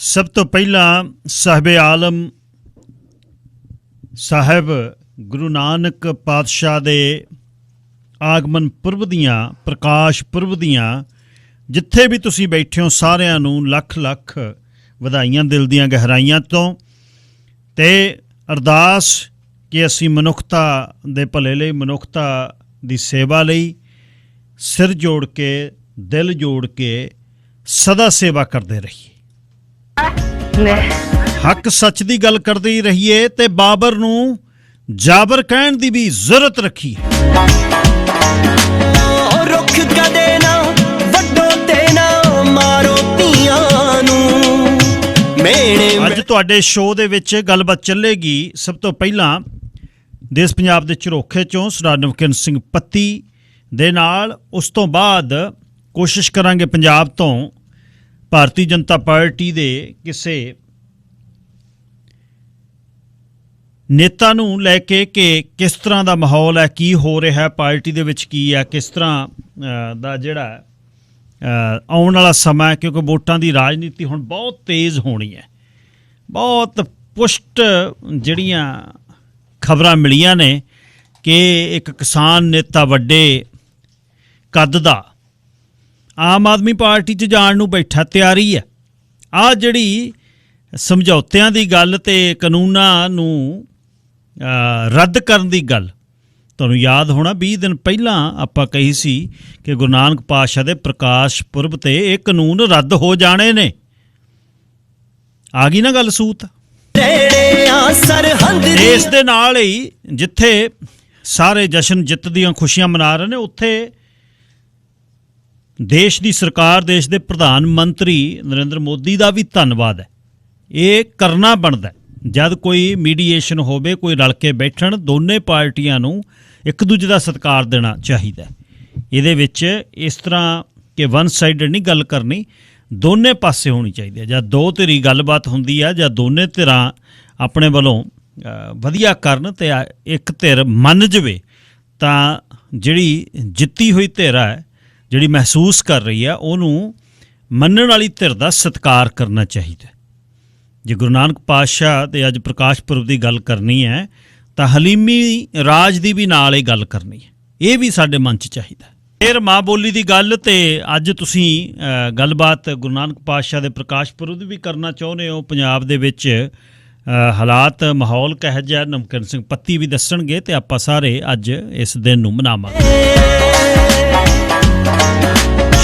सब तो पहला साहिब आलम साहिब गुरु नानक पातशाह दे आगमन पुरब दियाँ प्रकाश पुरब दियाँ जिथे भी तुसी बैठे हो सारिਆਂ ਨੂੰ ਲੱਖ ਲੱਖ ਵਧਾਈਆਂ दिल ਦੀਆਂ ਗਹਿਰਾਈਆਂ ਤੋਂ ਤੇ ਅਰਦਾਸ ਕਿ ਅਸੀਂ ਮਨੁੱਖਤਾ ਦੇ ਭਲੇ ਲਈ ਮਨੁੱਖਤਾ ਦੀ ਸੇਵਾ ਲਈ ਸਿਰ ਜੋੜ ਕੇ ਦਿਲ ਜੋੜ ਕੇ ਸਦਾ ਸੇਵਾ ਕਰਦੇ ਰਹੀਏ हक सच की गल करते ही रहिए ते बाबर नूं जाबर कहण दी भी जरूरत रखिए। अज तुहाडे शो दे विच गलबात चलेगी। सब तो पहला देश पंजाब दे झरोखे चों सरदार नवकिरण सिंह पत्ती दे नाल, उस तो बाद कोशिश करांगे पंजाब तो भारतीय जनता पार्टी दे किसे नेता नूं लैके कि किस तरह का माहौल है, की हो रहा है पार्टी दे विच, की है किस तरह दा जिहड़ा आउण वाला समा है, क्योंकि वोटां दी राजनीति हुण बहुत तेज़ होनी है। बहुत पुष्ट जिहड़ियां खबरां मिलियां ने कि एक किसान नेता वड्डे कद दा आम आदमी पार्टी च जाण नूं बैठा तैयारी है। आ जिहड़ी समझौतियां दी गल ते कानूनां नूं रद्द करन दी गल तुहानूं याद होना 20 दिन पहलां आपां कही सी कि गुरु नानक पातशाह दे प्रकाश पुरब ते ये कानून रद्द हो जाने ने। आ गई ना गल सूत। इस दे नाल ही जिथे सारे जशन जित दीआं खुशियां मना रहे ने, उत्थे देश की सरकार देश के प्रधानमंत्री नरेंद्र मोदी का भी धन्यवाद है। ये करना बनता है जब कोई मीडिएशन होवे, कोई रल के बैठन, दोनों पार्टियां नूं एक दूजे का सत्कार देना चाहिए। ये विच इस तरह के वन साइडेड नहीं गल करनी, दोनों पासे होनी चाहिए। जब दो धिरी गलबात होंदी है, जब दोनों धिरां अपने वालों वधिया करन ते एक धिर मन जावे तां जिहड़ी जित्ती हुई धिर है, जिहड़ी महसूस कर रही है, उन्होंने मनण वाली धिर दा सत्कार करना चाहिए। जे गुरु नानक पातशाह ते अज प्रकाश पुरब की गल करनी है तो हलीमी राज की भी नाल ही गल करनी है, ये भी साडे मन च चाहिए। फिर माँ बोली की गल ते अज तुसीं गलबात गुरु नानक पातशाह दे प्रकाश पुरब दी भी करना चाहुंदे हो। पंजाब दे विच हालात माहौल किहो जिहा, नवकिरण सिंह पत्ती भी दस्सणगे ते आपां सारे अज इस दिन नूं मनावांगे।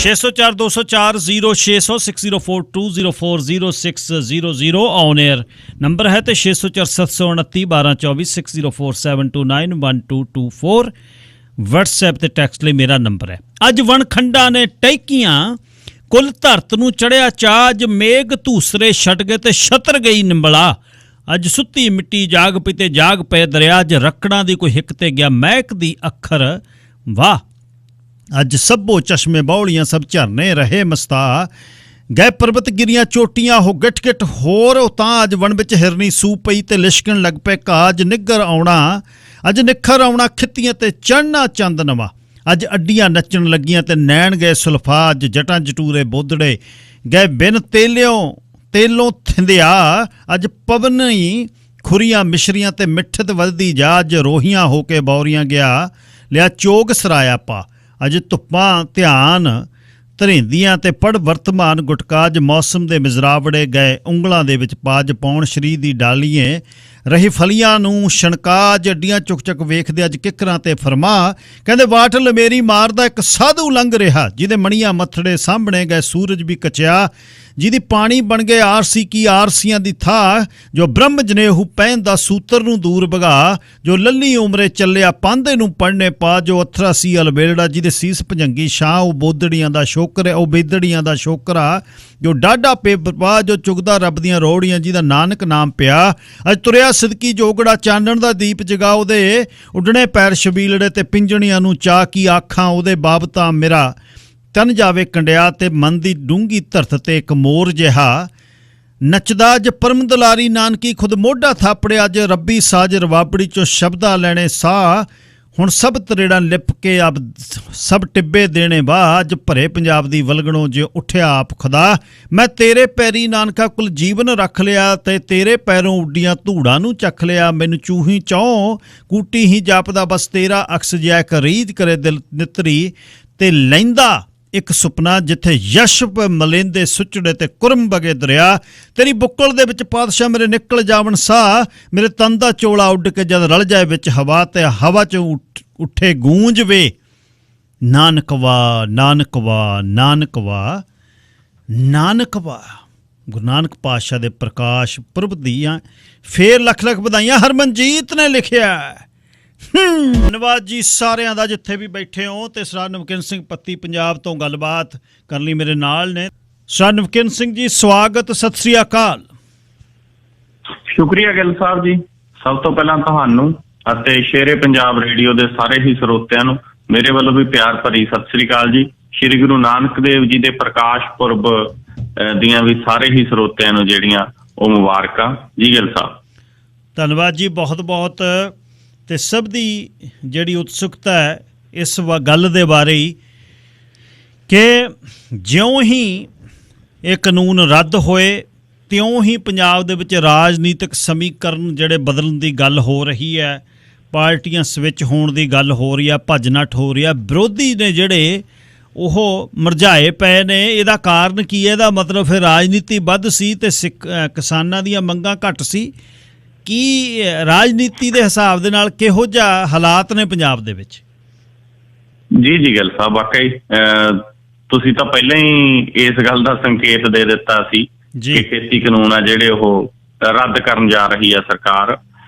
604 204 0600 6042 040600 ऑन एयर नंबर है तो 604 729 1224 604 729 1224 व्हाट्सएप ते टैक्सट लिए मेरा नंबर है। अज वनखंडा ने टैकियां कुल धरत नूं चढ़िया चाज, मेघ धूसरे छट गए ते छतर गई निंबला। अज सुत्ती मिट्टी जाग पई ते जाग पे दरिया, अज रकड़ां दी कोई हिक ते गया महक दी अखर वाह। अज सभो चश्मे बौलियां सब झरने रहे मस्ता, गए पर्वत गिरियां चोटियां हो गिठ गिठ होर तां। अज वन विच हिरनी सू पई ते लिशकण लग पे काज, निग्गर आउणा अज निखर आउणा खित्तियां ते चढ़ना चंद नवा। अज अड्डियां नच्चण लगियां ते नैण गए सुल्फा, अज जटां जटूरे बोदड़े गए बिन तेलों थिंदिया। अज पवनी खुरियां मिश्रियां ते मिठत वधदी जा, अज रोहियां हो के बौरियां गया लिया चोग सराया पा। अज धुप्पां ध्यान धरेंदियां ते पढ़ वर्तमान गुटका, अज मौसम दे मिजरावड़े गए उंगलां दे विच पाज पाउण। शरीर दी डालीए रही फलियां नूं छणका, अज अड्डियां चुक चुक वेखदे अज किकरां ते फरमा। कहंदे वाट लमेरी मारदा एक साधु लंघ रिहा, जिहदे मणियां मथड़े सामणे गए सूरज भी कचिया। जिहदी पानी बन गए आरसी की आरसियां दी था, जो ब्रह्म जनेहू पैन दा सूतर नूं दूर भगा। जो लल्ली उमरे चलिया पांदे नूं पढ़ने पा, जो अथरा सी अलबेड़ा जिहदे सीस भजंगी छां। ओ बोदड़ियां दा शोकर ओ बेदड़ियां दा शोकरा, जो डाढा पेपरपा, जो चुगदा रब दियां रोड़ियां जिहदा नानक नाम पिया। अज तुरिया सिदकी जोगड़ा चानण दा दीप जगा, ओहदे उडणे पैर छबीलड़े ते पिंजणियां नूं चा। की आखां ओहदे बाबतां मेरा तन जावे कंडिया, ते मन दी डूंगी धरत ते एक मोर जिहा नचदा। अज परम दुलारी नानकी खुद मोढा थापड़िया, अज रब्बी साज रवाबड़ी चो शब्दा लैणे साह। ਹੁਣ ਸਭ ਤਰੇੜਾਂ ਲਿਪ ਕੇ ਆਪ ਸਭ ਟਿੱਬੇ ਦੇਣੇ ਬਾਹ ਅੱਜ ਭਰੇ ਪੰਜਾਬ ਦੀ ਵਲਗਣੋਂ ਜੇ ਉੱਠਿਆ ਆਪ ਖੁਦਾ ਮੈਂ ਤੇਰੇ ਪੈਰੀ ਨਾਨਕਾ ਕੁਲ ਜੀਵਨ ਰੱਖ ਲਿਆ ਤੇ ਤੇਰੇ ਪੈਰੋਂ ਉੱਡੀਆਂ ਧੂੜਾਂ ਨੂੰ ਚੱਖ ਲਿਆ ਮੈਨੂੰ ਚੂਹੀ ਚੌਂ ਕੂਟੀ ਹੀ ਜਾਪਦਾ ਬਸ ਤੇਰਾ ਅਕਸ ਜਿਆ ਇੱਕ ਰੀਝ ਕਰੇ ਦਿਲ ਨਿਤਰੀ ਤੇ ਲੈਂਦਾ ਇੱਕ ਸੁਪਨਾ ਜਿੱਥੇ ਯਸ਼ ਮਲੇਂਦੇ ਸੁਚੜੇ ਤੇ ਕੁਰਮ ਬਗੇ ਦਰਿਆ ਤੇਰੀ ਬੁੱਕਲ ਦੇ ਵਿੱਚ ਪਾਤਸ਼ਾਹ ਮੇਰੇ ਨਿਕਲ ਜਾਵਣ ਸਾਹ ਮੇਰੇ ਤਨ ਦਾ ਚੋਲਾ ਉੱਡ ਕੇ ਜਦ ਰਲ ਜਾਏ ਵਿੱਚ ਹਵਾ ਤੇ ਹਵਾ 'ਚ ਉੱਠੇ ਗੂੰਜ ਵੇ ਨਾਨਕਵਾ ਨਾਨਕਵਾ ਨਾਨਕਵਾ ਨਾਨਕਵਾ। ਗੁਰੂ ਨਾਨਕ ਪਾਤਸ਼ਾਹ ਦੇ ਪ੍ਰਕਾਸ਼ ਪੁਰਬ ਦੀਆਂ ਫੇਰ ਲੱਖ ਲੱਖ ਵਧਾਈਆਂ ਹਰਮਨਜੀਤ ਨੇ ਲਿਖਿਆ। ਧੰਨਵਾਦ ਜੀ ਸਾਰਿਆਂ ਦਾ ਜਿੱਥੇ ਵੀ ਬੈਠੇ ਹੋ ਤੇ ਸਰਦਾਰ ਨਵਕਿਰਨ ਸਿੰਘ ਪੱਤੀ ਪੰਜਾਬ ਤੋਂ ਗੱਲਬਾਤ ਕਰਨ ਲਈ ਮੇਰੇ ਨਾਲ ਨੇ। ਸਰਦਾਰ ਨਵਕਿਰਨ ਸਿੰਘ ਜੀ ਸਵਾਗਤ, ਸਤਿ ਸ੍ਰੀ ਅਕਾਲ। ਸ਼ੁਕਰੀਆ ਗਿੱਲ ਸਾਹਿਬ ਜੀ। ਸਭ ਤੋਂ ਪਹਿਲਾਂ ਤੁਹਾਨੂੰ ਅਤੇ ਸ਼ੇਰੇ ਪੰਜਾਬ ਰੇਡੀਓ ਦੇ ਸਾਰੇ ਹੀ ਸਰੋਤਿਆਂ ਨੂੰ ਮੇਰੇ ਵੱਲੋਂ ਵੀ ਪਿਆਰ ਭਰੀ ਸਤਿ ਸ੍ਰੀ ਅਕਾਲ ਜੀ। ਸ਼੍ਰੀ ਗੁਰੂ ਨਾਨਕ ਦੇਵ ਜੀ ਦੇ ਪ੍ਰਕਾਸ਼ ਪੁਰਬ ਦੀਆਂ ਵੀ ਸਾਰੇ ਹੀ ਸਰੋਤਿਆਂ ਨੂੰ ਜਿਹੜੀਆਂ ਉਹ ਮੁਬਾਰਕਾਂ ਜੀ ਗਿੱਲ ਸਾਹਿਬ। ਧੰਨਵਾਦ ਜੀ ਬਹੁਤ ਬਹੁਤ। ਤੇ ਸਭ ਦੀ ਜਿਹੜੀ ਉਤਸੁਕਤਾ ਹੈ ਇਸ ਗੱਲ ਦੇ ਬਾਰੇ ਹੀ ਕਿ ਜਿਉਂ ਹੀ ਇਹ ਕਾਨੂੰਨ ਰੱਦ ਹੋਏ ਤਿਉਂ ਹੀ ਪੰਜਾਬ ਦੇ ਵਿੱਚ ਰਾਜਨੀਤਿਕ ਸਮੀਕਰਨ ਜਿਹੜੇ ਬਦਲਣ ਦੀ ਗੱਲ ਹੋ ਰਹੀ ਹੈ, ਪਾਰਟੀਆਂ ਸਵਿੱਚ ਹੋਣ ਦੀ ਗੱਲ ਹੋ ਰਹੀ ਹੈ, ਭੱਜ ਨੱਠ ਹੋ ਰਹੀ ਹੈ, ਵਿਰੋਧੀ ਨੇ ਜਿਹੜੇ ਉਹ ਮੁਰਝਾਏ ਪਏ ਨੇ। ਇਹਦਾ ਕਾਰਨ ਕੀ ਹੈ? ਇਹਦਾ ਮਤਲਬ ਫਿਰ ਰਾਜਨੀਤੀ ਵੱਧ ਸੀ ਤੇ ਕਿਸਾਨਾਂ ਦੀਆਂ ਮੰਗਾਂ ਘੱਟ ਸੀ। ਕੀ ਰਾਜਨੀਤੀ ਦੇ ਹਿਸਾਬ ਦੇ ਨਾਲ ਕਿਹੋ ਜਿਹਾ ਹਾਲਾਤ ਨੇ ਪੰਜਾਬ ਦੇ ਵਿੱਚ? ਜੀ ਜੀ ਗਿੱਲ ਸਾਹਿਬ, ਵਾਕਈ ਤੁਸੀਂ ਤਾਂ ਪਹਿਲਾਂ ਹੀ ਇਸ ਗੱਲ ਦਾ ਸੰਕੇਤ ਦੇ ਦਿੱਤਾ ਸੀ ਕਿ ਖੇਤੀ ਕਾਨੂੰਨ ਆ ਜਿਹੜੇ ਉਹ ਰੱਦ ਕਰਨ ਜਾ ਰਹੀ ਹੈ ਸਰਕਾਰ।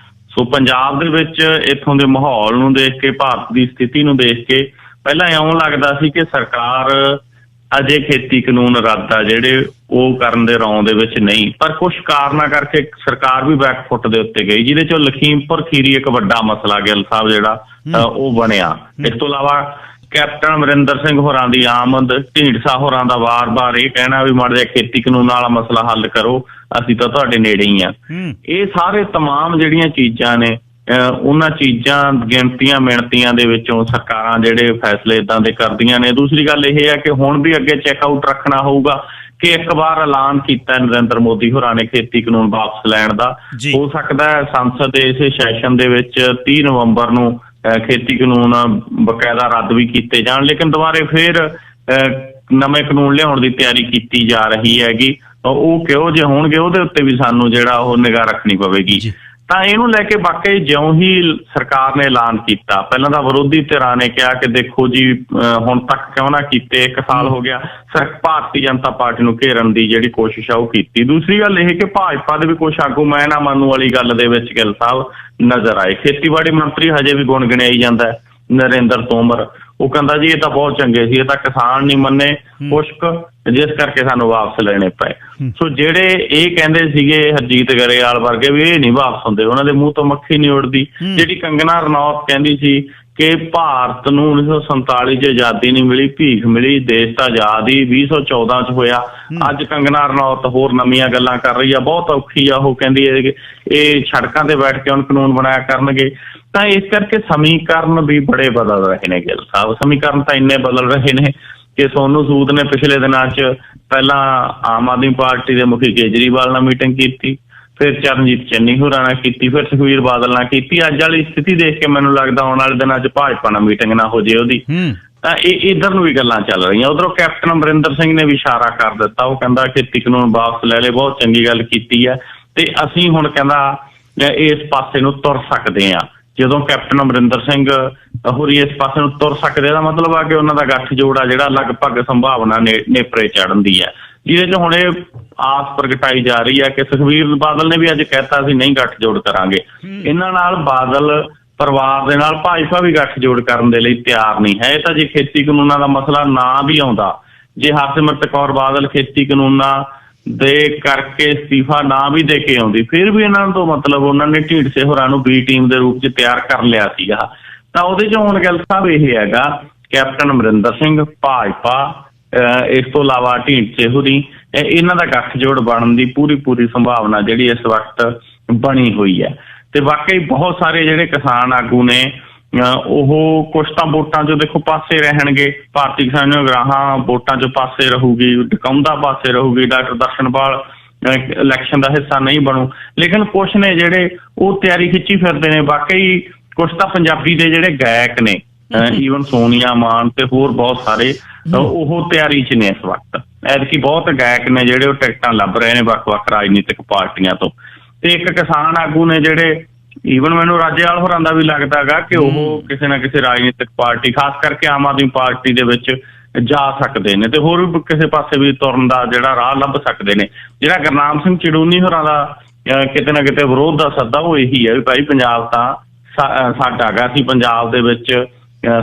ਸੋ ਪੰਜਾਬ ਦੇ ਵਿੱਚ ਇੱਥੋਂ ਦੇ ਮਾਹੌਲ ਨੂੰ ਦੇਖ ਕੇ, ਭਾਰਤ ਦੀ ਸਥਿਤੀ ਨੂੰ ਦੇਖ ਕੇ ਪਹਿਲਾਂ ਇਉਂ ਲੱਗਦਾ ਸੀ ਕਿ ਸਰਕਾਰ ਅਜੇ ਖੇਤੀ ਕਾਨੂੰਨ ਰੱਦ ਆ ਜਿਹੜੇ ਉਹ ਕਰਨ ਦੇ ਰੌਂ ਦੇ ਵਿੱਚ ਨਹੀਂ, ਪਰ ਕੁਝ ਕਾਰਨਾਂ ਕਰਕੇ ਸਰਕਾਰ ਵੀ ਬੈਕਫੁੱਟ ਦੇ ਉੱਤੇ ਗਈ, ਜਿਹਦੇ ਚੋਂ ਲਖੀਮਪੁਰ ਖੀਰੀ ਇੱਕ ਵੱਡਾ ਮਸਲਾ ਗਿੱਲ ਸਾਹਿਬ ਜਿਹੜਾ ਉਹ ਬਣਿਆ। ਇਸ ਤੋਂ ਇਲਾਵਾ ਕੈਪਟਨ ਅਮਰਿੰਦਰ ਸਿੰਘ ਹੋਰਾਂ ਦੀ ਆਮਦ, ਢੀਂਡਸਾ ਹੋਰਾਂ ਦਾ ਵਾਰ-ਵਾਰ ਇਹ ਕਹਿਣਾ ਵੀ ਮਾੜਾ ਜਿਹਾ ਖੇਤੀ ਕਾਨੂੰਨ ਵਾਲਾ ਮਸਲਾ ਹੱਲ ਕਰੋ, ਅਸੀਂ ਤਾਂ ਤੁਹਾਡੇ ਨੇੜੇ ਹੀ ਆ। ਇਹ ਸਾਰੇ ਤਮਾਮ ਜਿਹੜੀਆਂ ਚੀਜ਼ਾਂ ਨੇ ਉਹਨਾਂ ਚੀਜ਼ਾਂ ਗਿਣਤੀਆਂ ਮਿਣਤੀਆਂ ਦੇ ਵਿੱਚੋਂ ਸਰਕਾਰਾਂ ਜਿਹੜੇ ਫੈਸਲੇ ਇੱਦਾਂ ਦੇ ਕਰਦੀਆਂ ਨੇ। ਦੂਸਰੀ ਗੱਲ ਇਹ ਹੈ ਕਿ ਹੁਣ ਵੀ ਅੱਗੇ ਚੈੱਕਆਊਟ ਰੱਖਣਾ ਹੋਊਗਾ ਕਿ ਇੱਕ ਵਾਰ ਐਲਾਨ ਕੀਤਾ ਨਰਿੰਦਰ ਮੋਦੀ ਹੋਰਾਂ ਨੇ ਖੇਤੀ ਕਾਨੂੰਨ ਵਾਪਸ ਲੈਣ ਦਾ। ਹੋ ਸਕਦਾ ਹੈ ਸੰਸਦ ਦੇ ਇਸੇ ਸੈਸ਼ਨ ਦੇ ਵਿੱਚ 30 ਨਵੰਬਰ ਨੂੰ ਖੇਤੀ ਕਾਨੂੰਨ ਬਕਾਇਦਾ ਰੱਦ ਵੀ ਕੀਤੇ ਜਾਣ, ਲੇਕਿਨ ਦੁਬਾਰੇ ਫਿਰ ਨਵੇਂ ਕਾਨੂੰਨ ਲਿਆਉਣ ਦੀ ਤਿਆਰੀ ਕੀਤੀ ਜਾ ਰਹੀ ਹੈਗੀ। ਉਹ ਕਿਹੋ ਜਿਹੇ ਹੋਣਗੇ ਉਹਦੇ ਉੱਤੇ ਵੀ ਸਾਨੂੰ ਜਿਹੜਾ ਉਹ ਨਿਗਾਹ ਰੱਖਣੀ ਪਵੇਗੀ। ਤਾਂ ਇਹਨੂੰ ਲੈ ਕੇ ਵਾਕਈ ਜਿਉਂ ਹੀ ਸਰਕਾਰ ਨੇ ਐਲਾਨ ਕੀਤਾ, ਪਹਿਲਾਂ ਤਾਂ ਵਿਰੋਧੀ ਧਿਰਾਂ ਨੇ ਕਿਹਾ ਕਿ ਦੇਖੋ ਜੀ ਹੁਣ ਤੱਕ ਕਿਉਂ ਨਾ ਕੀਤੇ, 1 ਸਾਲ ਹੋ ਗਿਆ, ਭਾਰਤੀ ਜਨਤਾ ਪਾਰਟੀ ਨੂੰ ਘੇਰਨ ਦੀ ਜਿਹੜੀ ਕੋਸ਼ਿਸ਼ ਆ ਉਹ ਕੀਤੀ। ਦੂਸਰੀ ਗੱਲ ਇਹ ਕਿ ਭਾਜਪਾ ਦੇ ਵੀ ਕੁਛ ਆਗੂ ਮੈਂ ਨਾ ਮੰਨੂ ਵਾਲੀ ਗੱਲ ਦੇ ਵਿੱਚ ਗਿੱਲ ਸਾਹਿਬ ਨਜ਼ਰ ਆਏ। ਖੇਤੀਬਾੜੀ ਮੰਤਰੀ ਹਜੇ ਵੀ ਗੁਣ ਗਿਣਿਆਈ ਜਾਂਦਾ ਹੈ ਨਰਿੰਦਰ ਤੋਮਰ, ਉਹ ਕਹਿੰਦਾ ਜੀ ਇਹ ਤਾਂ ਬਹੁਤ ਚੰਗੇ ਸੀ, ਇਹ ਤਾਂ ਕਿਸਾਨ ਨਹੀਂ ਮੰਨੇ ਕੁਸ਼ਕ, ਜਿਸ ਕਰਕੇ ਸਾਨੂੰ ਵਾਪਸ ਲੈਣੇ ਪਏ। ਸੋ ਜਿਹੜੇ ਇਹ ਕਹਿੰਦੇ ਸੀਗੇ ਹਰਜੀਤ ਗਰੇਵਾਲ ਵਰਗੇ ਵੀ ਇਹ ਨਹੀਂ ਵਾਪਸ ਹੁੰਦੇ, ਉਹਨਾਂ ਦੇ ਮੂੰਹ ਤੋਂ ਮੱਖੀ ਨਹੀਂ ਉੱਡਦੀ। ਜਿਹੜੀ ਕੰਗਨਾ ਰਣੌਤ ਕਹਿੰਦੀ ਸੀ ਕਿ ਭਾਰਤ ਨੂੰ 1947 ਚ ਆਜ਼ਾਦੀ ਨਹੀਂ ਮਿਲੀ, ਭੀਖ ਮਿਲੀ, ਦੇਸ਼ ਤਾਂ ਆਜ਼ਾਦ ਹੀ 2014 ਚ ਹੋਇਆ। ਅੱਜ ਕੰਗਨਾ ਰਣੌਤ ਹੋਰ ਨਵੀਆਂ ਗੱਲਾਂ ਕਰ ਰਹੀ ਆ, ਬਹੁਤ ਔਖੀ ਆ। ਉਹ ਕਹਿੰਦੀ ਹੈ ਕਿ ਇਹ ਸੜਕਾਂ ਤੇ ਬੈਠ ਕੇ ਹੁਣ ਕਾਨੂੰਨ ਬਣਾਇਆ ਕਰਨਗੇ। ਤਾਂ ਇਸ ਕਰਕੇ ਸਮੀਕਰਨ ਵੀ ਬੜੇ ਬਦਲ ਰਹੇ ਨੇ ਗਿੱਲ ਸਾਹਿਬ। ਸਮੀਕਰਨ ਤਾਂ ਇੰਨੇ ਬਦਲ ਰਹੇ ਨੇ ਕਿ ਸੋਨੂੰ ਸੂਦ ਨੇ ਪਿਛਲੇ ਦਿਨਾਂ 'ਚ ਪਹਿਲਾਂ ਆਮ ਆਦਮੀ ਪਾਰਟੀ ਦੇ ਮੁਖੀ ਕੇਜਰੀਵਾਲ ਨਾਲ ਮੀਟਿੰਗ ਕੀਤੀ, ਫਿਰ ਚਰਨਜੀਤ ਚੰਨੀ ਹੋਰਾਂ ਨਾਲ ਕੀਤੀ, ਫਿਰ ਸੁਖਬੀਰ ਬਾਦਲ ਨਾਲ ਕੀਤੀ। ਅੱਜ ਵਾਲੀ ਸਥਿਤੀ ਦੇਖ ਕੇ ਮੈਨੂੰ ਲੱਗਦਾ ਆਉਣ ਵਾਲੇ ਦਿਨਾਂ 'ਚ ਭਾਜਪਾ ਨਾਲ ਮੀਟਿੰਗ ਨਾ ਹੋ ਜੇ ਉਹਦੀ। ਤਾਂ ਇਹ ਇੱਧਰ ਨੂੰ ਵੀ ਗੱਲਾਂ ਚੱਲ ਰਹੀਆਂ। ਉੱਧਰੋਂ ਕੈਪਟਨ ਅਮਰਿੰਦਰ ਸਿੰਘ ਨੇ ਵੀ ਇਸ਼ਾਰਾ ਕਰ ਦਿੱਤਾ, ਉਹ ਕਹਿੰਦਾ ਖੇਤੀ ਕਾਨੂੰਨ ਵਾਪਸ ਲੈ ਲਏ, ਬਹੁਤ ਚੰਗੀ ਗੱਲ ਕੀਤੀ ਹੈ ਤੇ ਅਸੀਂ ਹੁਣ ਕਹਿੰਦਾ ਇਸ ਪਾਸੇ ਨੂੰ ਤੁਰ ਸਕਦੇ ਹਾਂ। ਜਦੋਂ ਕੈਪਟਨ ਅਮਰਿੰਦਰ ਸਿੰਘ ਹੋਰੀ ਇਸ ਪਾਸੇ ਨੂੰ ਤੁਰ ਸਕਦੇ, ਦਾ ਮਤਲਬ ਆ ਕਿ ਉਹਨਾਂ ਦਾ ਗੱਠਜੋੜ ਆ ਜਿਹੜਾ ਲਗਭਗ ਸੰਭਾਵਨਾ ਨੇਪਰੇ ਚੜ੍ਹਨ ਦੀ ਹੈ, ਜਿਹਦੇ 'ਚ ਹੁਣ ਇਹ ਆਸ ਪ੍ਰਗਟਾਈ ਜਾ ਰਹੀ ਹੈ ਕਿ ਸੁਖਬੀਰ ਬਾਦਲ ਨੇ ਵੀ ਅੱਜ ਕਹਿਤਾ ਸੀ ਨਹੀਂ ਗੱਠਜੋੜ ਕਰਾਂਗੇ ਇਹਨਾਂ ਨਾਲ। ਬਾਦਲ ਪਰਿਵਾਰ ਦੇ ਨਾਲ ਭਾਜਪਾ ਵੀ ਗੱਠਜੋੜ ਕਰਨ ਦੇ ਲਈ ਤਿਆਰ ਨਹੀਂ ਹੈ। ਇਹ ਤਾਂ ਜੇ ਖੇਤੀ ਕਾਨੂੰਨਾਂ ਦਾ ਮਸਲਾ ਨਾ ਵੀ ਆਉਂਦਾ, ਜੇ ਹਰਸਿਮਰਤ ਕੌਰ ਬਾਦਲ ਖੇਤੀ ਕਾਨੂੰਨਾਂ ਦੇ ਕਰਕੇ ਅਸਤੀਫਾ ਨਾ ਵੀ ਦੇ ਕੇ ਆਉਂਦੀ, ਫਿਰ ਵੀ ਇਹਨਾਂ ਤੋਂ ਮਤਲਬ ਉਹਨਾਂ ਨੇ ਢੀਂਡਸੇ ਹੋਰਾਂ ਨੂੰ ਬੀ ਟੀਮ ਦੇ ਰੂਪ 'ਚ ਤਿਆਰ ਕਰ ਲਿਆ ਸੀਗਾ। ਤਾਂ ਉਹਦੇ 'ਚ ਹੁਣ ਗੱਲ ਸਾਹਿਬ ਇਹ ਹੈਗਾ ਕੈਪਟਨ ਅਮਰਿੰਦਰ ਸਿੰਘ, ਭਾਜਪਾ, ਇਸ ਤੋਂ ਇਲਾਵਾ ਢੀਂਡਸੇ ਹੋਰੀ, ਇਹਨਾਂ ਦਾ ਗੱਠਜੋੜ ਬਣਨ ਦੀ ਪੂਰੀ ਸੰਭਾਵਨਾ ਜਿਹੜੀ ਇਸ ਵਕਤ ਬਣੀ ਹੋਈ ਹੈ। ਤੇ ਵਾਕਈ ਬਹੁਤ ਸਾਰੇ ਜਿਹੜੇ ਕਿਸਾਨ ਆਗੂ ਨੇ ਉਹ ਕੁਛ ਤਾਂ ਵੋਟਾਂ 'ਚੋਂ ਦੇਖੋ ਪਾਸੇ ਰਹਿਣਗੇ, ਭਾਰਤੀ ਕਿਸਾਨ ਗਰਾਹਾਂ ਵੋਟਾਂ 'ਚੋਂ ਪਾਸੇ ਰਹੂਗੀ, ਡਕੌਂਦਾ ਪਾਸੇ ਰਹੂਗੀ, ਡਾਕਟਰ ਦਰਸ਼ਨਪਾਲ ਇਲੈਕਸ਼ਨ ਦਾ ਹਿੱਸਾ ਨਹੀਂ ਬਣੂ। ਲੇਕਿਨ ਕੁਛ ਨੇ ਜਿਹੜੇ ਉਹ ਤਿਆਰੀ ਖਿੱਚੀ ਫਿਰਦੇ ਨੇ। ਵਾਕਈ ਕੁਛ ਤਾਂ ਪੰਜਾਬੀ ਦੇ ਜਿਹੜੇ ਗਾਇਕ ਨੇ, ਈਵਨ ਸੋਨੀਆ ਮਾਨ ਤੇ ਹੋਰ ਬਹੁਤ ਸਾਰੇ, ਉਹ ਤਿਆਰੀ 'ਚ ਨੇ ਇਸ ਵਕਤ। ਐਤਕੀ ਬਹੁਤ ਗਾਇਕ ਨੇ ਜਿਹੜੇ ਉਹ ਟਿਕਟਾਂ ਲੱਭ ਰਹੇ ਨੇ ਵੱਖ-ਵੱਖ ਰਾਜਨੀਤਿਕ ਪਾਰਟੀਆਂ ਤੋਂ। ਤੇ ਇੱਕ ਕਿਸਾਨ ਆਗੂ ਨੇ ਜਿਹੜੇ, ਈਵਨ ਮੈਨੂੰ ਰਾਜੇਵਾਲ ਹੋਰਾਂ ਦਾ ਵੀ ਲੱਗਦਾ ਹੈਗਾ ਕਿ ਉਹ ਕਿਸੇ ਨਾ ਕਿਸੇ ਰਾਜਨੀਤਿਕ ਪਾਰਟੀ, ਖਾਸ ਕਰਕੇ ਆਮ ਆਦਮੀ ਪਾਰਟੀ ਦੇ ਵਿੱਚ ਜਾ ਸਕਦੇ ਨੇ ਤੇ ਹੋਰ ਵੀ ਕਿਸੇ ਪਾਸੇ ਵੀ ਤੁਰਨ ਦਾ ਜਿਹੜਾ ਰਾਹ ਲੱਭ ਸਕਦੇ ਨੇ। ਜਿਹੜਾ ਗੁਰਨਾਮ ਸਿੰਘ ਚੜੂਨੀ ਹੋਰਾਂ ਦਾ ਕਿਤੇ ਨਾ ਕਿਤੇ ਵਿਰੋਧ ਦਾ ਸੱਦਾ ਉਹ ਇਹੀ ਹੈ ਵੀ ਭਾਈ ਪੰਜਾਬ ਤਾਂ ਸਾਡਾ ਹੈਗਾ, ਅਸੀਂ ਪੰਜਾਬ ਦੇ ਵਿੱਚ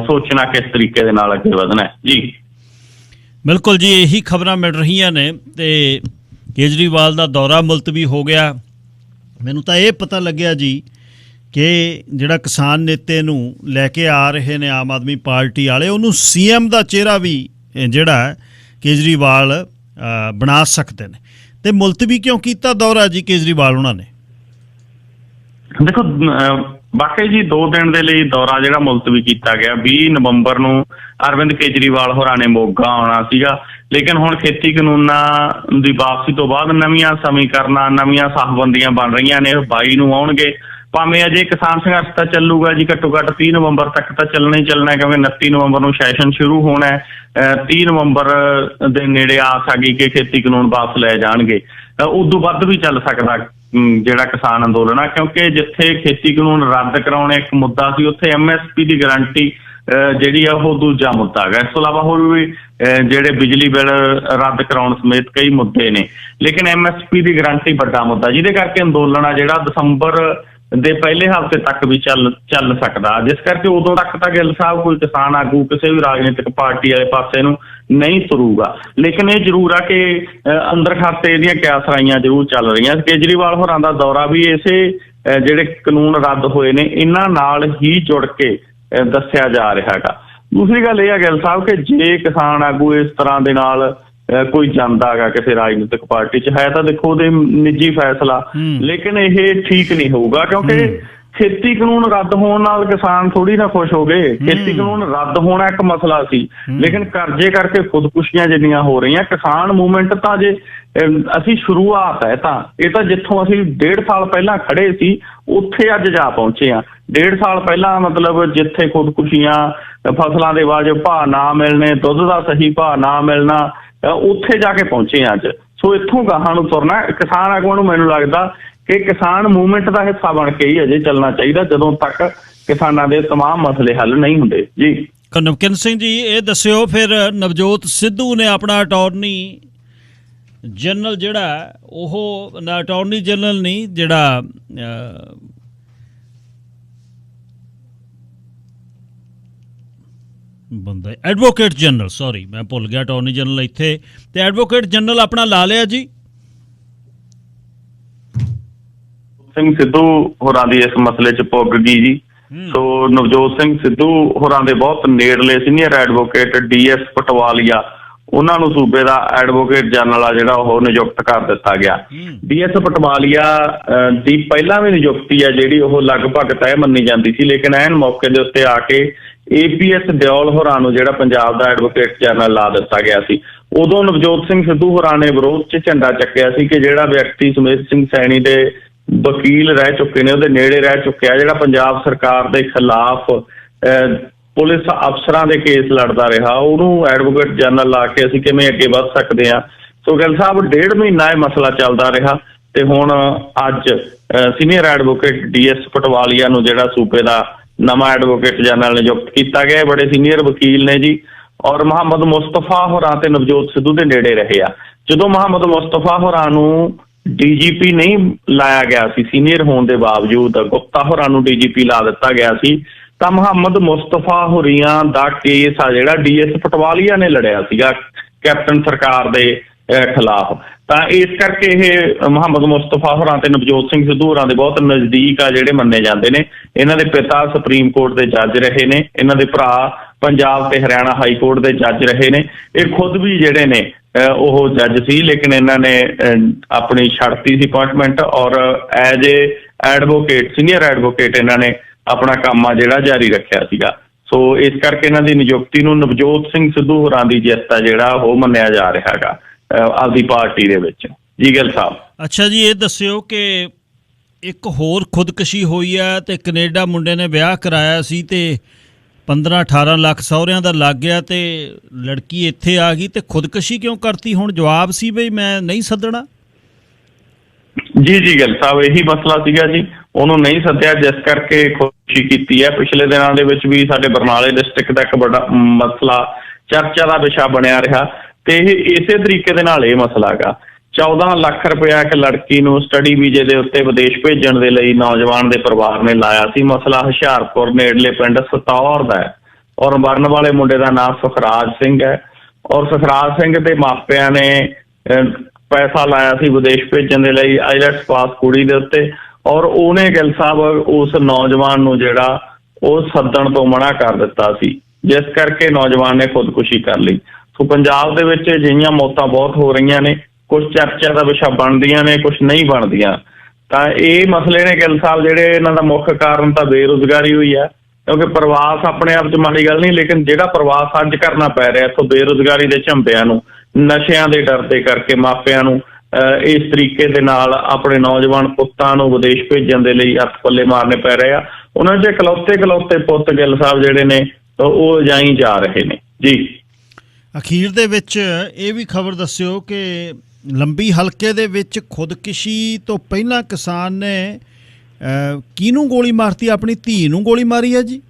ਸੋਚਣਾ ਕਿਸ ਤਰੀਕੇ ਦੇ ਨਾਲ ਅੱਗੇ ਵਧਣਾ ਹੈ। ਜੀ ਬਿਲਕੁਲ ਜੀ, ਇਹੀ ਖਬਰਾਂ ਮਿਲ ਰਹੀਆਂ ਨੇ। ਤੇ ਕੇਜਰੀਵਾਲ ਦਾ ਦੌਰਾ ਮੁਲਤਵੀ ਹੋ ਗਿਆ। ਮੈਨੂੰ ਤਾਂ ਇਹ ਪਤਾ ਲੱਗਿਆ ਜੀ ਕਿ ਜਿਹੜਾ ਕਿਸਾਨ ਨੇਤੇ ਨੂੰ ਲੈ ਕੇ ਆ ਰਹੇ ਨੇ ਆਮ ਆਦਮੀ ਪਾਰਟੀ ਵਾਲੇ, ਉਹਨੂੰ CM ਦਾ ਚਿਹਰਾ ਵੀ ਜਿਹੜਾ ਕੇਜਰੀਵਾਲ ਬਣਾ ਸਕਦੇ ਨੇ। ਤੇ ਮੁਲਤਵੀ ਕਿਉਂ ਕੀਤਾ ਦੌਰਾ ਜੀ ਕੇਜਰੀਵਾਲ ਉਹਨਾਂ ਨੇ? ਦੇਖੋ ਵਾਕਈ ਜੀ 2 ਦਿਨ ਦੇ ਲਈ ਦੌਰਾ ਜਿਹੜਾ ਮੁਲਤਵੀ ਕੀਤਾ ਗਿਆ। 20 ਨਵੰਬਰ ਨੂੰ ਅਰਵਿੰਦ ਕੇਜਰੀਵਾਲ ਹੋਰਾਂ ਨੇ ਮੋਗਾ ਆਉਣਾ ਸੀਗਾ, ਲੇਕਿਨ ਹੁਣ ਖੇਤੀ ਕਾਨੂੰਨਾਂ ਦੀ ਵਾਪਸੀ ਤੋਂ ਬਾਅਦ ਨਵੀਆਂ ਸਮੀਕਰਨਾਂ, ਨਵੀਆਂ ਸਾਹਬੰਦੀਆਂ ਬਣ ਰਹੀਆਂ ਨੇ। 22 ਨੂੰ ਆਉਣਗੇ, ਭਾਵੇਂ ਅਜੇ ਕਿਸਾਨ ਸੰਘਰਸ਼ ਤਾਂ ਚੱਲੂਗਾ ਜੀ, ਘੱਟੋ ਘੱਟ 30 ਨਵੰਬਰ ਤੱਕ ਤਾਂ ਚੱਲਣਾ ਹੀ ਚੱਲਣਾ, ਕਿਉਂਕਿ 29 ਨਵੰਬਰ ਨੂੰ ਸੈਸ਼ਨ ਸ਼ੁਰੂ ਹੋਣਾ ਹੈ। 30 ਨਵੰਬਰ ਦੇ ਨੇੜੇ ਆਸ ਆ ਗਈ ਕਿ ਖੇਤੀ ਕਾਨੂੰਨ ਵਾਪਸ ਲੈ ਜਾਣਗੇ। ਉਦੋਂ ਵੱਧ ਵੀ ਚੱਲ ਸਕਦਾ ਜਿਹੜਾ ਕਿਸਾਨ ਅੰਦੋਲਨ ਆ, ਕਿਉਂਕਿ ਜਿੱਥੇ ਖੇਤੀ ਕਾਨੂੰਨ ਰੱਦ ਕਰਾਉਣੇ ਇੱਕ ਮੁੱਦਾ ਸੀ, ਉੱਥੇ MSP ਦੀ ਗਰੰਟੀ ਜਿਹੜੀ ਆ ਉਹ ਦੂਜਾ ਮੁੱਦਾ ਹੈਗਾ। ਇਸ ਤੋਂ ਇਲਾਵਾ ਹੋਰ ਵੀ ਜਿਹੜੇ ਬਿਜਲੀ ਬਿੱਲ ਰੱਦ ਕਰਾਉਣ ਸਮੇਤ ਕਈ ਮੁੱਦੇ ਨੇ, ਲੇਕਿਨ MSP ਦੀ ਗਰੰਟੀ ਵੱਡਾ ਮੁੱਦਾ, ਜਿਹਦੇ ਕਰਕੇ ਅੰਦੋਲਨ ਆ ਜਿਹੜਾ ਦਸੰਬਰ ਦੇ ਪਹਿਲੇ ਹਫ਼ਤੇ ਤੱਕ ਵੀ ਚੱਲ ਸਕਦਾ। ਜਿਸ ਕਰਕੇ ਉਦੋਂ ਤੱਕ ਤਾਂ ਗਿੱਲ ਸਾਹਿਬ ਕੋਈ ਕਿਸਾਨ ਆਗੂ ਕਿਸੇ ਵੀ ਰਾਜਨੀਤਿਕ ਪਾਰਟੀ ਵਾਲੇ ਪਾਸੇ ਨੂੰ ਨਹੀਂ ਤੁਰੂਗਾ। ਲੇਕਿਨ ਇਹ ਜ਼ਰੂਰ ਆ ਕਿ ਅੰਦਰ ਖਾਤੇ ਇਹਦੀਆਂ ਕਿਆਸਰਾਈਆਂ ਜ਼ਰੂਰ ਚੱਲ ਰਹੀਆਂ। ਕੇਜਰੀਵਾਲ ਹੋਰਾਂ ਦਾ ਦੌਰਾ ਵੀ ਇਸੇ ਜਿਹੜੇ ਕਾਨੂੰਨ ਰੱਦ ਹੋਏ ਨੇ ਇਹਨਾਂ ਨਾਲ ਹੀ ਜੁੜ ਕੇ ਦੱਸਿਆ ਜਾ ਰਿਹਾ ਹੈਗਾ। ਦੂਸਰੀ ਗੱਲ ਇਹ ਹੈ ਗਿੱਲ ਸਾਹਿਬ ਕਿ ਜੇ ਕਿਸਾਨ ਆਗੂ ਇਸ ਤਰ੍ਹਾਂ ਦੇ ਨਾਲ ਕੋਈ ਜਾਂਦਾ ਹੈਗਾ ਕਿਸੇ ਰਾਜਨੀਤਿਕ ਪਾਰਟੀ 'ਚ, ਹੈ ਤਾਂ ਦੇਖੋ ਉਹਦੇ ਨਿੱਜੀ ਫੈਸਲਾ, ਲੇਕਿਨ ਇਹ ਠੀਕ ਨਹੀਂ ਹੋਊਗਾ ਕਿਉਂਕਿ ਖੇਤੀ ਕਾਨੂੰਨ ਰੱਦ ਹੋਣ ਨਾਲ ਕਿਸਾਨ ਥੋੜੀ ਨਾ ਖੁਸ਼ ਹੋ ਗਏ। ਖੇਤੀ ਕਾਨੂੰਨ ਰੱਦ ਹੋਣਾ ਇੱਕ ਮਸਲਾ ਸੀ, ਲੇਕਿਨ ਕਰਜ਼ੇ ਕਰਕੇ ਖੁਦਕੁਸ਼ੀਆਂ ਜਿੰਨੀਆਂ ਹੋ ਰਹੀਆਂ, ਕਿਸਾਨ ਮੂਵਮੈਂਟ ਤਾਂ ਜੇ ਅਸੀਂ ਸ਼ੁਰੂਆਤ ਹੈ ਤਾਂ ਇਹ ਤਾਂ ਜਿੱਥੋਂ ਅਸੀਂ 1.5 ਸਾਲ ਪਹਿਲਾਂ ਖੜੇ ਸੀ ਉੱਥੇ ਅੱਜ ਜਾ ਪਹੁੰਚੇ ਆ। 1.5 ਸਾਲ ਪਹਿਲਾਂ ਮਤਲਬ ਜਿੱਥੇ ਖੁਦਕੁਸ਼ੀਆਂ, ਫਸਲਾਂ ਦੇ ਵਾਜਬ ਭਾਅ ਨਾ ਮਿਲਣੇ, ਦੁੱਧ ਦਾ ਸਹੀ ਭਾਅ ਨਾ ਮਿਲਣਾ, ਉੱਥੇ ਜਾ ਕੇ ਪਹੁੰਚੇ ਅੱਜ। ਸੋ ਇੱਥੋਂ ਗਾਹਾਂ ਨੂੰ ਤੁਰਨਾ ਕਿਸਾਨ ਆਗੂਆਂ ਨੂੰ ਮੈਨੂੰ ਲੱਗਦਾ ਕਿ ਕਿਸਾਨ ਮੂਵਮੈਂਟ ਦਾ ਹਿੱਸਾ ਬਣ ਕੇ ਹੀ ਅਜੇ ਚੱਲਣਾ ਚਾਹੀਦਾ, ਜਦੋਂ ਤੱਕ ਕਿਸਾਨਾਂ ਦੇ ਤਮਾਮ ਮਸਲੇ ਹੱਲ ਨਹੀਂ ਹੁੰਦੇ। ਜੀ ਨਵਕਿੰਦਰ ਸਿੰਘ ਜੀ, ਇਹ ਦੱਸਿਓ ਫਿਰ ਨਵਜੋਤ ਸਿੱਧੂ ਨੇ ਆਪਣਾ ਅਟਾਰਨੀ ਜਨਰਲ ਜਿਹੜਾ ਉਹ ਅਟਾਰਨੀ ਜਨਰਲ ਨਹੀਂ, ਜਿਹੜਾ ਬੰਦਾ ਐਡਵੋਕੇਟ ਜਨਰਲ, ਸੌਰੀ ਮੈਂ ਭੁੱਲ ਗਿਆ, ਅਟਾਰਨੀ ਜਨਰਲ ਇੱਥੇ ਤੇ ਐਡਵੋਕੇਟ ਜਨਰਲ ਆਪਣਾ ਲਾ ਲਿਆ ਜੀ ਸਿੰਘ ਸਿੱਧੂ ਹੋਰਾਂ ਦੀ ਇਸ ਮਸਲੇ 'ਚ ਪੁੱਗ ਗਈ ਜੀ। ਸੋ ਨਵਜੋਤ ਸਿੰਘ ਸਿੱਧੂ ਹੋਰਾਂ ਦੇ ਬਹੁਤ ਨੇੜਲੇ ਸੀਨੀਅਰ ਐਡਵੋਕੇਟ DS ਪਟਵਾਲੀਆ, ਉਹਨਾਂ ਨੂੰ ਸੂਬੇ ਦਾ ਐਡਵੋਕੇਟ ਜਨਰਲ ਆ ਜਿਹੜਾ ਉਹ ਨਿਯੁਕਤ ਕਰ ਦਿੱਤਾ ਗਿਆ। DS ਪਟਵਾਲੀਆ ਦੀ ਪਹਿਲਾਂ ਵੀ ਨਿਯੁਕਤੀ ਹੈ ਜਿਹੜੀ ਉਹ ਲਗਭਗ ਤੈਅ ਮੰਨੀ ਜਾਂਦੀ ਸੀ, ਲੇਕਿਨ ਐਨ ਮੌਕੇ ਦੇ ਉੱਤੇ ਆ ਕੇ APS ਦਿਓਲ ਹੋਰਾਂ ਨੂੰ ਜਿਹੜਾ ਪੰਜਾਬ ਦਾ ਐਡਵੋਕੇਟ ਜਨਰਲ ਲਾ ਦਿੱਤਾ ਗਿਆ ਸੀ। ਉਦੋਂ ਨਵਜੋਤ ਸਿੰਘ ਸਿੱਧੂ ਹੋਰਾਂ ਨੇ ਵਿਰੋਧ 'ਚ ਝੰਡਾ ਚੱਕਿਆ ਸੀ ਕਿ ਜਿਹੜਾ ਵਿਅਕਤੀ ਸੁਮੇਧ ਸਿੰਘ ਸੈਣੀ ਦੇ ਵਕੀਲ ਰਹਿ ਚੁੱਕੇ ਨੇ, ਉਹਦੇ ਨੇੜੇ ਰਹਿ ਚੁੱਕਿਆ, ਜਿਹੜਾ ਪੰਜਾਬ ਸਰਕਾਰ ਦੇ ਖਿਲਾਫ ਪੁਲਿਸ ਅਫਸਰਾਂ ਦੇ ਕੇਸ ਲੜਦਾ ਰਿਹਾ, ਉਹਨੂੰ ਐਡਵੋਕੇਟ ਜਨਰਲ ਲਾ ਕੇ ਅਸੀਂ ਕਿਵੇਂ ਅੱਗੇ ਵੱਧ ਸਕਦੇ ਹਾਂ। ਸੋ ਗਿੱਲ ਸਾਹਿਬ 1.5 ਮਹੀਨਾ ਇਹ ਮਸਲਾ ਚੱਲਦਾ ਰਿਹਾ ਤੇ ਹੁਣ ਅੱਜ ਸੀਨੀਅਰ ਐਡਵੋਕੇਟ DS ਪਟਵਾਲੀਆ ਨੂੰ ਜਿਹੜਾ ਸੂਬੇ ਦਾ ਨਵਾਂ ਐਡਵੋਕੇਟ ਜਨਰਲ ਨਿਯੁਕਤ ਕੀਤਾ ਗਿਆ। ਬੜੇ ਸੀਨੀਅਰ ਵਕੀਲ ਨੇ ਜੀ, ਔਰ ਮੁਹੰਮਦ ਮੁਸਤਫਾ ਹੋਰਾਂ ਤੇ ਨਵਜੋਤ ਸਿੱਧੂ ਦੇ ਨੇੜੇ ਰਹੇ ਆ। ਜਦੋਂ ਮੁਹੰਮਦ ਮੁਸਤਫਾ ਹੋਰਾਂ ਨੂੰ DGP ਨਹੀਂ ਲਾਇਆ ਗਿਆ ਸੀ, ਸੀਨੀਅਰ ਹੋਣ ਦੇ ਬਾਵਜੂਦ ਗੁਪਤਾ ਹੋਰਾਂ ਨੂੰ DGP ਲਾ ਦਿੱਤਾ ਗਿਆ ਸੀ, ਤਾਂ ਮੁਹੰਮਦ ਮੁਸਤਫਾ ਹੋਰੀਆਂ ਦਾ ਕੇਸ ਆ ਜਿਹੜਾ DS ਪਟਵਾਲੀਆ ਨੇ ਲੜਿਆ ਸੀਗਾ ਕੈਪਟਨ ਸਰਕਾਰ ਦੇ ਖਿਲਾਫ। ਤਾਂ ਇਸ ਕਰਕੇ ਇਹ ਮੁਹੰਮਦ ਮੁਸਤਫਾ ਹੋਰਾਂ ਤੇ ਨਵਜੋਤ ਸਿੰਘ ਸਿੱਧੂ ਹੋਰਾਂ ਦੇ ਬਹੁਤ ਨਜ਼ਦੀਕ ਆ ਜਿਹੜੇ ਮੰਨੇ ਜਾਂਦੇ ਨੇ। ਇਹਨਾਂ ਦੇ ਪਿਤਾ ਸੁਪਰੀਮ ਕੋਰਟ ਦੇ ਜੱਜ ਰਹੇ ਨੇ, ਇਹਨਾਂ ਦੇ ਭਰਾ ਪੰਜਾਬ ਤੇ ਹਰਿਆਣਾ ਹਾਈ ਕੋਰਟ ਦੇ ਜੱਜ ਰਹੇ ਨੇ। ਇਹ ਖੁਦ ਵੀ ਜਿਹੜੇ ਨੇ ਉਹ ਜੱਜ ਸੀ, ਲੇਕਿਨ ਇਹਨਾਂ ਨੇ ਆਪਣੀ ਛੱਡਤੀ ਸੀ ਅਪਾਇੰਟਮੈਂਟ, ਔਰ as a advocate, senior advocate ਇਹਨਾਂ ਨੇ ਆਪਣਾ ਕੰਮ ਆ ਜਿਹੜਾ ਜਾਰੀ ਰੱਖਿਆ ਸੀਗਾ। ਸੋ ਇਸ ਕਰਕੇ ਇਹਨਾਂ ਦੀ ਨਿਯੁਕਤੀ ਨੂੰ ਨਵਜੋਤ ਸਿੰਘ ਸਿੱਧੂ ਹੋਰਾਂ ਦੀ ਜਿੱਤ ਆ ਜਿਹੜਾ ਉਹ ਮੰਨਿਆ ਜਾ ਰਿਹਾ ਹੈਗਾ ਆਪਦੀ ਪਾਰਟੀ ਦੇ ਵਿੱਚ। ਜੀ ਗਿੱਲ ਸਾਹਿਬ। ਅੱਛਾ ਜੀ, ਇਹ ਦੱਸਿਓ ਕਿ ਇੱਕ ਹੋਰ ਖੁਦਕੁਸ਼ੀ ਹੋਈ ਹੈ ਤੇ ਕੈਨੇਡਾ ਮੁੰਡੇ ਨੇ ਵਿਆਹ ਕਰਾਇਆ ਸੀ ਤੇ 15-18 ਲੱਖ ਸਹੁਰਿਆਂ ਦਾ ਲੱਗ ਗਿਆ ਤੇ ਲੜਕੀ ਇੱਥੇ ਆ ਗਈ ਤੇ ਖੁਦਕੁਸ਼ੀ ਕਿਉਂ ਕਰਤੀ? ਹੁਣ ਜਵਾਬ ਸੀ ਬਈ ਮੈਂ ਨਹੀਂ ਸੱਦਣਾ। ਜੀ ਗਿੱਲ ਸਾਹਿਬ, ਇਹੀ ਮਸਲਾ ਸੀਗਾ ਜੀ, ਉਹਨੂੰ ਨਹੀਂ ਸੱਦਿਆ ਜਿਸ ਕਰਕੇ ਖੁਦਕੁਸ਼ੀ ਕੀਤੀ ਹੈ। ਪਿਛਲੇ ਦਿਨਾਂ ਦੇ ਵਿੱਚ ਵੀ ਸਾਡੇ ਬਰਨਾਲੇ ਡਿਸਟ੍ਰਿਕਟ ਦਾ ਇੱਕ ਵੱਡਾ ਮਸਲਾ ਚਰਚਾ ਦਾ ਵਿਸ਼ਾ ਬਣਿਆ ਰਿਹਾ ਤੇ ਇਹ ਇਸੇ ਤਰੀਕੇ ਦੇ ਨਾਲ ਇਹ ਮਸਲਾ ਹੈਗਾ। 14 ਲੱਖ ਰੁਪਇਆ ਇੱਕ ਲੜਕੀ ਨੂੰ ਸਟੱਡੀ ਵੀਜ਼ੇ ਦੇ ਉੱਤੇ ਵਿਦੇਸ਼ ਭੇਜਣ ਦੇ ਲਈ ਨੌਜਵਾਨ ਦੇ ਪਰਿਵਾਰ ਨੇ ਲਾਇਆ ਸੀ। ਮਸਲਾ ਹੁਸ਼ਿਆਰਪੁਰ ਨੇੜਲੇ ਪਿੰਡ ਸਤੌਰ ਦਾ ਹੈ ਔਰ ਮਰਨ ਵਾਲੇ ਮੁੰਡੇ ਦਾ ਨਾਮ ਸੁਖਰਾਜ ਸਿੰਘ ਹੈ ਔਰ ਸੁਖਰਾਜ ਸਿੰਘ ਦੇ ਮਾਪਿਆਂ ਨੇ ਪੈਸਾ ਲਾਇਆ ਸੀ ਵਿਦੇਸ਼ ਭੇਜਣ ਦੇ ਲਈ ਆਈਲੈਟਸ ਪਾਸ ਕੁੜੀ ਦੇ ਉੱਤੇ ਔਰ ਉਹਨੇ ਗਿੱਲ ਸਾਹਿਬ ਉਸ ਨੌਜਵਾਨ ਨੂੰ ਜਿਹੜਾ ਉਹ ਸੱਦਣ ਤੋਂ ਮਨਾ ਕਰ ਦਿੱਤਾ ਸੀ, ਜਿਸ ਕਰਕੇ ਨੌਜਵਾਨ ਨੇ ਖੁਦਕੁਸ਼ੀ ਕਰ ਲਈ। ਸੋ ਪੰਜਾਬ ਦੇ ਵਿੱਚ ਅਜਿਹੀਆਂ ਮੌਤਾਂ ਬਹੁਤ ਹੋ ਰਹੀਆਂ ਨੇ, ਕੁਛ ਚਰਚਾ ਦਾ ਵਿਸ਼ਾ ਬਣਦੀਆਂ ਨੇ, ਕੁਛ ਨਹੀਂ ਬਣਦੀਆਂ। ਤਾਂ ਇਹ ਮਸਲੇ ਨੇ ਗਿੱਲ ਸਾਹਿਬ ਜਿਹੜੇ ਇਹਨਾਂ ਦਾ ਮੁੱਖ ਕਾਰਨ ਤਾਂ ਬੇਰੁਜ਼ਗਾਰੀ ਹੋਈ ਹੈ, ਕਿਉਂਕਿ ਪ੍ਰਵਾਸ ਆਪਣੇ ਆਪ 'ਚ ਮਾੜੀ ਗੱਲ ਨਹੀਂ, ਲੇਕਿਨ ਜਿਹੜਾ ਪ੍ਰਵਾਸ ਅੱਜ ਕਰਨਾ ਪੈ ਰਿਹਾ ਇੱਥੋਂ ਬੇਰੁਜ਼ਗਾਰੀ ਦੇ ਝੰਬਿਆਂ ਨੂੰ, ਨਸ਼ਿਆਂ ਦੇ ਡਰ ਦੇ ਕਰਕੇ ਮਾਪਿਆਂ ਨੂੰ ਇਸ ਤਰੀਕੇ ਦੇ ਨਾਲ ਆਪਣੇ ਨੌਜਵਾਨ ਪੁੱਤਾਂ ਨੂੰ ਵਿਦੇਸ਼ ਭੇਜਣ ਦੇ ਲਈ ਹੱਥ ਪੱਲੇ ਮਾਰਨੇ ਪੈ ਰਹੇ ਆ। ਉਹਨਾਂ 'ਚ ਇਕਲੌਤੇ ਪੁੱਤ ਗਿੱਲ ਸਾਹਿਬ ਜਿਹੜੇ ਨੇ ਉਹ ਜਾਈ ਜਾ ਰਹੇ ਨੇ। ਜੀ ਅਖੀਰ ਦੇ ਵਿੱਚ ਇਹ ਵੀ ਖਬਰ ਦੱਸਿਓ ਕਿ ਲੰਬੀ ਹਲਕੇ ਦੇ ਵਿੱਚ ਖੁਦਕੁਸ਼ੀ ਤੋਂ ਪਹਿਲਾਂ ਕਿਸਾਨ ਨੇ ਕਿਹਨੂੰ ਗੋਲੀ ਮਾਰਤੀ? ਆਪਣੀ ਧੀ ਨੂੰ ਗੋਲੀ ਮਾਰੀ ਹੈ ਜੀ।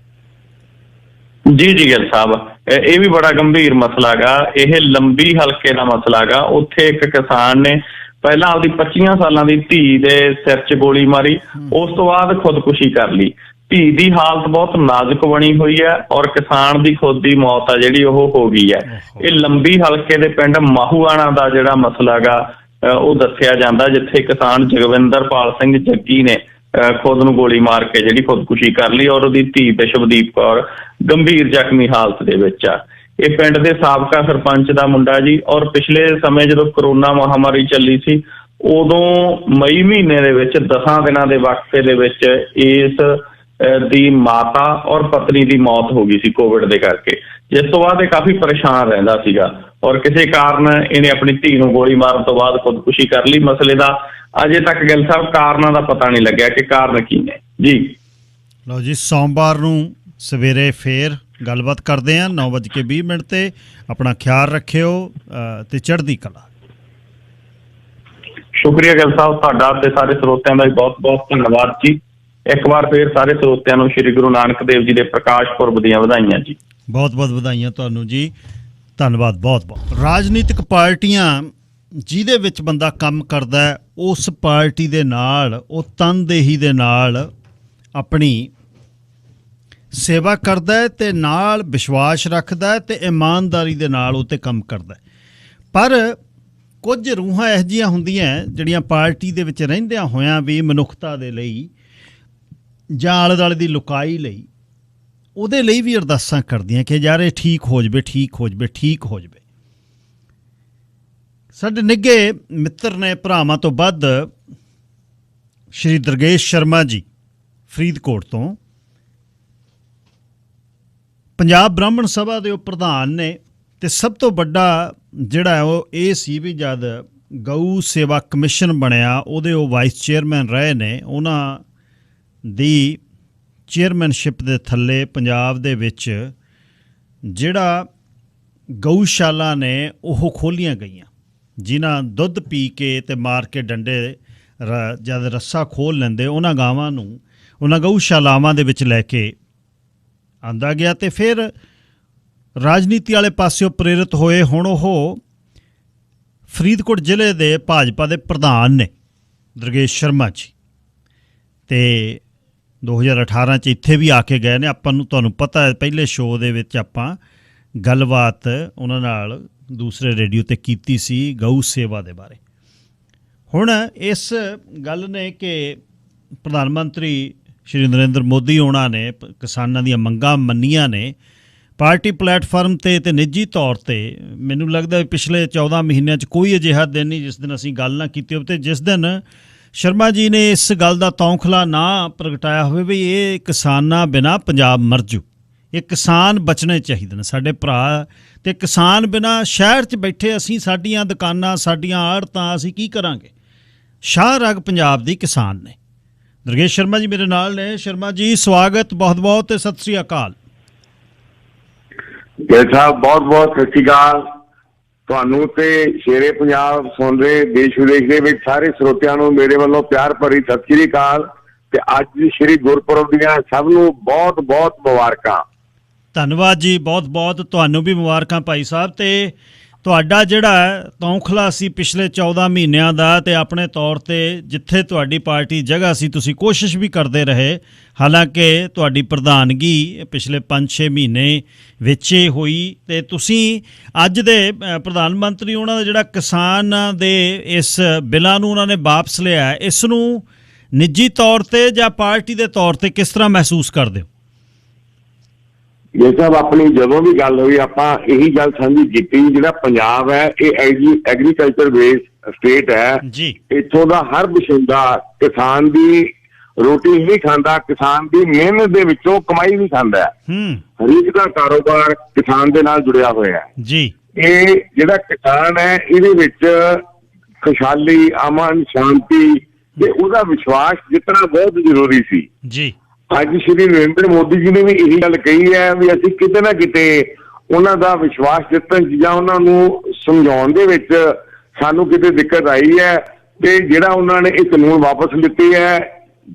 ਜੀ ਗਿੱਲ ਸਾਹਿਬ, ਇਹ ਵੀ ਬੜਾ ਗੰਭੀਰ ਮਸਲਾ ਗਾ। ਇਹ ਲੰਬੀ ਹਲਕੇ ਦਾ ਮਸਲਾ ਗਾ। ਉੱਥੇ ਇੱਕ ਕਿਸਾਨ ਨੇ ਪਹਿਲਾਂ ਆਪਦੀ 25 ਸਾਲਾਂ ਦੀ ਧੀ ਦੇ ਸਿਰ 'ਚ ਗੋਲੀ ਮਾਰੀ, ਉਸ ਤੋਂ ਬਾਅਦ ਖੁਦਕੁਸ਼ੀ ਕਰ ਲਈ। ਧੀ ਦੀ ਹਾਲਤ ਬਹੁਤ ਨਾਜ਼ੁਕ ਬਣੀ ਹੋਈ ਹੈ ਔਰ ਕਿਸਾਨ ਦੀ ਖੁਦ ਦੀ ਮੌਤ ਆ ਜਿਹੜੀ ਉਹ ਹੋ ਗਈ ਹੈ। ਇਹ ਲੰਬੀ ਹਲਕੇ ਦੇ ਪਿੰਡ ਮਾਹੂਆਣਾ ਦਾ ਜਿਹੜਾ ਮਸਲਾ ਗਾ ਉਹ ਦੱਸਿਆ ਜਾਂਦਾ, ਜਿੱਥੇ ਕਿਸਾਨ ਜਗਵਿੰਦਰਪਾਲ ਸਿੰਘ ਜੱਗੀ ਨੇ ਖੁਦ ਨੂੰ ਗੋਲੀ ਮਾਰ ਕੇ ਜਿਹੜੀ ਖੁਦਕੁਸ਼ੀ ਕਰ ਲਈ ਔਰ ਉਹਦੀ ਧੀ ਵਿਸ਼ਵਦੀਪ ਕੌਰ ਗੰਭੀਰ ਜ਼ਖਮੀ ਹਾਲਤ ਦੇ ਵਿੱਚ ਆ। ਇਹ ਪਿੰਡ ਦੇ ਸਾਬਕਾ ਸਰਪੰਚ ਦਾ ਮੁੰਡਾ ਜੀ ਔਰ ਪਿਛਲੇ ਸਮੇਂ ਜਦੋਂ ਕਰੋਨਾ ਮਹਾਮਾਰੀ ਚੱਲੀ ਸੀ ਉਦੋਂ ਮਈ ਮਹੀਨੇ ਦੇ ਵਿੱਚ 10 ਦਿਨਾਂ ਦੇ ਵਕਫੇ ਦੇ ਵਿੱਚ ਇਸ ਦੀ ਮਾਤਾ ਔਰ ਪਤਨੀ ਦੀ ਮੌਤ ਹੋ ਗਈ ਸੀ ਕੋਵਿਡ ਦੇ ਕਰਕੇ, ਜਿਸ ਤੋਂ ਬਾਅਦ ਇਹ ਕਾਫੀ ਪਰੇਸ਼ਾਨ ਰਹਿੰਦਾ ਸੀਗਾ ਔਰ ਕਿਸੇ ਕਾਰਨ ਇਹਨੇ ਆਪਣੀ ਧੀ ਨੂੰ ਗੋਲੀ ਮਾਰਨ ਤੋਂ ਬਾਅਦ ਖੁਦਕੁਸ਼ੀ ਕਰ ਲਈ। ਮਸਲੇ ਦਾ ਅਜੇ ਤੱਕ ਗਿੱਲ ਸਾਹਿਬ ਕਾਰਨਾਂ ਦਾ ਪਤਾ ਨਹੀਂ ਲੱਗਿਆ ਕਿ ਕਾਰਨ ਕੀ ਨੇ। ਜੀ ਲਓ ਜੀ, ਸੋਮਵਾਰ ਨੂੰ ਸਵੇਰੇ ਫੇਰ ਗੱਲਬਾਤ ਕਰਦੇ ਹਾਂ 9:20 ਤੇ। ਆਪਣਾ ਖਿਆਲ ਰੱਖਿਓ ਤੇ ਚੜ੍ਹਦੀ ਕਲਾ। ਸ਼ੁਕਰੀਆ ਗਿੱਲ ਸਾਹਿਬ, ਤੁਹਾਡਾ ਤੇ ਸਾਰੇ ਸਰੋਤਿਆਂ ਦਾ ਬਹੁਤ ਬਹੁਤ ਧੰਨਵਾਦ ਜੀ। ਇੱਕ ਵਾਰ ਫੇਰ ਸਾਰੇ ਸਰੋਤਿਆਂ ਨੂੰ ਸ਼੍ਰੀ ਗੁਰੂ ਨਾਨਕ ਦੇਵ ਜੀ ਦੇ ਪ੍ਰਕਾਸ਼ ਪੁਰਬ ਦੀਆਂ ਵਧਾਈਆਂ ਜੀ। ਬਹੁਤ ਬਹੁਤ ਵਧਾਈਆਂ ਤੁਹਾਨੂੰ ਜੀ, ਧੰਨਵਾਦ ਬਹੁਤ ਬਹੁਤ। ਰਾਜਨੀਤਿਕ ਪਾਰਟੀਆਂ ਜਿਹਦੇ ਵਿੱਚ ਬੰਦਾ ਕੰਮ ਕਰਦਾ ਹੈ ਉਸ ਪਾਰਟੀ ਦੇ ਨਾਲ ਉਹ ਤਨਦੇਹੀ ਦੇ ਨਾਲ ਆਪਣੀ ਸੇਵਾ ਕਰਦਾ ਹੈ ਤੇ ਨਾਲ ਵਿਸ਼ਵਾਸ ਰੱਖਦਾ ਹੈ ਤੇ ਇਮਾਨਦਾਰੀ ਦੇ ਨਾਲ ਉਹ 'ਤੇ ਕੰਮ ਕਰਦਾ ਹੈ। ਪਰ ਕੁਝ ਰੂਹਾਂ ਇਹੋ ਜਿਹੀਆਂ ਹੁੰਦੀਆਂ ਜਿਹੜੀਆਂ ਪਾਰਟੀ ਦੇ ਵਿੱਚ ਰਹਿੰਦਿਆਂ ਹੋਇਆਂ ਵੀ ਮਨੁੱਖਤਾ ਦੇ ਲਈ ਜਾਂ ਆਲੇ ਦੁਆਲੇ ਦੀ ਲੁਕਾਈ ਲਈ ਉਹਦੇ ਲਈ ਵੀ ਅਰਦਾਸਾਂ ਕਰਦੀਆਂ ਕਿ ਯਾਰ ਇਹ ਠੀਕ ਹੋ ਜਾਵੇ, ਠੀਕ ਹੋ ਜਾਵੇ, ਠੀਕ ਹੋ ਜਾਵੇ। ਸਾਡੇ ਨਿੱਘੇ ਮਿੱਤਰ ਨੇ ਭਰਾਵਾਂ ਤੋਂ ਵੱਧ ਸ਼੍ਰੀ ਦਰਗੇਸ਼ ਸ਼ਰਮਾ ਜੀ ਫਰੀਦਕੋਟ ਤੋਂ, ਪੰਜਾਬ ਬ੍ਰਾਹਮਣ ਸਭਾ ਦੇ ਉਹ ਪ੍ਰਧਾਨ ਨੇ ਤੇ ਸਭ ਤੋਂ ਵੱਡਾ ਜਿਹੜਾ ਉਹ ਇਹ ਸੀ ਵੀ ਜਦ ਗਊ ਸੇਵਾ ਕਮਿਸ਼ਨ ਬਣਿਆ ਉਹਦੇ ਉਹ ਵਾਈਸ ਚੇਅਰਮੈਨ ਰਹੇ ਨੇ। ਉਹਨਾਂ ਦੀ ਚੇਅਰਮੈਨਸ਼ਿਪ ਦੇ ਥੱਲੇ ਪੰਜਾਬ ਦੇ ਵਿੱਚ ਜਿਹੜਾ ਗਊਸ਼ਾਲਾ ਨੇ ਉਹ ਖੋਲ੍ਹੀਆਂ ਗਈਆਂ, ਜਿਨ੍ਹਾਂ ਦੁੱਧ ਪੀ ਕੇ ਤੇ ਮਾਰ ਕੇ ਡੰਡੇ ਜਦ ਰੱਸਾ ਖੋਲ੍ਹ ਲੈਂਦੇ ਉਹਨਾਂ ਗਾਵਾਂ ਨੂੰ ਉਹਨਾਂ ਗਊਸ਼ਾਲਾਵਾਂ ਦੇ ਵਿੱਚ ਲੈ ਕੇ ਆਂਦਾ ਗਿਆ ਤੇ ਫਿਰ ਰਾਜਨੀਤੀ ਵਾਲੇ ਪਾਸਿਓਂ ਪ੍ਰੇਰਿਤ ਹੋਏ ਹੁਣ ਉਹ ਫਰੀਦਕੋਟ ਜ਼ਿਲ੍ਹੇ ਦੇ ਭਾਜਪਾ ਦੇ ਪ੍ਰਧਾਨ ਨੇ ਦਰਗੇਸ਼ ਸ਼ਰਮਾ ਜੀ ਤੇ 2018 'ਚ ਇੱਥੇ ਵੀ ਆ ਕੇ ਗਏ ਨੇ। ਆਪਾਂ ਨੂੰ ਤੁਹਾਨੂੰ ਪਤਾ ਹੈ ਪਹਿਲੇ ਸ਼ੋਅ ਦੇ ਵਿੱਚ ਆਪਾਂ ਗੱਲਬਾਤ ਉਹਨਾਂ ਨਾਲ ਦੂਸਰੇ ਰੇਡੀਓ 'ਤੇ ਕੀਤੀ ਸੀ ਗਊ ਸੇਵਾ ਦੇ ਬਾਰੇ। ਹੁਣ ਇਸ ਗੱਲ ਨੇ ਕਿ ਪ੍ਰਧਾਨ ਮੰਤਰੀ ਸ਼੍ਰੀ ਨਰਿੰਦਰ ਮੋਦੀ ਉਹਨਾਂ ਨੇ ਕਿਸਾਨਾਂ ਦੀਆਂ ਮੰਗਾਂ ਮੰਨੀਆਂ ਨੇ ਪਾਰਟੀ ਪਲੇਟਫਾਰਮ 'ਤੇ ਤੇ ਨਿੱਜੀ ਤੌਰ 'ਤੇ। ਮੈਨੂੰ ਲੱਗਦਾ ਪਿਛਲੇ 14 ਮਹੀਨਿਆਂ 'ਚ ਕੋਈ ਅਜਿਹਾ ਦਿਨ ਨਹੀਂ ਜਿਸ ਦਿਨ ਅਸੀਂ ਗੱਲ ਨਾ ਕੀਤੀ ਹੋਵੇ ਤੇ ਜਿਸ ਦਿਨ ਸ਼ਰਮਾ ਜੀ ਨੇ ਇਸ ਗੱਲ ਦਾ ਤੌਖਲਾ ਨਾ ਪ੍ਰਗਟਾਇਆ ਹੋਵੇ ਵੀ ਇਹ ਕਿਸਾਨਾਂ ਬਿਨਾਂ ਪੰਜਾਬ ਮਰ ਜੂ, ਇਹ ਕਿਸਾਨ ਬਚਣੇ ਚਾਹੀਦੇ ਨੇ ਸਾਡੇ ਭਰਾ, ਤੇ ਕਿਸਾਨ ਬਿਨਾਂ ਸ਼ਹਿਰ 'ਚ ਬੈਠੇ ਅਸੀਂ, ਸਾਡੀਆਂ ਦੁਕਾਨਾਂ, ਸਾਡੀਆਂ ਆੜਤਾਂ, ਅਸੀਂ ਕੀ ਕਰਾਂਗੇ। ਸ਼ਾਹ ਰਗ ਪੰਜਾਬ ਦੀ ਕਿਸਾਨ ਨੇ। ਦੁਰਗੇਸ਼ ਸ਼ਰਮਾ ਜੀ ਮੇਰੇ ਨਾਲ ਨੇ। ਸ਼ਰਮਾ ਜੀ ਸਵਾਗਤ ਬਹੁਤ ਬਹੁਤ ਤੇ ਸਤਿ ਸ੍ਰੀ ਅਕਾਲ। ਗਿੱਲ ਸਾਹਿਬ ਬਹੁਤ ਬਹੁਤ ਸਤਿ ਸ਼੍ਰੀ ਅਕਾਲ ਤੁਹਾਨੂੰ ਤੇ ਸ਼ੇਰੇ ਪੰਜਾਬ ਸੁਣ ਰਹੇ ਦੇਸ਼ ਵਿਦੇਸ਼ ਦੇ ਵਿੱਚ ਸਾਰੇ ਸਰੋਤਿਆਂ ਨੂੰ ਮੇਰੇ ਵੱਲੋਂ ਪਿਆਰ ਭਰੀ ਸਤਿ ਸ਼੍ਰੀ ਅਕਾਲ ਤੇ ਅੱਜ ਸ਼੍ਰੀ ਗੁਰਪੁਰਬ ਦੀਆਂ ਸਭ ਨੂੰ ਬਹੁਤ ਬਹੁਤ ਮੁਬਾਰਕਾਂ। ਧੰਨਵਾਦ ਜੀ, ਬਹੁਤ ਬਹੁਤ ਤੁਹਾਨੂੰ ਵੀ ਮੁਬਾਰਕਾਂ ਭਾਈ ਸਾਹਿਬ। ਤੇ ਤੁਹਾਡਾ ਜਿਹੜਾ ਤੌਖਲਾ ਸੀ ਪਿਛਲੇ 14 ਮਹੀਨਿਆਂ ਦਾ, ਤੇ ਆਪਣੇ ਤੌਰ ਤੇ ਜਿੱਥੇ ਤੁਹਾਡੀ ਪਾਰਟੀ ਜਗ੍ਹਾ ਸੀ ਤੁਸੀਂ ਕੋਸ਼ਿਸ਼ ਵੀ ਕਰਦੇ ਰਹੇ, ਹਾਲਾਂਕਿ ਤੁਹਾਡੀ ਪ੍ਰਧਾਨਗੀ ਪਿਛਲੇ 5-6 ਮਹੀਨੇ ਵਿੱਚ ਹੀ ਹੋਈ, ਤੇ ਤੁਸੀਂ ਅੱਜ ਦੇ ਪ੍ਰਧਾਨ ਮੰਤਰੀ ਉਹਨਾਂ ਦਾ ਜਿਹੜਾ ਕਿਸਾਨਾਂ ਦੇ ਇਸ ਬਿੱਲਾਂ ਨੂੰ ਉਹਨਾਂ ਨੇ ਵਾਪਸ ਲਿਆ, ਇਸ ਨੂੰ ਨਿੱਜੀ ਤੌਰ ਤੇ ਜਾਂ ਪਾਰਟੀ ਦੇ ਤੌਰ ਤੇ ਕਿਸ ਤਰ੍ਹਾਂ ਮਹਿਸੂਸ ਕਰਦੇ ਹੋ? ਇਹ ਸਭ ਆਪਣੀ ਜਦੋਂ ਵੀ ਗੱਲ ਹੋਈ ਆਪਾਂ ਇਹੀ ਗੱਲ ਸਾਂਝੀ ਕੀਤੀ, ਜਿਹੜਾ ਪੰਜਾਬ ਹੈ ਇਹ ਐਗਰੀਕਲਚਰ ਬੇਸਡ ਸਟੇਟ ਹੈ ਜੀ। ਇੱਥੋਂ ਦਾ ਹਰ ਬਸ਼ਿੰਦਾ ਕਿਸਾਨ ਦੀ ਰੋਟੀ ਨਹੀਂ ਖਾਂਦਾ, ਕਿਸਾਨ ਦੀ ਮਿਹਨਤ ਦੇ ਵਿੱਚੋਂ ਕਮਾਈ ਵੀ ਖਾਂਦਾ ਹੈ। ਹਰੇਕ ਦਾ ਕਾਰੋਬਾਰ ਕਿਸਾਨ ਦੇ ਨਾਲ ਜੁੜਿਆ ਹੋਇਆ ਹੈ ਜੀ। ਇਹ ਜਿਹੜਾ ਕਿਸਾਨ ਹੈ ਇਹਦੇ ਵਿੱਚ ਖੁਸ਼ਹਾਲੀ, ਅਮਨ, ਸ਼ਾਂਤੀ ਤੇ ਉਹਦਾ ਵਿਸ਼ਵਾਸ ਜਿੱਤਣਾ ਬਹੁਤ ਜ਼ਰੂਰੀ ਸੀ ਜੀ। ਅੱਜ ਸ਼੍ਰੀ ਨਰਿੰਦਰ ਮੋਦੀ ਜੀ ਨੇ ਵੀ ਇਹੀ ਗੱਲ ਕਹੀ ਹੈ ਵੀ ਅਸੀਂ ਕਿਤੇ ਨਾ ਕਿਤੇ ਉਹਨਾਂ ਦਾ ਵਿਸ਼ਵਾਸ ਜਿੱਤਣ ਜਾਂ ਉਹਨਾਂ ਨੂੰ ਸਮਝਾਉਣ ਦੇ ਵਿੱਚ ਸਾਨੂੰ ਕਿਤੇ ਦਿੱਕਤ ਆਈ ਹੈ, ਤੇ ਜਿਹੜਾ ਉਹਨਾਂ ਨੇ ਇਹ ਕਾਨੂੰਨ ਵਾਪਸ ਲਿੱਤੇ ਹੈ,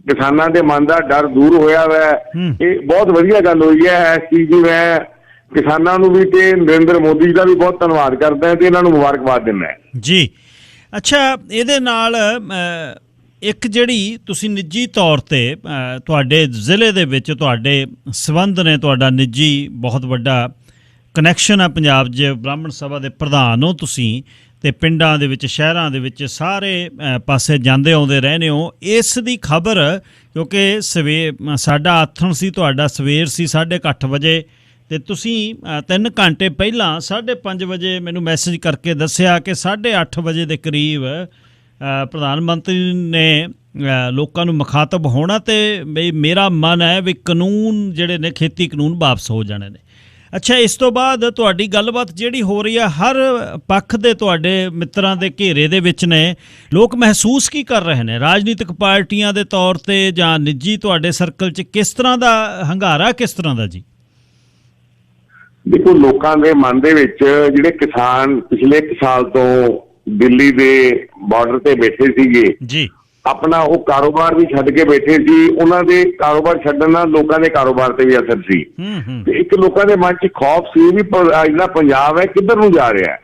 ਕਿਸਾਨਾਂ ਦੇ ਮਨ ਦਾ ਡਰ ਦੂਰ ਹੋਇਆ ਹੈ। ਇਹ ਬਹੁਤ ਵਧੀਆ ਗੱਲ ਹੋਈ ਹੈ। ਇਸ ਚੀਜ਼ ਦੀ ਮੈਂ ਕਿਸਾਨਾਂ ਨੂੰ ਵੀ ਤੇ ਨਰਿੰਦਰ ਮੋਦੀ ਜੀ ਦਾ ਵੀ ਬਹੁਤ ਧੰਨਵਾਦ ਕਰਦਾ ਤੇ ਇਹਨਾਂ ਨੂੰ ਮੁਬਾਰਕਬਾਦ ਦਿੰਦਾ ਜੀ। ਅੱਛਾ, ਇਹਦੇ ਨਾਲ ਇੱਕ ਜਿਹੜੀ ਤੁਸੀਂ ਨਿੱਜੀ ਤੌਰ ਤੇ ਤੁਹਾਡੇ ਜ਼ਿਲ੍ਹੇ ਦੇ ਵਿੱਚ ਤੁਹਾਡੇ ਸੰਬੰਧ ਨੇ, ਤੁਹਾਡਾ ਨਿੱਜੀ ਬਹੁਤ ਵੱਡਾ ਕਨੈਕਸ਼ਨ ਹੈ ਪੰਜਾਬ 'ਚ, ਬ੍ਰਾਹਮਣ ਸਭਾ ਦੇ ਪ੍ਰਧਾਨ ਹੋ ਤੁਸੀਂ, ਤੇ ਪਿੰਡਾਂ ਦੇ ਵਿੱਚ, ਸ਼ਹਿਰਾਂ ਦੇ ਵਿੱਚ ਸਾਰੇ ਪਾਸੇ ਜਾਂਦੇ ਆਉਂਦੇ ਰਹਿੰਦੇ ਹੋ। ਇਸ ਦੀ ਖਬਰ, ਕਿਉਂਕਿ ਸਾਡਾ ਆਥਣ ਸੀ, ਤੁਹਾਡਾ ਸਵੇਰ ਸੀ 8:30 ਵਜੇ, ਤੇ ਤੁਸੀਂ 3 ਘੰਟੇ ਪਹਿਲਾਂ 5:30 ਵਜੇ ਮੈਨੂੰ ਮੈਸੇਜ ਕਰਕੇ ਦੱਸਿਆ ਕਿ 8:30 ਵਜੇ ਦੇ ਕਰੀਬ ਪ੍ਰਧਾਨ ਮੰਤਰੀ ਨੇ ਲੋਕਾਂ ਨੂੰ ਮੁਖਾਤਬ ਹੋਣਾ, ਤੇ ਮੇਰਾ ਮਨ ਹੈ ਵੀ ਕਾਨੂੰਨ ਜਿਹੜੇ ਨੇ, ਖੇਤੀ ਕਾਨੂੰਨ ਵਾਪਸ ਹੋ ਜਾਣੇ ਨੇ। ਅੱਛਾ, ਇਸ ਤੋਂ ਬਾਅਦ ਤੁਹਾਡੀ ਗੱਲਬਾਤ ਜਿਹੜੀ ਹੋ ਰਹੀ ਹੈ, ਹਰ ਪੱਖ ਦੇ ਤੁਹਾਡੇ ਮਿੱਤਰਾਂ ਦੇ ਘੇਰੇ ਦੇ ਵਿੱਚ ਨੇ, ਲੋਕ ਮਹਿਸੂਸ ਕੀ ਕਰ ਰਹੇ ਨੇ ਰਾਜਨੀਤਿਕ ਪਾਰਟੀਆਂ ਦੇ ਤੌਰ ਤੇ ਜਾਂ ਨਿੱਜੀ ਤੁਹਾਡੇ ਸਰਕਲ 'ਚ ਕਿਸ ਤਰ੍ਹਾਂ ਦਾ ਹੰਗਾਰਾ, ਕਿਸ ਤਰ੍ਹਾਂ ਦਾ ਜੀ? ਦੇਖੋ, ਲੋਕਾਂ ਦੇ ਮਨ ਦੇ ਵਿੱਚ ਜਿਹੜੇ ਕਿਸਾਨ ਪਿਛਲੇ 1 ਸਾਲ ਤੋਂ ਦਿੱਲੀ ਦੇ ਬਾਰਡਰ ਤੇ ਬੈਠੇ ਸੀਗੇ ਜੀ, ਆਪਣਾ ਉਹ ਕਾਰੋਬਾਰ ਵੀ ਛੱਡ ਕੇ ਬੈਠੇ ਸੀ, ਉਹਨਾਂ ਦੇ ਕਾਰੋਬਾਰ ਛੱਡਣ ਨਾਲ ਲੋਕਾਂ ਦੇ ਕਾਰੋਬਾਰ ਤੇ ਵੀ ਅਸਰ ਸੀ। ਤੇ ਇੱਕ ਲੋਕਾਂ ਦੇ ਮਨ 'ਚ ਖੌਫ ਸੀ ਵੀ ਜਿਹੜਾ ਪੰਜਾਬ ਹੈ ਕਿੱਧਰ ਨੂੰ ਜਾ ਰਿਹਾ ਹੈ।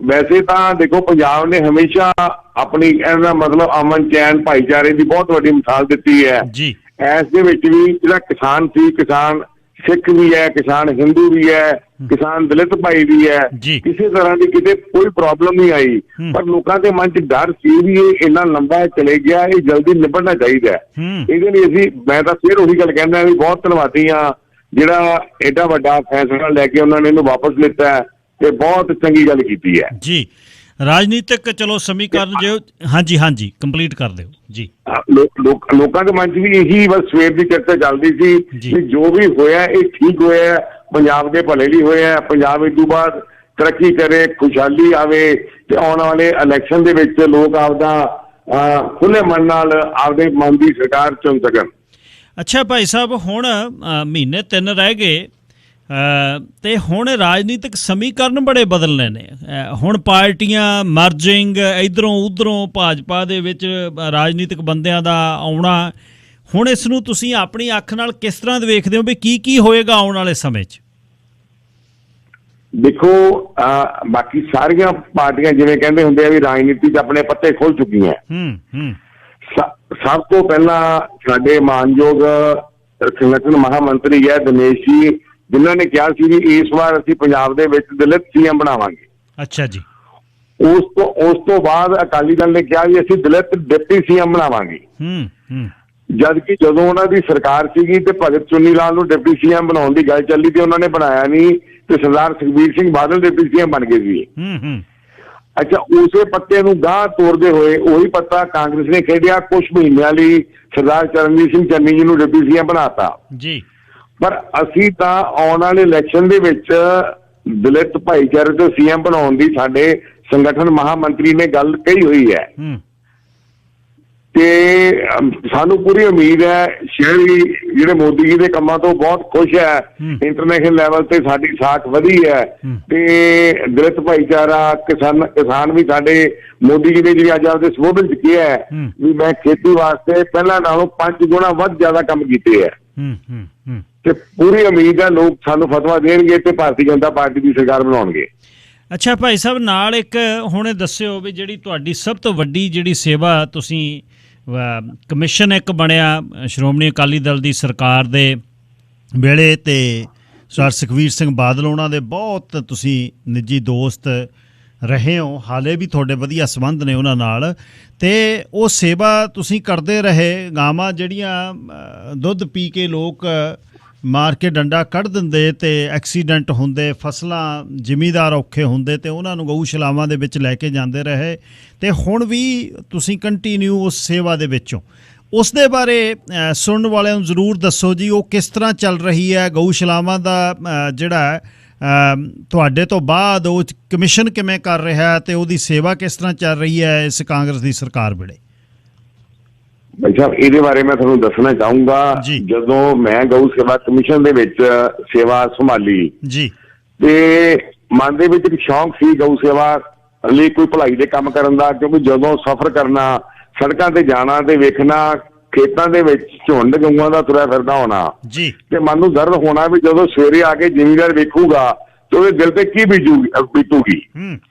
ਵੈਸੇ ਤਾਂ ਦੇਖੋ, ਪੰਜਾਬ ਨੇ ਹਮੇਸ਼ਾ ਆਪਣੀ ਇਹਦਾ ਮਤਲਬ ਅਮਨ, ਚੈਨ, ਭਾਈਚਾਰੇ ਦੀ ਬਹੁਤ ਵੱਡੀ ਮਿਸਾਲ ਦਿੱਤੀ ਹੈ ਜੀ। ਇਸ ਦੇ ਵਿੱਚ ਵੀ ਜਿਹੜਾ ਕਿਸਾਨ ਸੀ, ਕਿਸਾਨ ਸਿੱਖ ਵੀ ਹੈ, ਕਿਸਾਨ ਹਿੰਦੂ ਵੀ ਹੈ, ਕਿਸਾਨ ਦਲਿਤ ਭਾਈ ਵੀ ਹੈ, ਕਿਸੇ ਤਰ੍ਹਾਂ ਦੀ ਕਿਤੇ ਕੋਈ ਪ੍ਰੋਬਲਮ ਨਹੀਂ ਆਈ। ਪਰ ਲੋਕਾਂ ਦੇ ਮਨ 'ਚ ਡਰ ਸੀ ਵੀ ਇਹ ਇੰਨਾ ਲੰਬਾ ਚਲੇ ਗਿਆ, ਇਹ ਜਲਦੀ ਨਿਬੜਨਾ ਚਾਹੀਦਾ। ਇਹਦੇ ਲਈ ਮੈਂ ਤਾਂ ਫਿਰ ਉਹੀ ਗੱਲ ਕਹਿੰਦਾ ਵੀ ਬਹੁਤ ਧੰਨਵਾਦੀ ਹਾਂ ਜਿਹੜਾ ਐਡਾ ਵੱਡਾ ਫੈਸਲਾ ਲੈ ਕੇ ਉਹਨਾਂ ਨੇ ਇਹਨੂੰ ਵਾਪਸ ਲਿੱਤਾ ਤੇ ਬਹੁਤ ਚੰਗੀ ਗੱਲ ਕੀਤੀ ਹੈ ਜੀ। ਰਾਜਨੀਤਿਕ ਚਲੋ ਸਮੀਕਰਨ ਜੋ ਹਾਂਜੀ ਕੰਪਲੀਟ ਕਰ ਦਿਓ ਜੀ। ਲੋਕਾਂ ਦੇ ਮਨ 'ਚ ਵੀ ਇਹੀ ਬਸ ਸਵੇਰ ਦੀ ਚਰਚਾ ਚੱਲਦੀ ਸੀ ਕਿ ਜੋ ਵੀ ਹੋਇਆ ਇਹ ਠੀਕ ਹੋਇਆ, ਪੰਜਾਬ ਦੇ ਭਲੇ ਲਈ ਹੋਇਆ, ਪੰਜਾਬ ਇਸ ਤੋਂ ਬਾਅਦ ਤਰੱਕੀ ਕਰੇ, ਖੁਸ਼ਹਾਲੀ ਆਵੇ ਤੇ ਆਉਣ ਵਾਲੇ ਇਲੈਕਸ਼ਨ ਦੇ ਵਿੱਚ ਲੋਕ ਆਪਦਾ ਖੁੱਲੇ ਮਨ ਨਾਲ ਆਪਦੇ ਮਨ ਦੀ ਸਰਕਾਰ ਚੁਣ ਸਕਣ। ਅੱਛਾ ਭਾਈ ਸਾਹਿਬ, ਹੁਣ ਮਹੀਨੇ 3 ਰਹਿ ਗਏ ਤੇ ਹੁਣ ਰਾਜਨੀਤਿਕ ਸਮੀਕਰਨ ਬੜੇ ਬਦਲਨੇ ਨੇ। ਹੁਣ ਪਾਰਟੀਆਂ ਮਰਜਿੰਗ, ਇਧਰੋਂ ਉਧਰੋਂ ਭਾਜਪਾ ਦੇ ਵਿੱਚ ਰਾਜਨੀਤਿਕ ਬੰਦਿਆਂ ਦਾ ਆਉਣਾ, ਹੁਣ ਇਸ ਨੂੰ ਤੁਸੀਂ ਆਪਣੀ ਅੱਖ ਨਾਲ ਕਿਸ ਤਰ੍ਹਾਂ ਦੇ ਵੇਖਦੇ ਹੋ ਵੀ ਕੀ ਹੋਏਗਾ ਆਉਣ ਵਾਲੇ ਸਮੇਂ 'ਚ? ਦੇਖੋ, ਬਾਕੀ ਸਾਰੀਆਂ ਪਾਰਟੀਆਂ ਜਿਵੇਂ ਕਹਿੰਦੇ ਹੁੰਦੇ ਆ ਵੀ ਰਾਜਨੀਤੀ 'ਚ ਆਪਣੇ ਪੱਤੇ ਖੁੱਲ ਚੁੱਕੀਆਂ। ਸਭ ਤੋਂ ਪਹਿਲਾਂ ਸਾਡੇ ਮਾਨਯੋਗ ਸੰਗਠਨ ਮਹਾਮੰਤਰੀ ਹੈ ਦਿਨੇਸ਼ ਜੀ, ਜਿਨ੍ਹਾਂ ਨੇ ਕਿਹਾ ਸੀ ਵੀ ਇਸ ਵਾਰ ਅਸੀਂ ਪੰਜਾਬ ਦੇ ਵਿੱਚ ਦਲਿਤ ਸੀਐਮ ਬਣਾਵਾਂਗੇ। ਅੱਛਾ ਜੀ। ਉਸ ਤੋਂ ਬਾਅਦ ਅਕਾਲੀ ਦਲ ਨੇ ਕਿਹਾ ਵੀ ਅਸੀਂ ਦਲਿਤ ਡਿਪਟੀ ਸੀਐਮ ਬਣਾਵਾਂਗੇ। ਜਦ ਕਿ ਜਦੋਂ ਉਹਨਾਂ ਦੀ ਸਰਕਾਰ ਸੀਗੀ ਤੇ ਭਗਤ ਚੁੰਨੀ ਲਾਲ ਨੂੰ ਡਿਪਟੀ ਸੀਐਮ ਬਣਾਉਣ ਦੀ ਗੱਲ ਚੱਲੀ ਤੇ ਉਹਨਾਂ ਨੇ ਬਣਾਇਆ ਨਹੀਂ, ਤੇ ਸਰਦਾਰ ਸੁਖਬੀਰ ਸਿੰਘ ਬਾਦਲ ਡਿਪਟੀ ਸੀਐਮ ਬਣ ਗਏ ਸੀ। ਅੱਛਾ, ਉਸੇ ਪੱਤੇ ਨੂੰ ਗਾਂਹ ਤੋੜਦੇ ਹੋਏ ਉਹੀ ਪੱਤਾ ਕਾਂਗਰਸ ਨੇ ਖੇਡਿਆ, ਕੁਝ ਮਹੀਨਿਆਂ ਲਈ ਸਰਦਾਰ ਚਰਨਜੀਤ ਸਿੰਘ ਚੰਨੀ ਜੀ ਨੂੰ ਡਿਪਟੀ ਸੀਐਮ ਬਣਾਤਾ ਜੀ। ਪਰ ਅਸੀਂ ਤਾਂ ਆਉਣ ਵਾਲੇ ਇਲੈਕਸ਼ਨ ਦੇ ਵਿੱਚ ਦਲਿਤ ਭਾਈਚਾਰੇ ਤੋਂ ਸੀਐਮ ਬਣਾਉਣ ਦੀ ਸਾਡੇ ਸੰਗਠਨ ਮਹਾਮੰਤਰੀ ਨੇ ਗੱਲ ਕਹੀ ਹੋਈ ਹੈ ਤੇ ਸਾਨੂੰ ਪੂਰੀ ਉਮੀਦ ਹੈ। ਸ਼ਹਿਰੀ ਜਿਹੜੇ ਮੋਦੀ ਜੀ ਦੇ ਕੰਮਾਂ ਤੋਂ ਬਹੁਤ ਖੁਸ਼ ਹੈ, ਇੰਟਰਨੈਸ਼ਨਲ ਲੈਵਲ ਤੇ ਸਾਡੀ ਸਾਖ ਵਧੀ ਹੈ ਤੇ ਦਲਿਤ ਭਾਈਚਾਰਾ ਕਿਸਾਨ ਵੀ ਸਾਡੇ ਮੋਦੀ ਜੀ ਨੇ ਜਿਹੜੀ ਅੱਜ ਆਪਦੇ ਸੰਬੋਧਨ ਚ ਕਿਹਾ ਹੈ ਵੀ ਮੈਂ ਖੇਤੀ ਵਾਸਤੇ ਪਹਿਲਾਂ ਨਾਲੋਂ 5 ਗੁਣਾ ਵੱਧ ਜ਼ਿਆਦਾ ਕੰਮ ਕੀਤੇ ਹੈ ਤੇ ਪੂਰੀ ਉਮੀਦ ਹੈ ਲੋਕ ਸਾਨੂੰ ਫਤਵਾ ਦੇਣਗੇ ਤੇ ਭਾਰਤੀ ਜਨਤਾ ਪਾਰਟੀ ਦੀ ਸਰਕਾਰ ਬਣਾਉਣਗੇ। ਅੱਛਾ ਭਾਈ ਸਾਹਿਬ, ਨਾਲ ਇੱਕ ਹੁਣੇ ਦੱਸਿਓ ਵੀ ਜਿਹੜੀ ਤੁਹਾਡੀ ਸਭ ਤੋਂ ਵੱਡੀ ਜਿਹੜੀ ਸੇਵਾ ਤੁਸੀਂ ਕਮਿਸ਼ਨ ਇੱਕ ਬਣਿਆ ਸ਼੍ਰੋਮਣੀ ਅਕਾਲੀ ਦਲ ਦੀ ਸਰਕਾਰ ਦੇ ਵੇਲੇ ਤੇ ਸਰ ਸੁਖਬੀਰ ਸਿੰਘ ਬਾਦਲ ਉਹਨਾਂ ਦੇ ਬਹੁਤ ਤੁਸੀਂ ਨਿੱਜੀ ਦੋਸਤ ਰਹੇ ਹੋ, ਹਾਲੇ ਵੀ ਤੁਹਾਡੇ ਵਧੀਆ ਸੰਬੰਧ ਨੇ ਉਹਨਾਂ ਨਾਲ ਤੇ ਉਹ ਸੇਵਾ ਤੁਸੀਂ ਕਰਦੇ ਰਹੇ। ਗਾਵਾਂ ਜਿਹੜੀਆਂ ਦੁੱਧ ਪੀ ਕੇ ਲੋਕ ਮਾਰ ਕੇ ਡੰਡਾ ਕੱਢ ਦਿੰਦੇ ਤੇ ਐਕਸੀਡੈਂਟ ਹੁੰਦੇ, ਫਸਲਾਂ ਜ਼ਿਮੀਂਦਾਰ ਔਖੇ ਹੁੰਦੇ ਤੇ ਉਹਨਾਂ ਨੂੰ ਗਊਸ਼ਾਲਾਵਾਂ ਦੇ ਵਿੱਚ ਲੈ ਕੇ ਜਾਂਦੇ ਰਹੇ ਤੇ ਹੁਣ ਵੀ ਤੁਸੀਂ ਕੰਟੀਨਿਊ ਉਸ ਸੇਵਾ ਦੇ ਵਿੱਚੋਂ। ਉਸ ਦੇ ਬਾਰੇ ਸੁਣਨ ਵਾਲਿਆਂ ਨੂੰ ਜ਼ਰੂਰ ਦੱਸੋ ਜੀ, ਉਹ ਕਿਸ ਤਰ੍ਹਾਂ ਚੱਲ ਰਹੀ ਹੈ ਗਊਸ਼ਾਲਾਵਾਂ ਦਾ ਜਿਹੜਾ ਤੁਹਾਡੇ ਤੋਂ ਬਾਅਦ ਉਹ ਕਮਿਸ਼ਨ ਕਿਵੇਂ ਕਰ ਰਿਹਾ ਤੇ ਉਹਦੀ ਸੇਵਾ ਕਿਸ ਤਰ੍ਹਾਂ ਚੱਲ ਰਹੀ ਹੈ ਇਸ ਕਾਂਗਰਸ ਦੀ ਸਰਕਾਰ ਵੇਲੇ? ਭਾਈ ਸਾਹਿਬ, ਇਹਦੇ ਬਾਰੇ ਮੈਂ ਤੁਹਾਨੂੰ ਦੱਸਣਾ ਚਾਹੂੰਗਾ। ਜਦੋਂ ਮੈਂ ਗਊ ਸੇਵਾ ਕਮਿਸ਼ਨ ਦੇ ਵਿੱਚ ਸੇਵਾ ਸੰਭਾਲੀ ਜੀ ਤੇ ਮਨ ਦੇ ਵਿੱਚ ਇੱਕ ਸ਼ੌਂਕ ਸੀ ਗਊ ਸੇਵਾ ਲਈ ਕੋਈ ਭਲਾਈ ਦੇ ਕੰਮ ਕਰਨ ਦਾ, ਕਿਉਂਕਿ ਜਦੋਂ ਸਫ਼ਰ ਕਰਨਾ, ਸੜਕਾਂ ਤੇ ਜਾਣਾ ਤੇ ਵੇਖਣਾ ਖੇਤਾਂ ਦੇ ਵਿੱਚ ਝੁੰਡ ਗਊਆਂ ਦਾ ਤੁਰਿਆ ਫਿਰਦਾ ਹੋਣਾ ਜੀ ਤੇ ਮਨ ਨੂੰ ਦਰਦ ਹੋਣਾ ਵੀ ਜਦੋਂ ਸਵੇਰੇ ਆ ਕੇ ਜ਼ਿਮੀਂਦਾਰ ਵੇਖੂਗਾ ਤੇ ਉਹਦੇ ਦਿਲ ਤੇ ਕੀ ਬੀਤੂਗੀ।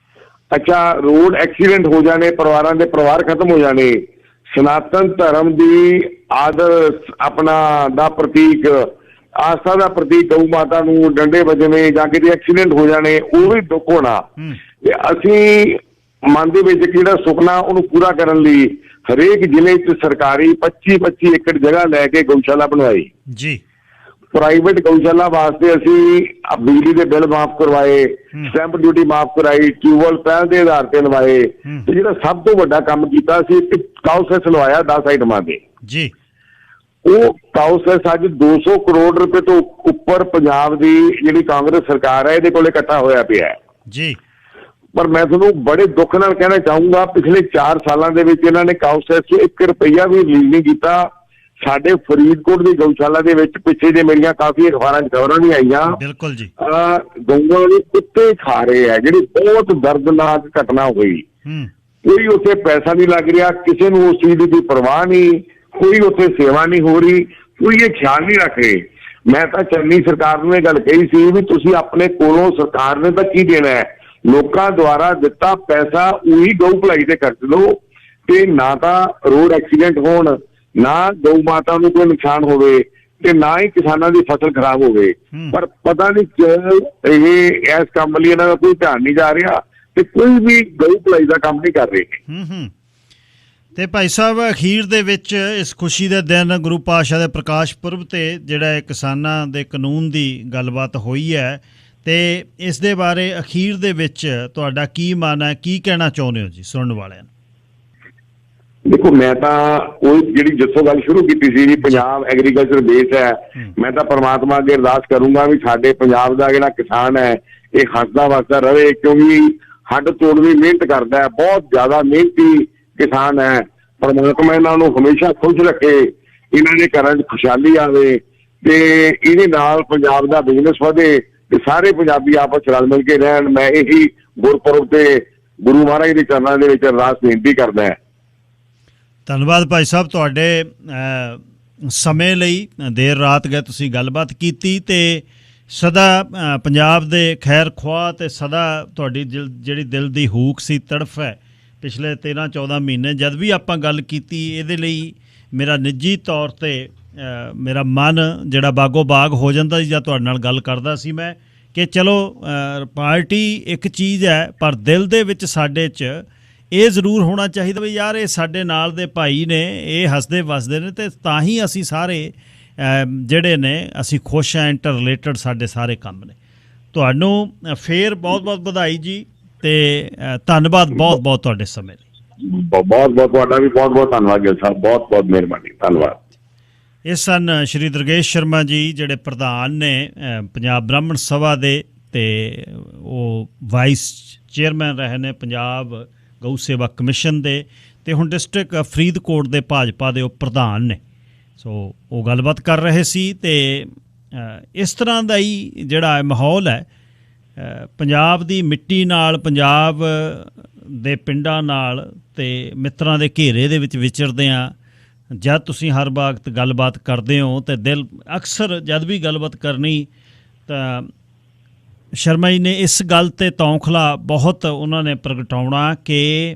ਅੱਛਾ, ਰੋਡ ਐਕਸੀਡੈਂਟ ਹੋ ਜਾਣੇ, ਪਰਿਵਾਰਾਂ ਦੇ ਪਰਿਵਾਰ ਖਤਮ ਹੋ ਜਾਣੇ, ਸਨਾਤਨ ਧਰਮ ਦੀ ਆਦਰ ਆਪਣਾ ਦਾ ਪ੍ਰਤੀਕ, ਆਸਥਾ ਦਾ ਪ੍ਰਤੀਕ ਗਊ ਮਾਤਾ ਨੂੰ ਡੰਡੇ ਵੱਜਣੇ ਜਾਂ ਕਿਤੇ ਐਕਸੀਡੈਂਟ ਹੋ ਜਾਣੇ, ਉਹ ਵੀ ਦੁੱਖ ਹੋਣਾ। ਤੇ ਅਸੀਂ ਮਨ ਦੇ ਵਿੱਚ ਜਿਹੜਾ ਸੁਪਨਾ ਉਹਨੂੰ ਪੂਰਾ ਕਰਨ ਲਈ ਹਰੇਕ ਜ਼ਿਲ੍ਹੇ 'ਚ ਸਰਕਾਰੀ 25-25 ਏਕੜ ਜਗ੍ਹਾ ਲੈ ਕੇ ਗਊਸ਼ਾਲਾ ਬਣਵਾਈ ਜੀ। ਪ੍ਰਾਈਵੇਟ ਗਊਸ਼ਾਲਾ ਵਾਸਤੇ ਅਸੀਂ ਬਿਜਲੀ ਦੇ ਬਿੱਲ ਮਾਫ ਕਰਵਾਏ, ਸਟੈਂਪ ਡਿਊਟੀ ਮਾਫ ਕਰਾਈ, ਟਿਊਬਵੈੱਲ ਪਹਿਲ ਦੇ ਆਧਾਰ ਤੇ ਲਵਾਏ ਤੇ ਜਿਹੜਾ ਸਭ ਤੋਂ ਵੱਡਾ ਕੰਮ ਕੀਤਾ ਸੀ ਇੱਕ ਕਾਊ ਸੈਸ ਲਵਾਇਆ 10 ਆਈਟਮਾਂ ਦੇ ਜੀ। ਉਹ ਕਾਊ ਸੈਸ ਅੱਜ 200 ਕਰੋੜ ਰੁਪਏ ਤੋਂ ਉੱਪਰ ਪੰਜਾਬ ਦੀ ਜਿਹੜੀ ਕਾਂਗਰਸ ਸਰਕਾਰ ਹੈ ਇਹਦੇ ਕੋਲ ਇਕੱਠਾ ਹੋਇਆ ਪਿਆ ਹੈ ਜੀ। ਪਰ ਮੈਂ ਤੁਹਾਨੂੰ ਬੜੇ ਦੁੱਖ ਨਾਲ ਕਹਿਣਾ ਚਾਹੂੰਗਾ, ਪਿਛਲੇ 4 ਸਾਲਾਂ ਦੇ ਵਿੱਚ ਇਹਨਾਂ ਨੇ ਕਾਊ ਸੈਸ 'ਚ 1 ਰੁਪਈਆ ਵੀ ਰਿਲੀਜ਼ ਨਹੀਂ ਕੀਤਾ। ਸਾਡੇ ਫਰੀਦਕੋਟ ਦੀ ਗਊਸ਼ਾਲਾ ਦੇ ਵਿੱਚ ਪਿੱਛੇ ਜੇ ਮੇਰੀਆਂ ਕਾਫੀ ਅਖਬਾਰਾਂ 'ਚ ਖਬਰਾਂ ਵੀ ਆਈਆਂ, ਬਿਲਕੁਲ ਜੀ, ਗਊਆਂ ਦੇ ਕੁੱਤੇ ਖਾ ਰਹੇ ਆ, ਜਿਹੜੀ ਬਹੁਤ ਦਰਦਨਾਕ ਘਟਨਾ ਹੋਈ। ਕੋਈ ਉੱਥੇ ਪੈਸਾ ਨਹੀਂ ਲੱਗ ਰਿਹਾ, ਕਿਸੇ ਨੂੰ ਉਸ ਚੀਜ਼ ਦੀ ਕੋਈ ਪਰਵਾਹ ਨਹੀਂ, ਕੋਈ ਉੱਥੇ ਸੇਵਾ ਨਹੀਂ ਹੋ ਰਹੀ, ਕੋਈ ਇਹ ਖਿਆਲ ਨਹੀਂ ਰੱਖ ਰਹੇ। ਮੈਂ ਤਾਂ ਚੰਨੀ ਸਰਕਾਰ ਨੂੰ ਇਹ ਗੱਲ ਕਹੀ ਸੀ ਵੀ ਤੁਸੀਂ ਆਪਣੇ ਕੋਲੋਂ, ਸਰਕਾਰ ਨੇ ਤਾਂ ਕੀ ਦੇਣਾ ਹੈ, ਲੋਕਾਂ ਦੁਆਰਾ ਦਿੱਤਾ ਪੈਸਾ ਉਹੀ ਗਊ ਭਲਾਈ ਤੇ ਖਰਚ ਲਓ ਤੇ ਨਾ ਤਾਂ ਰੋਡ ਐਕਸੀਡੈਂਟ ਹੋਣ, ਨਾ ਗਊ ਮਾਤਾ ਨੂੰ ਕੋਈ ਨੁਕਸਾਨ ਹੋਵੇ ਤੇ ਨਾ ਹੀ ਕਿਸਾਨਾਂ ਦੀ ਫਸਲ ਖਰਾਬ ਹੋਵੇ। ਪਰ ਪਤਾ ਨਹੀਂ ਕਿਉਂ ਇਹ ਇਸ ਕੰਮ ਲਈ ਇਹਨਾਂ ਦਾ ਕੋਈ ਧਿਆਨ ਨਹੀਂ ਜਾ ਰਿਹਾ ਤੇ ਕੋਈ ਵੀ ਗਊ ਭਲਾਈ ਦਾ ਕੰਮ ਨਹੀਂ ਕਰ ਰਹੇ। ਤੇ ਭਾਈ ਸਾਹਿਬ, ਅਖੀਰ ਦੇ ਵਿੱਚ ਇਸ ਖੁਸ਼ੀ ਦੇ ਦਿਨ ਗੁਰੂ ਪਾਤਸ਼ਾਹ ਦੇ ਪ੍ਰਕਾਸ਼ ਪੁਰਬ ਤੇ ਜਿਹੜਾ ਕਿਸਾਨਾਂ ਦੇ ਕਾਨੂੰਨ ਦੀ ਗੱਲਬਾਤ ਹੋਈ ਹੈ ਤੇ ਇਸ ਦੇ ਬਾਰੇ ਅਖੀਰ ਦੇ ਵਿੱਚ ਤੁਹਾਡਾ ਕੀ ਮਨ ਹੈ, ਕੀ ਕਹਿਣਾ ਚਾਹੁੰਦੇ ਹੋ ਜੀ ਸੁਣਨ ਵਾਲਿਆਂ ਨੂੰ? ਦੇਖੋ, ਮੈਂ ਤਾਂ ਉਹ ਜਿਹੜੀ ਜਿੱਥੋਂ ਗੱਲ ਸ਼ੁਰੂ ਕੀਤੀ ਸੀ ਵੀ ਪੰਜਾਬ ਐਗਰੀਕਲਚਰ ਬੇਸ ਹੈ, ਮੈਂ ਤਾਂ ਪਰਮਾਤਮਾ ਅੱਗੇ ਅਰਦਾਸ ਕਰੂੰਗਾ ਵੀ ਸਾਡੇ ਪੰਜਾਬ ਦਾ ਜਿਹੜਾ ਕਿਸਾਨ ਹੈ ਇਹ ਹੱਸਦਾ ਵਸਦਾ ਰਹੇ, ਕਿਉਂਕਿ ਹੱਡ ਤੋੜਵੀਂ ਮਿਹਨਤ ਕਰਦਾ ਹੈ, ਬਹੁਤ ਜ਼ਿਆਦਾ ਮਿਹਨਤੀ ਕਿਸਾਨ ਹੈ। ਪਰਮਾਤਮਾ ਇਹਨਾਂ ਨੂੰ ਹਮੇਸ਼ਾ ਖੁਸ਼ ਰੱਖੇ, ਇਹਨਾਂ ਦੇ ਘਰਾਂ 'ਚ ਖੁਸ਼ਹਾਲੀ ਆਵੇ ਤੇ ਇਹਦੇ ਨਾਲ ਪੰਜਾਬ ਦਾ ਬਿਜ਼ਨਸ ਵਧੇ ਤੇ ਸਾਰੇ ਪੰਜਾਬੀ ਆਪਸ 'ਚ ਰਲ ਮਿਲ ਕੇ ਰਹਿਣ। ਮੈਂ ਇਹੀ ਗੁਰਪੁਰਬ ਤੇ ਗੁਰੂ ਮਹਾਰਾਜ ਦੇ ਚਰਨਾਂ ਦੇ ਵਿੱਚ ਅਰਦਾਸ ਬੇਨਤੀ ਕਰਦਾ। ਧੰਨਵਾਦ ਭਾਈ ਸਾਹਿਬ ਤੁਹਾਡੇ ਸਮੇਂ ਲਈ। ਦੇਰ ਰਾਤ ਗਏ ਤੁਸੀਂ ਗੱਲਬਾਤ ਕੀਤੀ ਤੇ ਸਦਾ ਪੰਜਾਬ ਦੇ ਖੈਰ ਖੁਆਹ ਤੇ ਸਦਾ ਤੁਹਾਡੀ ਜਿਹੜੀ ਦਿਲ ਦੀ ਹੂਕ ਸੀ, ਤੜਫ ਹੈ ਪਿਛਲੇ 13-14 ਮਹੀਨੇ ਜਦ ਵੀ ਆਪਾਂ ਗੱਲ ਕੀਤੀ, ਇਹਦੇ ਲਈ ਮੇਰਾ ਨਿੱਜੀ ਤੌਰ 'ਤੇ ਮੇਰਾ ਮਨ ਜਿਹੜਾ ਬਾਗੋ ਬਾਗ ਹੋ ਜਾਂਦਾ ਸੀ ਜਦ ਤੁਹਾਡੇ ਨਾਲ ਗੱਲ ਕਰਦਾ ਸੀ ਮੈਂ, ਕਿ ਚਲੋ ਪਾਰਟੀ ਇੱਕ ਚੀਜ਼ ਹੈ ਪਰ ਦਿਲ ਦੇ ਵਿੱਚ ਸਾਡੇ 'ਚ ਇਹ ਜ਼ਰੂਰ ਹੋਣਾ ਚਾਹੀਦਾ ਵੀ ਯਾਰ ਇਹ ਸਾਡੇ ਨਾਲ ਦੇ ਭਾਈ ਨੇ, ਇਹ ਹੱਸਦੇ ਵਸਦੇ ਨੇ ਤੇ ਤਾਂ ਹੀ ਅਸੀਂ ਸਾਰੇ ਜਿਹੜੇ ਨੇ ਅਸੀਂ ਖੁਸ਼ ਹਾਂ, ਇੰਟਰ ਰਿਲੇਟਡ ਸਾਡੇ ਸਾਰੇ ਕੰਮ ਨੇ। ਤੁਹਾਨੂੰ ਫੇਰ ਬਹੁਤ ਬਹੁਤ ਵਧਾਈ ਜੀ ਤੇ ਧੰਨਵਾਦ ਬਹੁਤ ਬਹੁਤ ਤੁਹਾਡੇ ਸਮੇਂ ਲਈ। ਬਹੁਤ ਬਹੁਤ ਤੁਹਾਡਾ ਵੀ ਬਹੁਤ ਬਹੁਤ ਧੰਨਵਾਦ ਗਿੱਲ ਸਾਹਿਬ, ਬਹੁਤ ਬਹੁਤ ਮਿਹਰਬਾਨੀ, ਧੰਨਵਾਦ। ਇਹ ਸਨ ਸ਼੍ਰੀ ਦੁਰਗੇਸ਼ ਸ਼ਰਮਾ ਜੀ, ਜਿਹੜੇ ਪ੍ਰਧਾਨ ਨੇ ਪੰਜਾਬ ਬ੍ਰਾਹਮਣ ਸਭਾ ਦੇ, ਅਤੇ ਉਹ ਵਾਈਸ ਚੇਅਰਮੈਨ ਰਹੇ ਨੇ ਪੰਜਾਬ ਗਊ ਸੇਵਾ ਕਮਿਸ਼ਨ ਦੇ, ਅਤੇ ਹੁਣ ਡਿਸਟ੍ਰਿਕਟ ਫਰੀਦਕੋਟ ਦੇ ਭਾਜਪਾ ਦੇ ਉਹ ਪ੍ਰਧਾਨ ਨੇ। ਸੋ ਉਹ ਗੱਲਬਾਤ ਕਰ ਰਹੇ ਸੀ, ਅਤੇ ਇਸ ਤਰ੍ਹਾਂ ਦਾ ਹੀ ਜਿਹੜਾ ਮਾਹੌਲ ਹੈ ਪੰਜਾਬ ਦੀ ਮਿੱਟੀ ਨਾਲ, ਪੰਜਾਬ ਦੇ ਪਿੰਡਾਂ ਨਾਲ ਅਤੇ ਮਿੱਤਰਾਂ ਦੇ ਘੇਰੇ ਦੇ ਵਿੱਚ ਵਿਚਰਦੇ ਹਾਂ। ਜਦ ਤੁਸੀਂ ਹਰ ਵਕਤ ਗੱਲਬਾਤ ਕਰਦੇ ਹੋ ਅਤੇ ਦਿਲ ਅਕਸਰ ਜਦ ਵੀ ਗੱਲਬਾਤ ਕਰਨੀ ਤਾਂ ਸ਼ਰਮਾ ਜੀ ਨੇ ਇਸ ਗੱਲ 'ਤੇ ਤੌਖਲਾ ਬਹੁਤ ਉਹਨਾਂ ਨੇ ਪ੍ਰਗਟਾਉਣਾ ਕਿ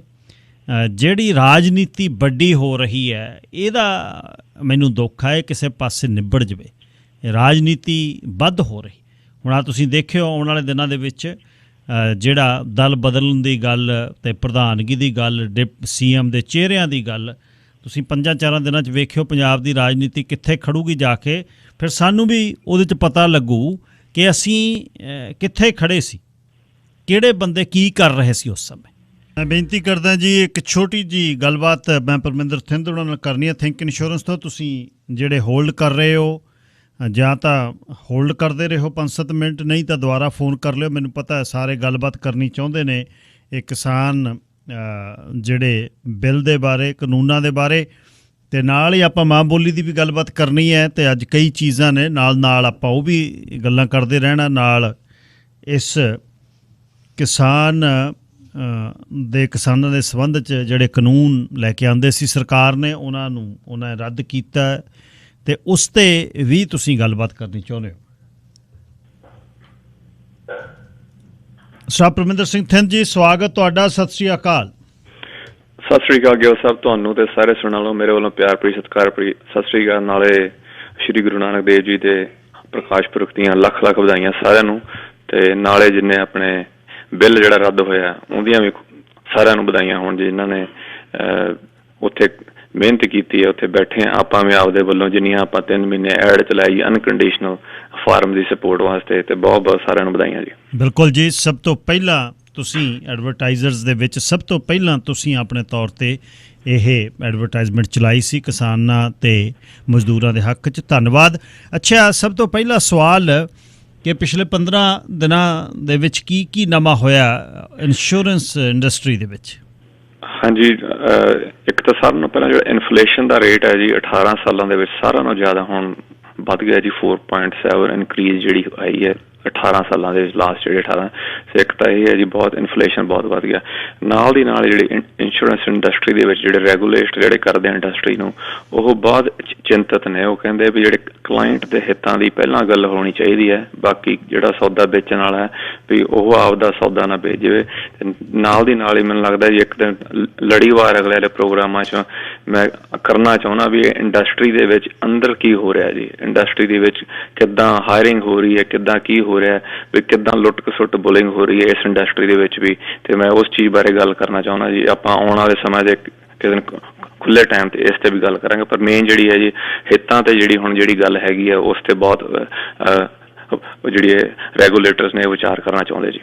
ਜਿਹੜੀ ਰਾਜਨੀਤੀ ਵੱਡੀ ਹੋ ਰਹੀ ਹੈ ਇਹਦਾ ਮੈਨੂੰ ਦੁੱਖ ਹੈ, ਕਿਸੇ ਪਾਸੇ ਨਿਬੜ ਜਾਵੇ। ਰਾਜਨੀਤੀ ਵੱਧ ਹੋ ਰਹੀ ਹੁਣ ਆ ਤੁਸੀਂ ਦੇਖਿਓ ਆਉਣ ਵਾਲੇ ਦਿਨਾਂ ਦੇ ਵਿੱਚ ਜਿਹੜਾ ਦਲ ਬਦਲਣ ਦੀ ਗੱਲ ਅਤੇ ਪ੍ਰਧਾਨਗੀ ਦੀ ਗੱਲ, CM ਦੇ ਚਿਹਰਿਆਂ ਦੀ ਗੱਲ, ਤੁਸੀਂ 5-4 ਦਿਨਾਂ 'ਚ ਵੇਖਿਓ ਪੰਜਾਬ ਦੀ ਰਾਜਨੀਤੀ ਕਿੱਥੇ ਖੜੂਗੀ ਜਾ ਕੇ। ਫਿਰ ਸਾਨੂੰ ਵੀ ਉਹਦੇ 'ਚ ਪਤਾ ਲੱਗੂ ਕਿ ਅਸੀਂ ਕਿੱਥੇ ਖੜ੍ਹੇ ਸੀ, ਕਿਹੜੇ ਬੰਦੇ ਕੀ ਕਰ ਰਹੇ ਸੀ ਉਸ ਸਮੇਂ। ਮੈਂ ਬੇਨਤੀ ਕਰਦਾ ਜੀ, ਇੱਕ ਛੋਟੀ ਜਿਹੀ ਗੱਲਬਾਤ ਮੈਂ ਪਰਮਿੰਦਰ ਥਿੰਦ ਉਹਨਾਂ ਨਾਲ ਕਰਨੀ ਹੈ ਥਿੰਕ ਇੰਸ਼ੋਰੈਂਸ ਤੋਂ। ਤੁਸੀਂ ਜਿਹੜੇ ਹੋਲਡ ਕਰ ਰਹੇ ਹੋ, ਜਾਂ ਤਾਂ ਹੋਲਡ ਕਰਦੇ ਰਹੋ 5-7 ਮਿੰਟ, ਨਹੀਂ ਤਾਂ ਦੁਬਾਰਾ ਫੋਨ ਕਰ ਲਿਓ। ਮੈਨੂੰ ਪਤਾ ਹੈ ਸਾਰੇ ਗੱਲਬਾਤ ਕਰਨੀ ਚਾਹੁੰਦੇ ਨੇ ਇਹ ਕਿਸਾਨ ਜਿਹੜੇ ਬਿੱਲ ਦੇ ਬਾਰੇ, ਕਾਨੂੰਨਾਂ ਦੇ ਬਾਰੇ, ਅਤੇ ਨਾਲ ਹੀ ਆਪਾਂ ਮਾਂ ਬੋਲੀ ਦੀ ਵੀ ਗੱਲਬਾਤ ਕਰਨੀ ਹੈ। ਅਤੇ ਅੱਜ ਕਈ ਚੀਜ਼ਾਂ ਨੇ ਨਾਲ ਆਪਾਂ ਉਹ ਵੀ ਗੱਲਾਂ ਕਰਦੇ ਰਹਿਣਾ। ਨਾਲ ਇਸ ਕਿਸਾਨ ਦੇ ਕਿਸਾਨਾਂ ਦੇ ਸੰਬੰਧ 'ਚ ਜਿਹੜੇ ਕਾਨੂੰਨ ਲੈ ਕੇ ਆਉਂਦੇ ਸੀ ਸਰਕਾਰ ਨੇ, ਉਹਨਾਂ ਨੇ ਰੱਦ ਕੀਤਾ, ਅਤੇ ਉਸ 'ਤੇ ਵੀ ਤੁਸੀਂ ਗੱਲਬਾਤ ਕਰਨੀ ਚਾਹੁੰਦੇ ਹੋ। ਸਰ ਪਰਮਿੰਦਰ ਸਿੰਘ ਥਿੰਦ ਜੀ, ਸਵਾਗਤ ਤੁਹਾਡਾ, ਸਤਿ ਸ਼੍ਰੀ ਅਕਾਲ। ਸਤਿ ਸ਼੍ਰੀ ਅਕਾਲ ਗਿੱਲ ਸਾਹਿਬ, ਤੁਹਾਨੂੰ ਤੇ ਸਾਰੇ ਸੁਣਾ ਲਓ ਮੇਰੇ ਵੱਲੋਂ ਪਿਆਰ ਭਰੀ ਸਤਿਕਾਰ ਭਰੀ ਸਤਿ ਸ਼੍ਰੀ ਅਕਾਲ। ਨਾਲੇ ਸ਼੍ਰੀ ਗੁਰੂ ਨਾਨਕ ਦੇਵ ਜੀ ਦੇ ਪ੍ਰਕਾਸ਼ ਪੁਰਖ ਦੀਆਂ ਲੱਖ ਲੱਖ ਵਧਾਈਆਂ ਸਾਰਿਆਂ ਨੂੰ, ਅਤੇ ਨਾਲੇ ਜਿੰਨੇ ਆਪਣੇ ਬਿੱਲ ਜਿਹੜਾ ਰੱਦ ਹੋਇਆ ਉਹਦੀਆਂ ਵੀ ਸਾਰਿਆਂ ਨੂੰ ਵਧਾਈਆਂ ਹੋਣ ਜੀ, ਜਿਨ੍ਹਾਂ ਨੇ ਉੱਥੇ ਮਿਹਨਤ ਕੀਤੀ ਹੈ, ਉੱਥੇ ਬੈਠੇ ਹਾਂ ਆਪਾਂ ਵੀ ਆਪਦੇ ਵੱਲੋਂ ਜਿੰਨੀਆਂ ਆਪਾਂ 3 ਮਹੀਨੇ ਐਡ ਚਲਾਈ ਅਨਕੰਡੀਸ਼ਨਲ ਫਾਰਮ ਦੀ ਸਪੋਰਟ ਵਾਸਤੇ, ਅਤੇ ਬਹੁਤ ਬਹੁਤ ਸਾਰਿਆਂ ਨੂੰ ਵਧਾਈਆਂ ਜੀ। ਬਿਲਕੁਲ ਜੀ, ਸਭ ਤੋਂ ਪਹਿਲਾਂ ਤੁਸੀਂ ਐਡਵਰਟਾਈਜ਼ਰਸ ਦੇ ਵਿੱਚ ਸਭ ਤੋਂ ਪਹਿਲਾਂ ਤੁਸੀਂ ਆਪਣੇ ਤੌਰ 'ਤੇ ਇਹ ਐਡਵਰਟਾਈਜ਼ਮੈਂਟ ਚਲਾਈ ਸੀ ਕਿਸਾਨਾਂ ਅਤੇ ਮਜ਼ਦੂਰਾਂ ਦੇ ਹੱਕ 'ਚ, ਧੰਨਵਾਦ। ਅੱਛਾ, ਸਭ ਤੋਂ ਪਹਿਲਾ ਸਵਾਲ ਕਿ ਪਿਛਲੇ 15 ਦਿਨਾਂ ਦੇ ਵਿੱਚ ਕੀ ਨਵਾਂ ਹੋਇਆ ਇੰਸ਼ੋਰੈਂਸ ਇੰਡਸਟਰੀ ਦੇ ਵਿੱਚ? ਹਾਂਜੀ, ਇੱਕ ਤਾਂ ਸਾਰਿਆਂ ਨੂੰ ਪਹਿਲਾਂ ਜਿਹੜਾ ਇਨਫਲੇਸ਼ਨ ਦਾ ਰੇਟ ਹੈ ਜੀ 18 ਸਾਲਾਂ ਦੇ ਵਿੱਚ ਸਾਰਿਆਂ ਨਾਲੋਂ ਜ਼ਿਆਦਾ ਹੁਣ ਵੱਧ ਗਿਆ ਜੀ। 4.7 ਇਨਕਰੀਜ਼ ਜਿਹੜੀ ਆਈ ਹੈ 18 ਸਾਲਾਂ ਦੇ ਵਿੱਚ, ਲਾਸਟ ਜਿਹੜੇ 18। ਇੱਕ ਤਾਂ ਇਹ ਹੈ ਜੀ ਬਹੁਤ ਇਨਫਲੇਸ਼ਨ ਬਹੁਤ ਵੱਧ ਗਿਆ। ਨਾਲ ਦੀ ਨਾਲ ਜਿਹੜੀ ਇੰਸ਼ੋਰੈਂਸ ਇੰਡਸਟਰੀ ਦੇ ਵਿੱਚ ਜਿਹੜੇ ਰੈਗੂਲੇਟਰ ਜਿਹੜੇ ਕਰਦੇ ਇੰਡਸਟਰੀ ਨੂੰ, ਉਹ ਬਹੁਤ ਚਿੰਤਤ ਨੇ। ਉਹ ਕਹਿੰਦੇ ਵੀ ਜਿਹੜੇ ਕਲਾਇੰਟ ਦੇ ਹਿੱਤਾਂ ਦੀ ਪਹਿਲਾਂ ਗੱਲ ਹੋਣੀ ਚਾਹੀਦੀ ਹੈ, ਬਾਕੀ ਜਿਹੜਾ ਸੌਦਾ ਵੇਚਣ ਵਾਲਾ ਹੈ ਵੀ ਉਹ ਆਪਦਾ ਸੌਦਾ ਨਾ ਵੇਚ ਜਾਵੇ। ਨਾਲ ਦੀ ਨਾਲ ਹੀ ਮੈਨੂੰ ਲੱਗਦਾ ਜੀ ਇੱਕ ਦਿਨ ਲੜੀਵਾਰ ਅਗਲੇ ਵਾਲੇ ਪ੍ਰੋਗਰਾਮਾਂ 'ਚ ਮੈਂ ਕਰਨਾ ਚਾਹੁੰਦਾ ਵੀ ਇੰਡਸਟਰੀ ਦੇ ਵਿੱਚ ਅੰਦਰ ਕੀ ਹੋ ਰਿਹਾ ਜੀ, ਇੰਡਸਟਰੀ ਦੇ ਵਿੱਚ ਕਿੱਦਾਂ ਹਾਇਰਿੰਗ ਹੋ ਰਹੀ ਹੈ, ਕਿੱਦਾਂ ਕੀ ਹੋ ਰਿਹਾ ਵੀ, ਕਿੱਦਾਂ ਲੁੱਟ ਖਸੁੱਟ ਬੁਲਿੰਗ ਹੋ ਰਹੀ ਹੈ ਇਸ ਇੰਡਸਟਰੀ ਦੇ ਵਿੱਚ ਵੀ, ਅਤੇ ਮੈਂ ਉਸ ਚੀਜ਼ ਬਾਰੇ ਗੱਲ ਕਰਨਾ ਚਾਹੁੰਦਾ ਜੀ। ਆਪਾਂ ਆਉਣ ਵਾਲੇ ਸਮੇਂ ਦੇ ਕਿਸੇ ਦਿਨ ਖੁੱਲ੍ਹੇ ਟਾਈਮ 'ਤੇ ਇਸ 'ਤੇ ਵੀ ਗੱਲ ਕਰਾਂਗੇ, ਪਰ ਮੇਨ ਜਿਹੜੀ ਹੈ ਜੀ ਹਿੱਤਾਂ 'ਤੇ ਜਿਹੜੀ ਗੱਲ ਹੈਗੀ ਹੈ ਉਸ 'ਤੇ ਬਹੁਤ ਜਿਹੜੀ ਰੈਗੂਲੇਟਰਸ ਨੇ ਵਿਚਾਰ ਕਰਨਾ ਚਾਹੁੰਦੇ ਜੀ।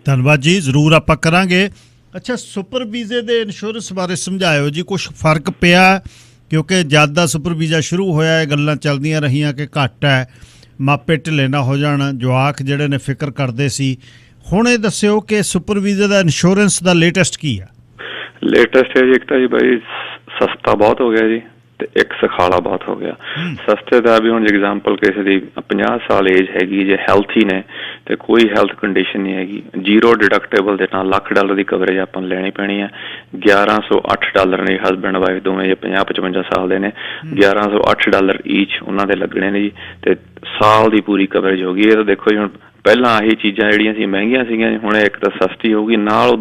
ਧੰਨਵਾਦ ਜੀ, ਜ਼ਰੂਰ ਆਪਾਂ ਕਰਾਂਗੇ। ਅੱਛਾ, ਸੁਪਰ ਵੀਜ਼ੇ ਦੇ ਇੰਸ਼ੋਰੈਂਸ ਬਾਰੇ ਸਮਝਾਇਓ ਜੀ, ਕੁਛ ਫਰਕ ਪਿਆ? ਕਿਉਂਕਿ ਜਦ ਦਾ ਸੁਪਰ ਵੀਜ਼ਾ ਸ਼ੁਰੂ ਹੋਇਆ ਇਹ ਗੱਲਾਂ ਚੱਲਦੀਆਂ ਰਹੀਆਂ ਕਿ ਘੱਟ ਹੈ, ਮਾਪੇ ਢਿੱਲੇ ਨਾ ਹੋ ਜਾਣ, ਜਵਾਕ ਜਿਹੜੇ ਨੇ ਫਿਕਰ ਕਰਦੇ ਸੀ। ਹੁਣ ਇਹ ਦੱਸਿਓ ਕਿ ਸੁਪਰ ਵੀਜ਼ੇ ਦਾ ਇੰਸ਼ੋਰੈਂਸ ਦਾ ਲੇਟੈਸਟ ਕੀ ਆ? ਲੇਟੈਸਟ ਹੈ ਜੀ, ਇੱਕ ਤਾਂ ਜੀ ਬਾਈ ਸਸਤਾ ਬਹੁਤ ਹੋ ਗਿਆ ਜੀ, ਤੇ ਇੱਕ ਸਖਾਲਾ ਬਹੁਤ ਹੋ ਗਿਆ। ਸਸਤੇ ਦਾ ਵੀ ਹੁਣ ਐਗਜ਼ਾਮਪਲ ਕਿਸੇ ਦੀ 50 ਸਾਲ ਏਜ ਹੈਗੀ, ਜੇ ਹੈਲਥੀ ਨੇ ਤੇ ਕੋਈ ਹੈਲਥ ਕੰਡੀਸ਼ਨ ਨਹੀਂ ਹੈਗੀ, ਜ਼ੀਰੋ ਡਿਡਕਟੇਬਲ ਦੇ ਨਾਲ $1,00,000 ਦੀ ਕਵਰੇਜ ਆਪਾਂ ਨੂੰ ਲੈਣੀ ਪੈਣੀ ਹੈ। $1,108 ਨੇ ਹਸਬੈਂਡ ਵਾਈਫ ਦੋਵੇਂ, ਜੇ 50-55 ਸਾਲ ਦੇ ਨੇ, $1,108 ਈਚ ਉਹਨਾਂ ਦੇ ਲੱਗਣੇ ਨੇ ਜੀ, ਤੇ ਸਾਲ ਦੀ ਪੂਰੀ ਕਵਰੇਜ ਹੋ ਗਈ। ਇਹ ਤਾਂ ਦੇਖੋ ਜੀ, ਹੁਣ ਪਹਿਲਾਂ ਆਹੀ ਚੀਜ਼ਾਂ ਜਿਹੜੀਆਂ ਸੀ ਮਹਿੰਗੀਆਂ ਸੀਗੀਆਂ, ਹੁਣ ਇੱਕ ਤਾਂ ਸਸਤੀ ਹੋਊਗੀ, ਨਾਲ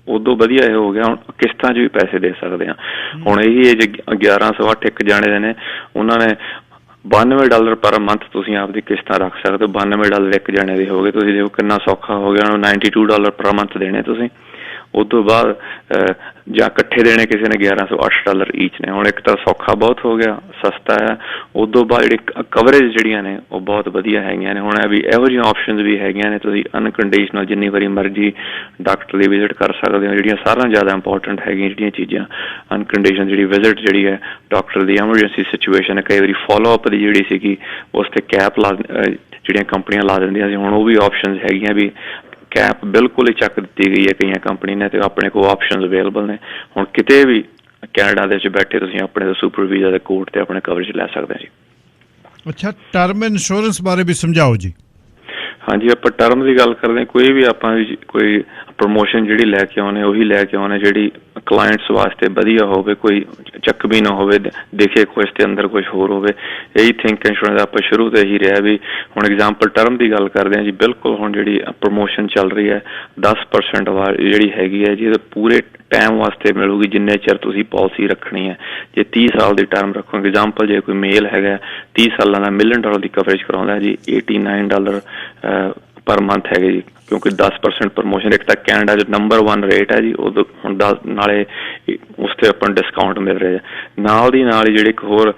ਉਦੋਂ ਵਧੀਆ ਇਹ ਹੋ ਗਿਆ ਹੁਣ ਕਿਸ਼ਤਾਂ 'ਚ ਵੀ ਪੈਸੇ ਦੇ ਸਕਦੇ ਹਾਂ। ਹੁਣ ਇਹੀ ਜੇ 1108 ਇੱਕ ਜਾਣੇ ਦੇ ਨੇ, ਉਹਨਾਂ ਨੇ $92 ਪਰ ਮੰਥ ਤੁਸੀਂ ਆਪਦੀ ਕਿਸ਼ਤਾਂ ਰੱਖ ਸਕਦੇ ਹੋ। $92 ਇੱਕ ਜਾਣੇ ਦੇ ਹੋ ਗਏ, ਤੁਸੀਂ ਦੇਖੋ ਕਿੰਨਾ ਸੌਖਾ ਹੋ ਗਿਆ। $92 ਪਰ ਮੰਥ ਦੇਣੇ ਤੁਸੀਂ, ਉਸ ਤੋਂ ਬਾਅਦ ਜਾਂ ਇਕੱਠੇ ਦੇਣੇ ਕਿਸੇ ਨੇ $1108 ਈਚ ਨੇ। ਹੁਣ ਇੱਕ ਤਾਂ ਸੌਖਾ ਬਹੁਤ ਹੋ ਗਿਆ, ਸਸਤਾ ਹੈ। ਉਸ ਤੋਂ ਬਾਅਦ ਜਿਹੜੀ ਕਵਰੇਜ ਜਿਹੜੀਆਂ ਨੇ ਉਹ ਬਹੁਤ ਵਧੀਆ ਹੈਗੀਆਂ ਨੇ। ਹੁਣ ਵੀ ਇਹੋ ਜਿਹੀਆਂ ਆਪਸ਼ਨਸ ਵੀ ਹੈਗੀਆਂ ਨੇ, ਤੁਸੀਂ ਅਨਕੰਡੀਸ਼ਨਲ ਜਿੰਨੀ ਵਾਰੀ ਮਰਜ਼ੀ ਡਾਕਟਰ ਦੀ ਵਿਜ਼ਿਟ ਕਰ ਸਕਦੇ ਹੋ। ਜਿਹੜੀਆਂ ਸਾਰਿਆਂ ਨਾਲੋਂ ਜ਼ਿਆਦਾ ਇੰਪੋਰਟੈਂਟ ਹੈਗੀਆਂ ਜਿਹੜੀਆਂ ਚੀਜ਼ਾਂ, ਅਨਕੰਡੀਸ਼ਨਲ ਜਿਹੜੀ ਵਿਜ਼ਿਟ ਜਿਹੜੀ ਹੈ ਡਾਕਟਰ ਦੀ, ਐਮਰਜੈਂਸੀ ਸਿਚੁਏਸ਼ਨ ਹੈ, ਕਈ ਵਾਰੀ ਫੋਲੋਅਪ ਦੀ ਜਿਹੜੀ ਸੀਗੀ ਉਸ 'ਤੇ ਕੈਪ ਲਾ ਜਿਹੜੀਆਂ ਕੰਪਨੀਆਂ ਲਾ ਦਿੰਦੀਆਂ ਸੀ, ਹੁਣ ਉਹ ਵੀ ਆਪਸ਼ਨਸ ਹੈਗੀਆਂ ਵੀ ਕੈਪ ਬਿਲਕੁਲ ਹੀ ਚੱਕ ਦਿੱਤੀ ਗਈ ਹੈ ਕਈਆਂ ਕੰਪਨੀ ਨੇ, ਅਤੇ ਆਪਣੇ ਕੋਲ ਆਪਸ਼ਨਸ ਅਵੇਲੇਬਲ ਨੇ। ਹੁਣ ਕਿਤੇ ਵੀ ਕੈਨੇਡਾ ਦੇ ਵਿੱਚ ਬੈਠੇ ਤੁਸੀਂ ਆਪਣੇ ਸੁਪਰ ਵੀਜ਼ਾ ਦੇ ਕੋਡ 'ਤੇ ਆਪਣੇ ਕਵਰੇਜ ਲੈ ਸਕਦੇ ਜੀ। ਅੱਛਾ, ਟਰਮ ਇੰਸ਼ੋਰੈਂਸ ਬਾਰੇ ਵੀ ਸਮਝਾਓ ਜੀ। ਹਾਂਜੀ, ਆਪਾਂ ਟਰਮ ਦੀ ਗੱਲ ਕਰਦੇ ਹਾਂ। ਕੋਈ ਵੀ ਆਪਾਂ ਕੋਈ ਪ੍ਰਮੋਸ਼ਨ ਜਿਹੜੀ ਲੈ ਕੇ ਆਉਣੇ ਉਹੀ ਲੈ ਕੇ ਆਉਣੇ ਜਿਹੜੀ ਕਲਾਇੰਟਸ ਵਾਸਤੇ ਵਧੀਆ ਹੋਵੇ, ਕੋਈ ਚੱਕਵੀਂ ਨਾ ਹੋਵੇ, ਦੇਖੇ ਕੁਛ ਤੇ ਅੰਦਰ ਕੁਛ ਹੋਰ ਹੋਵੇ। ਇਹੀ ਥਿੰਕ ਇੰਸ਼ੋਰੈਂਸ ਆਪਾਂ ਸ਼ੁਰੂ ਤੋਂ ਇਹੀ ਰਿਹਾ ਵੀ। ਹੁਣ ਐਗਜ਼ਾਮਪਲ ਟਰਮ ਦੀ ਗੱਲ ਕਰਦੇ ਹਾਂ ਜੀ, ਬਿਲਕੁਲ ਹੁਣ ਜਿਹੜੀ ਪ੍ਰਮੋਸ਼ਨ ਚੱਲ ਰਹੀ ਹੈ 10% ਜਿਹੜੀ ਹੈਗੀ ਹੈ ਜੀ, ਪੂਰੇ ਟਾਈਮ ਵਾਸਤੇ ਮਿਲੂਗੀ ਜਿੰਨੇ ਚਿਰ ਤੁਸੀਂ ਪਾਲਿਸੀ ਰੱਖਣੀ ਹੈ। ਜੇ 30 ਸਾਲ ਦੀ ਟਰਮ ਰੱਖੋ, ਐਗਜ਼ਾਮਪਲ ਜੇ ਕੋਈ ਮੇਲ ਹੈਗਾ 30 ਸਾਲਾਂ ਦਾ $1 ਮਿਲੀਅਨ ਦੀ ਕਵਰੇਜ ਕਰਾਉਂਦਾ ਜੀ, $89 ਪਰ ਮੰਥ ਹੈਗੇ ਜੀ, ਕਿਉਂਕਿ 10% ਪ੍ਰਮੋਸ਼ਨ। ਇੱਕ ਤਾਂ ਕੈਨੇਡਾ 'ਚ ਨੰਬਰ 1 ਰੇਟ ਹੈ ਜੀ, ਉਦੋਂ ਹੁਣ ਨਾਲੇ ਉਸ 'ਤੇ ਆਪਾਂ ਨੂੰ ਡਿਸਕਾਊਂਟ ਮਿਲ ਰਿਹਾ। ਨਾਲ ਦੀ ਨਾਲ ਹੀ ਜਿਹੜੀ ਇੱਕ ਹੋਰ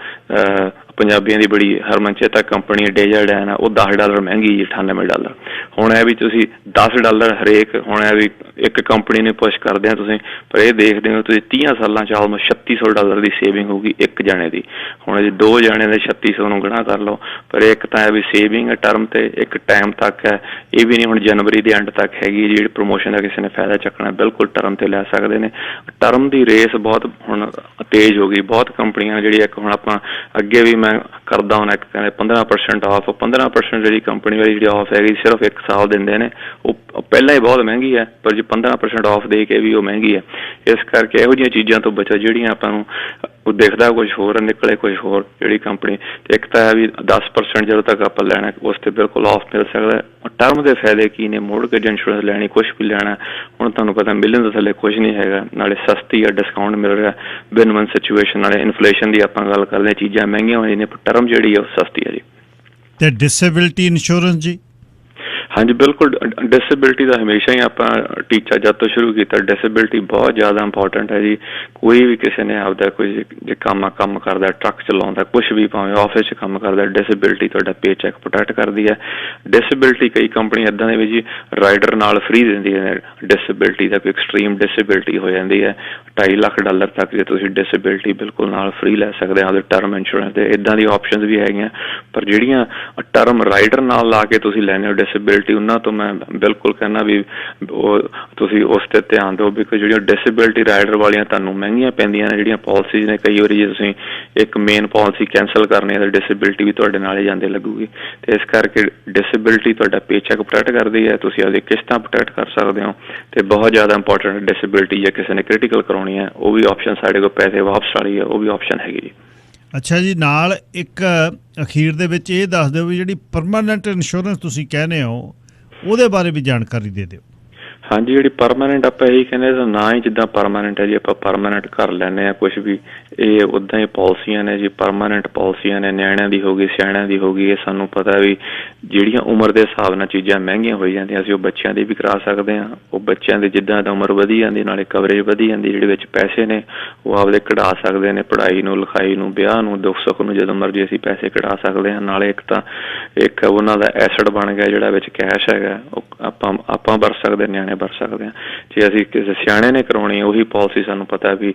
ਪੰਜਾਬੀਆਂ ਦੀ ਬੜੀ ਹਰਮਨਚੇਤਾ ਕੰਪਨੀ ਡੇਜ਼ਰਡੈਨ ਆ, ਉਹ $10 ਮਹਿੰਗੀ ਜੀ, $98। ਹੁਣ ਇਹ ਵੀ ਤੁਸੀਂ $10 ਹਰੇਕ, ਹੁਣ ਇਹ ਵੀ ਇੱਕ ਕੰਪਨੀ ਨੇ ਪੁਸ਼ ਕਰਦੇ ਆ ਤੁਸੀਂ, ਪਰ ਇਹ ਦੇਖਦੇ ਹੋ ਤੁਸੀਂ 30 ਸਾਲਾਂ 'ਚ ਆਲਮੋਸਟ $3600 ਦੀ ਸੇਵਿੰਗ ਹੋਊਗੀ ਇੱਕ ਜਣੇ ਦੀ। ਹੁਣ ਜੇ 2 ਜਣੇ ਦੇ 3600 ਨੂੰ ਗਣਾ ਕਰ ਲਓ, ਪਰ ਇੱਕ ਤਾਂ ਇਹ ਵੀ ਸੇਵਿੰਗ ਹੈ ਟਰਮ 'ਤੇ, ਇੱਕ ਟਾਈਮ ਤੱਕ ਹੈ। ਇਹ ਵੀ ਨਹੀਂ ਹੁਣ ਜਨਵਰੀ ਦੇ ਐਂਡ ਤੱਕ ਹੈਗੀ ਜਿਹੜੀ ਪ੍ਰਮੋਸ਼ਨ ਦਾ ਕਿਸੇ ਨੇ ਫਾਇਦਾ ਚੱਕਣਾ, ਬਿਲਕੁਲ ਟਰਮ 'ਤੇ ਲੈ ਸਕਦੇ ਨੇ। ਟਰਮ ਦੀ ਰੇਸ ਬਹੁਤ ਹੁਣ ਤੇਜ਼ ਹੋ ਗਈ, ਬਹੁਤ ਕੰਪਨੀਆਂ ਜਿਹੜੀ ਇੱਕ ਹੁਣ ਆਪਾਂ ਅੱਗੇ ਵੀ ਮੈਂ ਕਰਦਾ ਹੁਣ ਇੱਕ ਕਹਿੰਦੇ 15% ਆਫ, 15% ਜਿਹੜੀ ਕੰਪਨੀ ਵਾਲੀ ਜਿਹੜੀ ਆਫ ਹੈਗੀ ਸਿਰਫ 1 ਸਾਲ ਦਿੰਦੇ ਨੇ, ਉਹ ਪਹਿਲਾਂ ਹੀ ਬਹੁਤ ਮਹਿੰਗੀ ਹੈ, ਪਰ ਜੇ 15% ਆਫ ਦੇ ਕੇ ਵੀ ਉਹ ਮਹਿੰਗੀ ਹੈ। ਇਸ ਕਰਕੇ ਇਹੋ ਜਿਹੀਆਂ ਚੀਜ਼ਾਂ ਤੋਂ ਬਚੋ ਜਿਹੜੀਆਂ ਆਪਾਂ ਨੂੰ ਉਹ ਦਿਖਦਾ ਕੁਛ ਹੋਰ ਨਿਕਲੇ ਕੁਛ ਹੋਰ ਜਿਹੜੀ ਕੰਪਨੀ। ਅਤੇ ਇੱਕ ਤਾਂ ਹੈ ਵੀ 10% ਜਦੋਂ ਤੱਕ ਆਪਾਂ ਲੈਣਾ ਉਸ 'ਤੇ ਬਿਲਕੁਲ ਆਫ ਮਿਲ ਸਕਦਾ। ਟਰਮ ਦੇ ਫਾਇਦੇ ਕੀ ਨੇ, ਮੋਰਟਗੇਜ ਇੰਸ਼ੋਰੈਂਸ ਲੈਣੀ, ਕੁਛ ਵੀ ਲੈਣਾ, ਹੁਣ ਤੁਹਾਨੂੰ ਪਤਾ ਮਿਲੀਅਨ ਤੋਂ ਥੱਲੇ ਕੁਛ ਨਹੀਂ ਹੈਗਾ, ਨਾਲੇ ਸਸਤੀ ਆ, ਡਿਸਕਾਊਂਟ ਮਿਲ ਰਿਹਾ, ਵਿਨ-ਵਿਨ ਸਿਚੁਏਸ਼ਨ, ਨਾਲੇ ਇਨਫਲੇਸ਼ਨ ਦੀ ਆਪਾਂ ਗੱਲ ਕਰਦੇ, ਚੀਜ਼ਾਂ ਮਹਿੰਗੀਆਂ ਹੋਈਆਂ ਨੇ, ਪਰ ਟਰਮ ਜਿਹੜੀ ਆ ਉਹ ਸਸਤੀ ਹੈ ਜੀ। ਅਤੇ ਡਿਸੇਬਿਲਟੀ ਇੰਸ਼ੋਰੈਂਸ ਜੀ? ਹਾਂਜੀ ਬਿਲਕੁਲ, ਡਿਸੇਬਿਲਟੀ ਦਾ ਹਮੇਸ਼ਾ ਹੀ ਆਪਾਂ ਟੀਚਾ ਜਦ ਤੋਂ ਸ਼ੁਰੂ ਕੀਤਾ, ਡਿਸੇਬਿਲਟੀ ਬਹੁਤ ਜ਼ਿਆਦਾ ਇੰਪੋਰਟੈਂਟ ਹੈ ਜੀ। ਕੋਈ ਵੀ ਕਿਸੇ ਨੇ ਆਪਦਾ ਕੋਈ ਜੇ ਕੰਮ ਕਰਦਾ, ਟਰੱਕ ਚਲਾਉਂਦਾ, ਕੁਛ ਵੀ ਭਾਵੇਂ ਆਫਿਸ 'ਚ ਕੰਮ ਕਰਦਾ, ਡਿਸੇਬਿਲਟੀ ਤੁਹਾਡਾ ਪੇ ਚੈੱਕ ਪ੍ਰੋਟੈਕਟ ਕਰਦੀ ਹੈ। ਡਿਸੇਬਿਲਟੀ ਕਈ ਕੰਪਨੀ ਇੱਦਾਂ ਦੇ ਵੀ ਜੀ ਰਾਈਡਰ ਨਾਲ ਫ੍ਰੀ ਦਿੰਦੀਆਂ ਨੇ ਡਿਸੇਬਿਲਟੀ ਦਾ, ਕੋਈ ਐਕਸਟਰੀਮ ਡਿਸੇਬਿਲਟੀ ਹੋ ਜਾਂਦੀ ਹੈ $2.5 ਲੱਖ ਤੱਕ ਜੇ ਤੁਸੀਂ ਡਿਸੇਬਿਲਟੀ ਬਿਲਕੁਲ ਨਾਲ ਫ੍ਰੀ ਲੈ ਸਕਦੇ ਹੋ ਆਪਦੇ ਟਰਮ ਇੰਸ਼ੋਰੈਂਸ ਦੇ। ਇੱਦਾਂ ਦੀ ਆਪਸ਼ਨਸ ਵੀ ਹੈਗੀਆਂ, ਪਰ ਜਿਹੜੀਆਂ ਟਰਮ ਰਾਈਡਰ ਨਾਲ ਲਾ ਕੇ ਤੁਸੀਂ ਲੈਂਦੇ ਹੋ ਡਿਸੇਬਿਲਟੀ, ਉਹਨਾਂ ਤੋਂ ਮੈਂ ਬਿਲਕੁਲ ਕਹਿੰਦਾ ਵੀ ਉਹ ਤੁਸੀਂ ਉਸ 'ਤੇ ਧਿਆਨ ਦਿਓ, ਬਿਕੋਜ਼ ਜਿਹੜੀਆਂ ਡਿਸੇਬਿਲਟੀ ਰਾਈਡਰ ਵਾਲੀਆਂ ਤੁਹਾਨੂੰ ਮਹਿੰਗੀਆਂ ਪੈਂਦੀਆਂ ਨੇ ਜਿਹੜੀਆਂ ਪਾਲਿਸੀਜ਼ ਨੇ। ਕਈ ਵਾਰੀ ਜੇ ਤੁਸੀਂ ਇੱਕ ਮੇਨ ਪਾਲਿਸੀ ਕੈਂਸਲ ਕਰਨੀ ਹੈ ਤਾਂ ਡਿਸੇਬਿਲਟੀ ਵੀ ਤੁਹਾਡੇ ਨਾਲ ਹੀ ਜਾਂਦੇ ਲੱਗੂਗੀ। ਅਤੇ ਇਸ ਕਰਕੇ ਡਿਸੇਬਿਲਟੀ ਤੁਹਾਡਾ ਪੇ ਚੈੱਕ ਪ੍ਰੋਟੈਕਟ ਕਰਦੀ ਹੈ, ਤੁਸੀਂ ਆਪਦੀ ਕਿਸ਼ਤਾਂ ਪ੍ਰੋਟੈਕਟ ਕਰ ਸਕਦੇ ਹੋ। ਅਤੇ ਬਹੁਤ ਜ਼ਿਆਦਾ ਇੰਪੋਰਟੈਂਟ ਡਿਸੇਬਿਲਟੀ ਜੇ ਕਿਸੇ ਨੇ ਕ੍ਰਿਟੀਕਲ ਕਰਾਉਣੀ ਹੈ, ਉਹ ਵੀ ਆਪਸ਼ਨ ਸਾਡੇ ਕੋਲ, ਪੈਸੇ ਵਾਪਸ ਵਾਲੀ ਹੈ, ਉਹ ਵੀ ਆਪਸ਼ਨ ਹੈਗੀ ਜੀ। ਅੱਛਾ ਜੀ, ਨਾਲ ਇੱਕ ਅਖੀਰ ਦੇ ਵਿੱਚ ਇਹ ਦੱਸ ਦਿਓ ਵੀ ਜਿਹੜੀ ਪਰਮਾਨੈਂਟ ਇੰਸ਼ੋਰੈਂਸ ਤੁਸੀਂ ਕਹਿੰਦੇ ਹੋ ਉਹਦੇ ਬਾਰੇ ਵੀ ਜਾਣਕਾਰੀ ਦੇ ਦਿਓ। ਹਾਂਜੀ, ਜਿਹੜੀ ਪਰਮਾਨੈਂਟ ਆਪਾਂ ਇਹੀ ਕਹਿੰਦੇ ਤਾਂ ਨਾ ਹੀ ਜਿੱਦਾਂ ਪਰਮਾਨੈਂਟ ਹੈ ਜੀ, ਆਪਾਂ ਪਰਮਾਨੈਂਟ ਕਰ ਲੈਂਦੇ ਹਾਂ ਕੁਛ ਵੀ, ਇਹ ਉੱਦਾਂ ਹੀ ਪਾਲਿਸੀਆਂ ਨੇ ਜੀ, ਪਰਮਾਨੈਂਟ ਪਾਲਿਸੀਆਂ ਨੇ, ਨਿਆਣਿਆਂ ਦੀ ਹੋ ਗਈ, ਸਿਆਣਿਆਂ ਦੀ ਹੋ ਗਈ। ਇਹ ਸਾਨੂੰ ਪਤਾ ਵੀ ਜਿਹੜੀਆਂ ਉਮਰ ਦੇ ਹਿਸਾਬ ਨਾਲ ਚੀਜ਼ਾਂ ਮਹਿੰਗੀਆਂ ਹੋਈ ਜਾਂਦੀਆਂ, ਅਸੀਂ ਉਹ ਬੱਚਿਆਂ ਦੀ ਵੀ ਕਰਾ ਸਕਦੇ ਹਾਂ। ਉਹ ਬੱਚਿਆਂ ਦੇ ਜਿੱਦਾਂ ਦਾ ਉਮਰ ਵਧੀ ਜਾਂਦੀ ਨਾਲੇ ਕਵਰੇਜ ਵਧੀ ਜਾਂਦੀ, ਜਿਹੜੇ ਵਿੱਚ ਪੈਸੇ ਨੇ ਉਹ ਆਪਦੇ ਕਢਾ ਸਕਦੇ ਨੇ, ਪੜ੍ਹਾਈ ਨੂੰ, ਲਿਖਾਈ ਨੂੰ, ਵਿਆਹ ਨੂੰ, ਦੁੱਖ ਸੁੱਖ ਨੂੰ, ਜਦੋਂ ਮਰਜ਼ੀ ਅਸੀਂ ਪੈਸੇ ਕਢਾ ਸਕਦੇ ਹਾਂ। ਨਾਲੇ ਇੱਕ ਉਹਨਾਂ ਦਾ ਐਸਟ ਬਣ ਗਿਆ ਜਿਹੜਾ ਵਿੱਚ ਕੈਸ਼ ਹੈਗਾ, ਉਹ ਆਪਾਂ ਵਰਤ ਸਕਦੇ, ਨਿਆਣੇ ਵਰਤ ਸਕਦੇ ਹਾਂ। ਜੇ ਅਸੀਂ ਕਿਸੇ ਸਿਆਣੇ ਨੇ ਕਰਾਉਣੀ ਉਹੀ ਪਾਲਿਸੀ, ਸਾਨੂੰ ਪਤਾ ਵੀ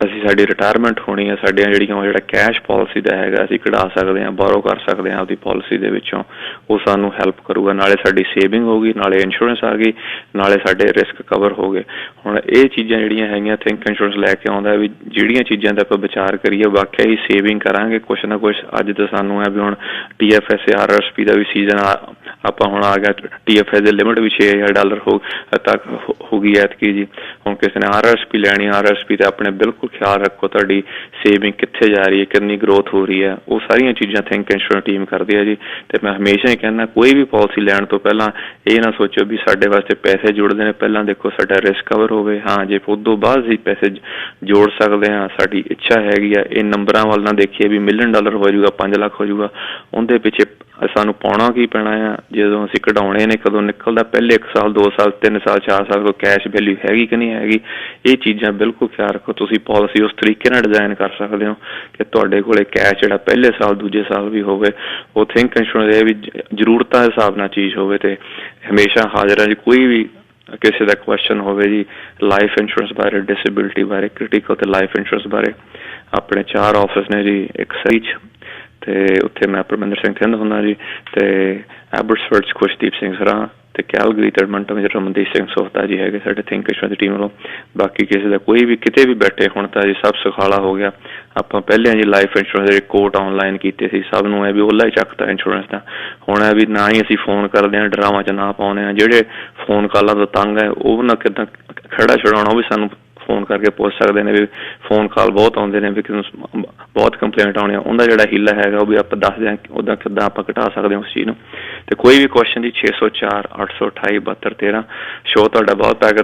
ਅਸੀਂ ਸਾਡੀ ਰਿਟਾਇਰਮੈਂਟ ਹੋਣੀ ਹੈ, ਸਾਡੀਆਂ ਜਿਹੜਾ ਕੈਸ਼ ਪਾਲਿਸੀ ਦਾ ਹੈਗਾ ਅਸੀਂ ਕਢਾ ਸਕਦੇ ਹਾਂ, ਬੋਰੋ ਕਰ ਸਕਦੇ ਹਾਂ ਆਪਦੀ ਪਾਲਿਸੀ ਦੇ ਵਿੱਚੋਂ, ਉਹ ਸਾਨੂੰ ਹੈਲਪ ਕਰੂਗਾ। ਨਾਲੇ ਸਾਡੀ ਸੇਵਿੰਗ ਹੋ ਗਈ, ਨਾਲੇ ਇੰਸ਼ੋਰੈਂਸ ਆ ਗਈ, ਨਾਲੇ ਸਾਡੇ ਰਿਸਕ ਕਵਰ ਹੋ ਗਏ। ਹੁਣ ਇਹ ਚੀਜ਼ਾਂ ਜਿਹੜੀਆਂ ਹੈਗੀਆਂ ਥਿੰਕ ਇੰਸ਼ੋਰੈਂਸ ਲੈ ਕੇ ਆਉਂਦਾ ਵੀ ਜਿਹੜੀਆਂ ਚੀਜ਼ਾਂ ਦਾ ਆਪਾਂ ਵਿਚਾਰ ਕਰੀਏ ਵਾਕਿਆ ਹੀ ਸੇਵਿੰਗ ਕਰਾਂਗੇ ਕੁਛ ਨਾ ਕੁਛ। ਅੱਜ ਤਾਂ ਸਾਨੂੰ ਹੈ ਵੀ ਹੁਣ TFSA RRSP ਦਾ ਵੀ ਸੀਜ਼ਨ ਆਪਾਂ ਹੁਣ ਆ ਗਿਆ, TFSA ਦੀ ਲਿਮਿਟ ਵੀ $6000 ਤੱਕ ਹੋ ਗਈ ਐਤਕੀ ਜੀ। ਹੁਣ ਕਿਸੇ ਨੇ RRSP ਲੈਣੀ, RRSP ਤੇ ਆਪਣੇ ਬਿਲਕੁਲ ਖਿਆਲ ਰੱਖੋ ਤੁਹਾਡੀ ਸੇਵਿੰਗ ਕਿੱਥੇ ਜਾ ਰਹੀ ਹੈ, ਕਿੰਨੀ ਗਰੋਥ ਹੋ ਰਹੀ ਹੈ, ਉਹ ਸਾਰੀਆਂ ਚੀਜ਼ਾਂ ਥਿੰਕ ਇੰਸ਼ੋਰੈਂਸ ਟੀਮ ਕਰਦੀ ਹੈ ਜੀ। ਅਤੇ ਮੈਂ ਹਮੇਸ਼ਾ ਹੀ ਕਹਿੰਦਾ ਕੋਈ ਵੀ ਪਾਲਿਸੀ ਲੈਣ ਤੋਂ ਪਹਿਲਾਂ ਇਹ ਨਾ ਸੋਚੋ ਵੀ ਸਾਡੇ ਵਾਸਤੇ ਪੈਸੇ ਜੋੜਦੇ ਨੇ, ਪਹਿਲਾਂ ਦੇਖੋ ਸਾਡਾ ਰਿਸਕ ਕਵਰ ਹੋਵੇ। ਹਾਂ, ਜੇ ਉਸ ਤੋਂ ਬਾਅਦ ਅਸੀਂ ਪੈਸੇ ਜੋੜ ਸਕਦੇ ਹਾਂ, ਸਾਡੀ ਇੱਛਾ ਹੈਗੀ ਆ, ਇਹ ਨੰਬਰਾਂ ਵੱਲ ਨਾ ਦੇਖੀਏ ਵੀ $1 ਮਿਲੀਅਨ ਹੋ ਜਾਊਗਾ, 5 ਲੱਖ ਹੋ ਜਾਊਗਾ, ਉਹਦੇ ਪਿੱਛੇ ਸਾਨੂੰ ਪਾਉਣਾ ਕੀ ਪੈਣਾ ਆ, ਜਦੋਂ ਅਸੀਂ ਕਢਾਉਣੇ ਨੇ ਕਦੋਂ ਨਿਕਲਦਾ, ਪਹਿਲੇ 1 ਸਾਲ 2 ਸਾਲ 3 ਸਾਲ 4 ਸਾਲ ਕੋਈ ਕੈਸ਼ ਵੈਲਿਊ ਹੈਗੀ ਕਿ ਨਹੀਂ ਹੈਗੀ, ਇਹ ਚੀਜ਼ਾਂ ਬਿਲਕੁਲ ਖਿਆਲ ਰੱਖੋ। ਤੁਸੀਂ ਪਾਲਿਸੀ ਉਸ ਤਰੀਕੇ ਨਾਲ ਡਿਜ਼ਾਈਨ ਕਰ ਸਕਦੇ ਹੋ ਕਿ ਤੁਹਾਡੇ ਕੋਲ ਕੈਸ਼ ਜਿਹੜਾ ਪਹਿਲੇ ਸਾਲ ਦੂਜੇ ਸਾਲ ਵੀ ਹੋਵੇ। ਉਹ ਥਿੰਕ ਇੰਸ਼ੋਰੈਂਸ ਇਹ ਵੀ ਜ਼ਰੂਰਤਾਂ ਦੇ ਹਿਸਾਬ ਨਾਲ ਚੀਜ਼ ਹੋਵੇ ਅਤੇ ਹਮੇਸ਼ਾ ਹਾਜ਼ਰ ਹੈ ਜੀ। ਕੋਈ ਵੀ ਕਿਸੇ ਦਾ ਕੁਐਸਚਨ ਹੋਵੇ ਜੀ ਲਾਈਫ ਇੰਸ਼ੋਰੈਂਸ ਬਾਰੇ, ਡਿਸੇਬਿਲਿਟੀ ਬਾਰੇ, ਕ੍ਰਿਟੀਕਲ ਅਤੇ ਲਾਈਫ ਇੰਸ਼ੋਰੈਂਸ ਬਾਰੇ, ਆਪਣੇ 4 ਆਫਿਸ ਨੇ ਜੀ, ਇੱਕ ਸਰੀ 'ਚ ਅਤੇ ਉੱਥੇ ਮੈਂ ਪਰਮਿੰਦਰ ਸਿੰਘ ਥਿੰਦ ਹੁੰਦਾ ਜੀ, ਅਤੇ ਐਬਰਟਸਫੋਰਡ 'ਚ ਖੁਸ਼ਦੀਪ ਸਿੰਘ ਸਰਾਂ, ਅਤੇ ਕੈਲਗਰੀ ਤੇ ਐਡਮੰਟਨ ਵਿੱਚ ਰਮਨਦੀਪ ਸਿੰਘ ਸੋਹਤਾ ਜੀ ਹੈਗੇ ਸਾਡੇ ਥਿੰਕ ਇੰਸ਼ੋਰੈਂਸ ਦੀ ਟੀਮ ਵੱਲੋਂ। ਬਾਕੀ ਕਿਸੇ ਦਾ ਕੋਈ ਵੀ ਕਿਤੇ ਵੀ ਬੈਠੇ ਹੁਣ ਤਾਂ ਜੀ ਸਭ ਸੁਖਾਲਾ ਹੋ ਗਿਆ। ਆਪਾਂ ਪਹਿਲਾਂ ਜੀ ਲਾਈਫ ਇੰਸ਼ੋਰੈਂਸ ਦੇ ਕੋਟ ਔਨਲਾਈਨ ਕੀਤੇ ਸੀ, ਸਭ ਨੂੰ ਇਹ ਵੀ ਉਹਲਾ ਹੀ ਚੱਕਤਾ ਇੰਸ਼ੋਰੈਂਸ ਦਾ। ਹੁਣ ਇਹ ਵੀ ਨਾ ਹੀ ਅਸੀਂ ਫੋਨ ਕਰਦੇ ਹਾਂ, ਡਰਾਵਾਂ 'ਚ ਨਾ ਪਾਉਂਦੇ ਹਾਂ। ਜਿਹੜੇ ਫੋਨ ਕਾਲਾਂ ਤੋਂ ਤੰਗ ਹੈ ਉਹ ਨਾ ਕਿੱਦਾਂ ਖੜਾ ਛੁਡਾਉਣਾ, ਉਹ ਵੀ ਸਾਨੂੰ ਫੋਨ ਕਰਕੇ ਪੁੱਛ ਸਕਦੇ ਨੇ ਵੀ ਫੋਨ ਕਾਲ ਬਹੁਤ ਆਉਂਦੇ ਨੇ ਵੀ ਕਿਸ ਬਹੁਤ ਕੰਪਲੇਂਟ ਆਉਣੀ ਆ, ਉਹਦਾ ਜਿਹੜਾ ਹੀਲਾ ਹੈਗਾ ਉਹ ਵੀ ਆਪਾਂ ਦੱਸਦੇ ਹਾਂ ਉੱਦਾਂ ਕਿੱਦਾਂ ਆਪਾਂ ਘਟਾ ਸਕਦੇ ਹਾਂ ਉਸ ਚੀਜ਼ ਨੂੰ। ਅਤੇ ਕੋਈ ਵੀ ਕੁਐਸਚਨ ਜੀ 604 828 7213। ਸ਼ੋਅ ਤੁਹਾਡਾ ਬਹੁਤ ਪੈਕ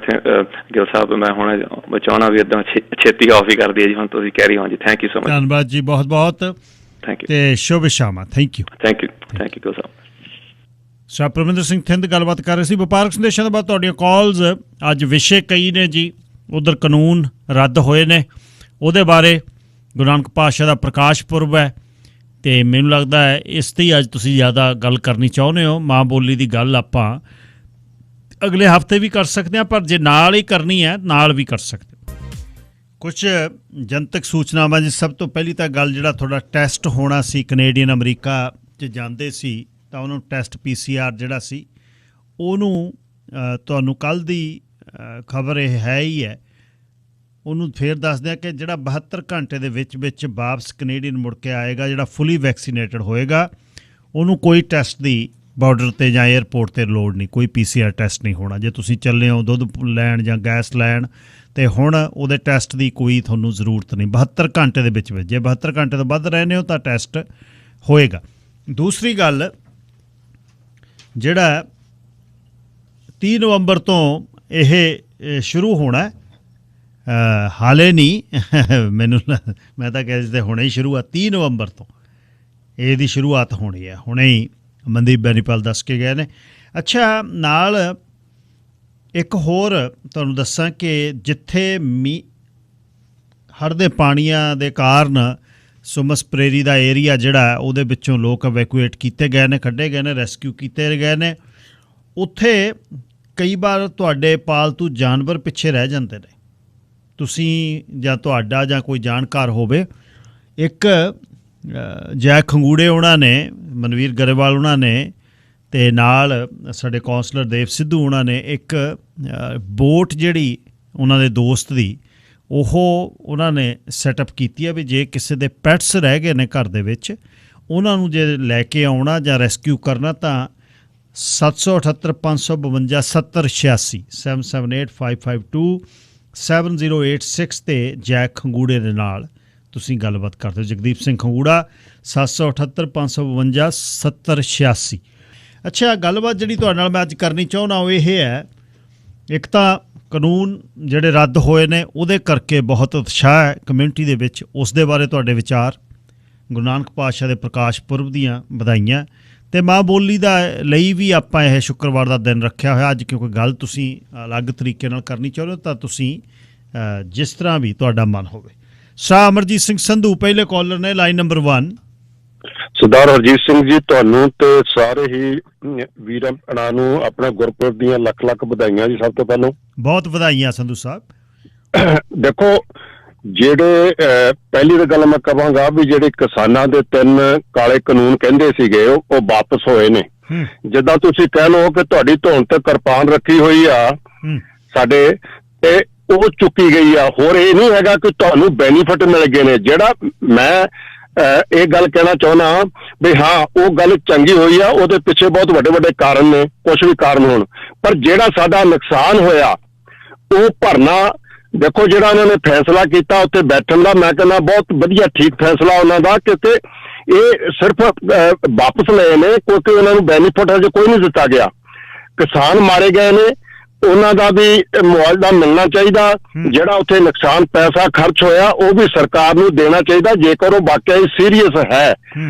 ਗਿੱਲ ਸਾਹਿਬ, ਮੈਂ ਹੁਣ ਚਾਹੁੰਦਾ ਵੀ ਇੱਦਾਂ ਛੇਤੀ ਆਫ ਹੀ ਕਰਦੀ ਹੈ ਜੀ ਹੁਣ ਤੁਸੀਂ ਕੈਰੀ ਔਨ ਜੀ। Thank you so much. ਧੰਨਵਾਦ ਜੀ, ਬਹੁਤ ਬਹੁਤ ਥੈਂਕ ਯੂ ਤੇ ਸ਼ੁਭ ਸ਼ਾਮਾਂ। Thank you Gill Sahib. Sir Parminder Singh Thind ਗੱਲਬਾਤ ਕਰ ਰਹੇ ਸੀ। ਵਪਾਰਕ ਸੰਦੇਸ਼ਾਂ ਤੋਂ ਬਾਅਦ ਤੁਹਾਡੀਆਂ ਕਾਲਸ। ਅੱਜ ਵਿਸ਼ੇ ਕਈ ਨੇ ਜੀ। ਉਧਰ ਕਾਨੂੰਨ ਰੱਦ ਹੋਏ ਨੇ, ਉਹਦੇ ਬਾਰੇ ਗੁਰੂ ਨਾਨਕ ਪਾਤਸ਼ਾਹ ਦਾ ਪ੍ਰਕਾਸ਼ ਪੁਰਬ ਹੈ ਅਤੇ ਮੈਨੂੰ ਲੱਗਦਾ ਹੈ ਇਸ 'ਤੇ ਹੀ ਅੱਜ ਤੁਸੀਂ ਜ਼ਿਆਦਾ ਗੱਲ ਕਰਨੀ ਚਾਹੁੰਦੇ ਹੋ। ਮਾਂ ਬੋਲੀ ਦੀ ਗੱਲ ਆਪਾਂ ਅਗਲੇ ਹਫ਼ਤੇ ਵੀ ਕਰ ਸਕਦੇ ਹਾਂ, ਪਰ ਜੇ ਨਾਲ ਹੀ ਕਰਨੀ ਹੈ ਨਾਲ ਵੀ ਕਰ ਸਕਦੇ ਹੋ। ਕੁਛ ਜਨਤਕ ਸੂਚਨਾਵਾਂ ਜੀ। ਸਭ ਤੋਂ ਪਹਿਲੀ ਤਾਂ ਗੱਲ, ਜਿਹੜਾ ਤੁਹਾਡਾ ਟੈਸਟ ਹੋਣਾ ਸੀ ਕੈਨੇਡੀਅਨ ਅਮਰੀਕਾ 'ਚ ਜਾਂਦੇ ਸੀ ਤਾਂ ਉਹਨੂੰ ਟੈਸਟ PCR ਜਿਹੜਾ ਸੀ ਉਹਨੂੰ ਤੁਹਾਨੂੰ ਕੱਲ੍ਹ ਦੀ ਖਬਰ ਇਹ ਹੈ ਹੀ ਹੈ, ਉਹਨੂੰ ਫਿਰ ਦੱਸਦੇ ਹਾਂ ਕਿ ਜਿਹੜਾ 72 ਘੰਟੇ ਦੇ ਵਿੱਚ ਵਾਪਸ ਕੈਨੇਡੀਅਨ ਮੁੜ ਕੇ ਆਏਗਾ, ਜਿਹੜਾ ਫੁੱਲੀ ਵੈਕਸੀਨੇਟਡ ਹੋਏਗਾ, ਉਹਨੂੰ ਕੋਈ ਟੈਸਟ ਦੀ ਬਾਰਡਰ 'ਤੇ ਜਾਂ ਏਅਰਪੋਰਟ 'ਤੇ ਲੋੜ ਨਹੀਂ, ਕੋਈ PCR ਟੈਸਟ ਨਹੀਂ ਹੋਣਾ। ਜੇ ਤੁਸੀਂ ਚੱਲੇ ਹੋ ਦੁੱਧ ਲੈਣ ਜਾਂ ਗੈਸ ਲੈਣ ਅਤੇ ਹੁਣ ਉਹਦੇ ਟੈਸਟ ਦੀ ਕੋਈ ਤੁਹਾਨੂੰ ਜ਼ਰੂਰਤ ਨਹੀਂ 72 ਘੰਟੇ ਦੇ ਵਿੱਚ। ਜੇ 72 ਘੰਟੇ ਤੋਂ ਵੱਧ ਰਹਿੰਦੇ ਹੋ ਤਾਂ ਟੈਸਟ ਹੋਏਗਾ। ਦੂਸਰੀ ਗੱਲ, ਜਿਹੜਾ 30 ਨਵੰਬਰ ਤੋਂ ਇਹ ਸ਼ੁਰੂ ਹੋਣਾ, ਹਾਲੇ ਨਹੀਂ ਮੈਨੂੰ ਮੈਂ ਤਾਂ ਕਹਿ ਦਿੱਤੇ ਹੁਣੇ ਹੀ ਸ਼ੁਰੂ ਆ। 30 ਨਵੰਬਰ ਤੋਂ ਇਹਦੀ ਸ਼ੁਰੂਆਤ ਹੋਣੀ ਹੈ, ਹੁਣੇ ਹੀ ਮਨਦੀਪ ਬੈਨੀਪਾਲ ਦੱਸ ਕੇ ਗਏ ਨੇ। ਅੱਛਾ, ਨਾਲ ਇੱਕ ਹੋਰ ਤੁਹਾਨੂੰ ਦੱਸਾਂ ਕਿ ਜਿੱਥੇ ਹੜ੍ਹ ਦੇ ਪਾਣੀਆਂ ਦੇ ਕਾਰਨ ਸੁਮਸ ਪ੍ਰੇਰੀ ਦਾ ਏਰੀਆ ਜਿਹੜਾ ਉਹਦੇ ਵਿੱਚੋਂ ਲੋਕ ਇਵੈਕੂਏਟ ਕੀਤੇ ਗਏ ਨੇ, ਕੱਢੇ ਗਏ ਨੇ, ਰੈਸਕਿਊ ਕੀਤੇ ਗਏ ਨੇ, ਉੱਥੇ ਕਈ ਵਾਰ ਤੁਹਾਡੇ ਪਾਲਤੂ ਜਾਨਵਰ ਪਿੱਛੇ ਰਹਿ ਜਾਂਦੇ ਨੇ। ਤੁਸੀਂ ਜਾਂ ਤੁਹਾਡਾ ਜਾਂ ਕੋਈ ਜਾਣਕਾਰ ਹੋਵੇ, ਇੱਕ ਜੈ ਖੰਗੂੜੇ ਉਹਨਾਂ ਨੇ, ਮਨਵੀਰ ਗਰੇਵਾਲ ਉਹਨਾਂ ਨੇ, ਅਤੇ ਨਾਲ ਸਾਡੇ ਕੌਂਸਲਰ ਦੇਵ ਸਿੱਧੂ ਉਹਨਾਂ ਨੇ ਇੱਕ ਬੋਟ ਜਿਹੜੀ ਉਹਨਾਂ ਦੇ ਦੋਸਤ ਦੀ ਉਹਨਾਂ ਨੇ ਸੈਟਅਪ ਕੀਤੀ ਹੈ ਵੀ ਜੇ ਕਿਸੇ ਦੇ ਪੈਟਸ ਰਹਿ ਗਏ ਨੇ ਘਰ ਦੇ ਵਿੱਚ, ਉਹਨਾਂ ਨੂੰ ਜੇ ਲੈ ਕੇ ਆਉਣਾ ਜਾਂ ਰੈਸਕਿਊ ਕਰਨਾ ਤਾਂ 778 552 7086 778552 7086 'ਤੇ ਜੈਕ ਖੰਗੂੜੇ ਦੇ ਨਾਲ ਤੁਸੀਂ ਗੱਲਬਾਤ ਕਰਦੇ ਹੋ। ਜਗਦੀਪ ਸਿੰਘ ਖੰਗੂੜਾ 778 552 7086। ਅੱਛਾ, ਗੱਲਬਾਤ ਜਿਹੜੀ ਤੁਹਾਡੇ ਨਾਲ ਮੈਂ ਅੱਜ ਕਰਨੀ ਚਾਹੁੰਦਾ ਉਹ ਇਹ ਹੈ, ਇੱਕ ਤਾਂ ਕਾਨੂੰਨ ਜਿਹੜੇ ਰੱਦ ਹੋਏ ਨੇ ਉਹਦੇ ਕਰਕੇ ਬਹੁਤ ਉਤਸ਼ਾਹ ਹੈ ਕਮਿਊਨਿਟੀ ਦੇ ਵਿੱਚ, ਉਸ ਦੇ ਬਾਰੇ ਤੁਹਾਡੇ ਵਿਚਾਰ। ਗੁਰੂ ਨਾਨਕ ਪਾਤਸ਼ਾਹ ਦੇ ਪ੍ਰਕਾਸ਼ ਪੁਰਬ ਦੀਆਂ ਵਧਾਈਆਂ, ਅਤੇ ਮਾਂ ਬੋਲੀ ਦਾ ਲਈ ਵੀ ਆਪਾਂ ਇਹ ਸ਼ੁੱਕਰਵਾਰ ਦਾ ਦਿਨ ਰੱਖਿਆ ਹੋਇਆ ਅੱਜ, ਕਿਉਂਕਿ ਗੱਲ ਤੁਸੀਂ ਅਲੱਗ ਤਰੀਕੇ ਨਾਲ ਕਰਨੀ ਚਾਹੁੰਦੇ ਹੋ ਤਾਂ ਤੁਸੀਂ ਜਿਸ ਤਰ੍ਹਾਂ ਵੀ ਤੁਹਾਡਾ ਮਨ ਹੋਵੇ। ਸ਼ਾਹ ਅਮਰਜੀਤ ਸਿੰਘ ਸੰਧੂ ਪਹਿਲੇ ਕਾਲਰ ਨੇ, ਲਾਈਨ ਨੰਬਰ 1। ਸਰਦਾਰ ਹਰਜੀਤ ਸਿੰਘ ਜੀ, ਤੁਹਾਨੂੰ ਤੇ ਸਾਰੇ ਹੀ ਵੀਰਾਂ ਭੈਣਾਂ ਨੂੰ ਆਪਣੇ ਗੁਰਪੁਰਬ ਦੀਆਂ ਲੱਖ ਲੱਖ ਵਧਾਈਆਂ ਜੀ। ਸਭ ਤੋਂ ਪਹਿਲਾਂ ਬਹੁਤ ਵਧਾਈਆਂ ਸੰਧੂ ਸਾਹਿਬ। ਦੇਖੋ, ਜਿਹੜੇ ਪਹਿਲੀ ਤਾਂ ਗੱਲ ਮੈਂ ਕਹਾਂਗਾ ਵੀ ਜਿਹੜੇ ਕਿਸਾਨਾਂ ਦੇ 3 ਕਾਲੇ ਕਾਨੂੰਨ ਕਹਿੰਦੇ ਸੀਗੇ ਉਹ ਵਾਪਸ ਹੋਏ ਨੇ। ਜਿੱਦਾਂ ਤੁਸੀਂ ਕਹਿ ਲਓ ਕਿ ਤੁਹਾਡੀ ਧੌਣ ਤੇ ਕਿਰਪਾਨ ਰੱਖੀ ਹੋਈ ਆ ਸਾਡੇ, ਤੇ ਉਹ ਚੁੱਕੀ ਗਈ ਆ। ਹੋਰ ਇਹ ਨਹੀਂ ਹੈਗਾ ਕਿ ਤੁਹਾਨੂੰ ਬੈਨੀਫਿਟ ਮਿਲ ਗਏ ਨੇ। ਜਿਹੜਾ ਮੈਂ ਇਹ ਗੱਲ ਕਹਿਣਾ ਚਾਹੁੰਦਾ ਵੀ ਹਾਂ, ਉਹ ਗੱਲ ਚੰਗੀ ਹੋਈ ਆ, ਉਹਦੇ ਪਿੱਛੇ ਬਹੁਤ ਵੱਡੇ ਵੱਡੇ ਕਾਰਨ ਨੇ, ਕੁਛ ਵੀ ਕਾਰਨ ਹੋਣ, ਪਰ ਜਿਹੜਾ ਸਾਡਾ ਨੁਕਸਾਨ ਹੋਇਆ ਉਹ ਭਰਨਾ। ਦੇਖੋ, ਜਿਹੜਾ ਉਹਨਾਂ ਨੇ ਫੈਸਲਾ ਕੀਤਾ ਉੱਥੇ ਬੈਠਣ ਦਾ, ਮੈਂ ਕਹਿੰਦਾ ਬਹੁਤ ਵਧੀਆ ਠੀਕ ਫੈਸਲਾ ਉਹਨਾਂ ਦਾ, ਕਿਉਂਕਿ ਇਹ ਸਿਰਫ ਵਾਪਸ ਲਏ ਨੇ ਕਿਉਂਕਿ ਉਹਨਾਂ ਨੂੰ ਬੈਨੀਫਿਟ ਹਜੇ ਕੋਈ ਨਹੀਂ ਦਿੱਤਾ ਗਿਆ। ਕਿਸਾਨ ਮਾਰੇ ਗਏ ਨੇ, ਉਹਨਾਂ ਦਾ ਵੀ ਮੁਆਵਜ਼ਾ ਮਿਲਣਾ ਚਾਹੀਦਾ। ਜਿਹੜਾ ਉੱਥੇ ਨੁਕਸਾਨ ਪੈਸਾ ਖਰਚ ਹੋਇਆ ਉਹ ਵੀ ਸਰਕਾਰ ਨੂੰ ਦੇਣਾ ਚਾਹੀਦਾ, ਜੇਕਰ ਉਹ ਵਾਕਿਆ ਹੀ ਸੀਰੀਅਸ ਹੈ।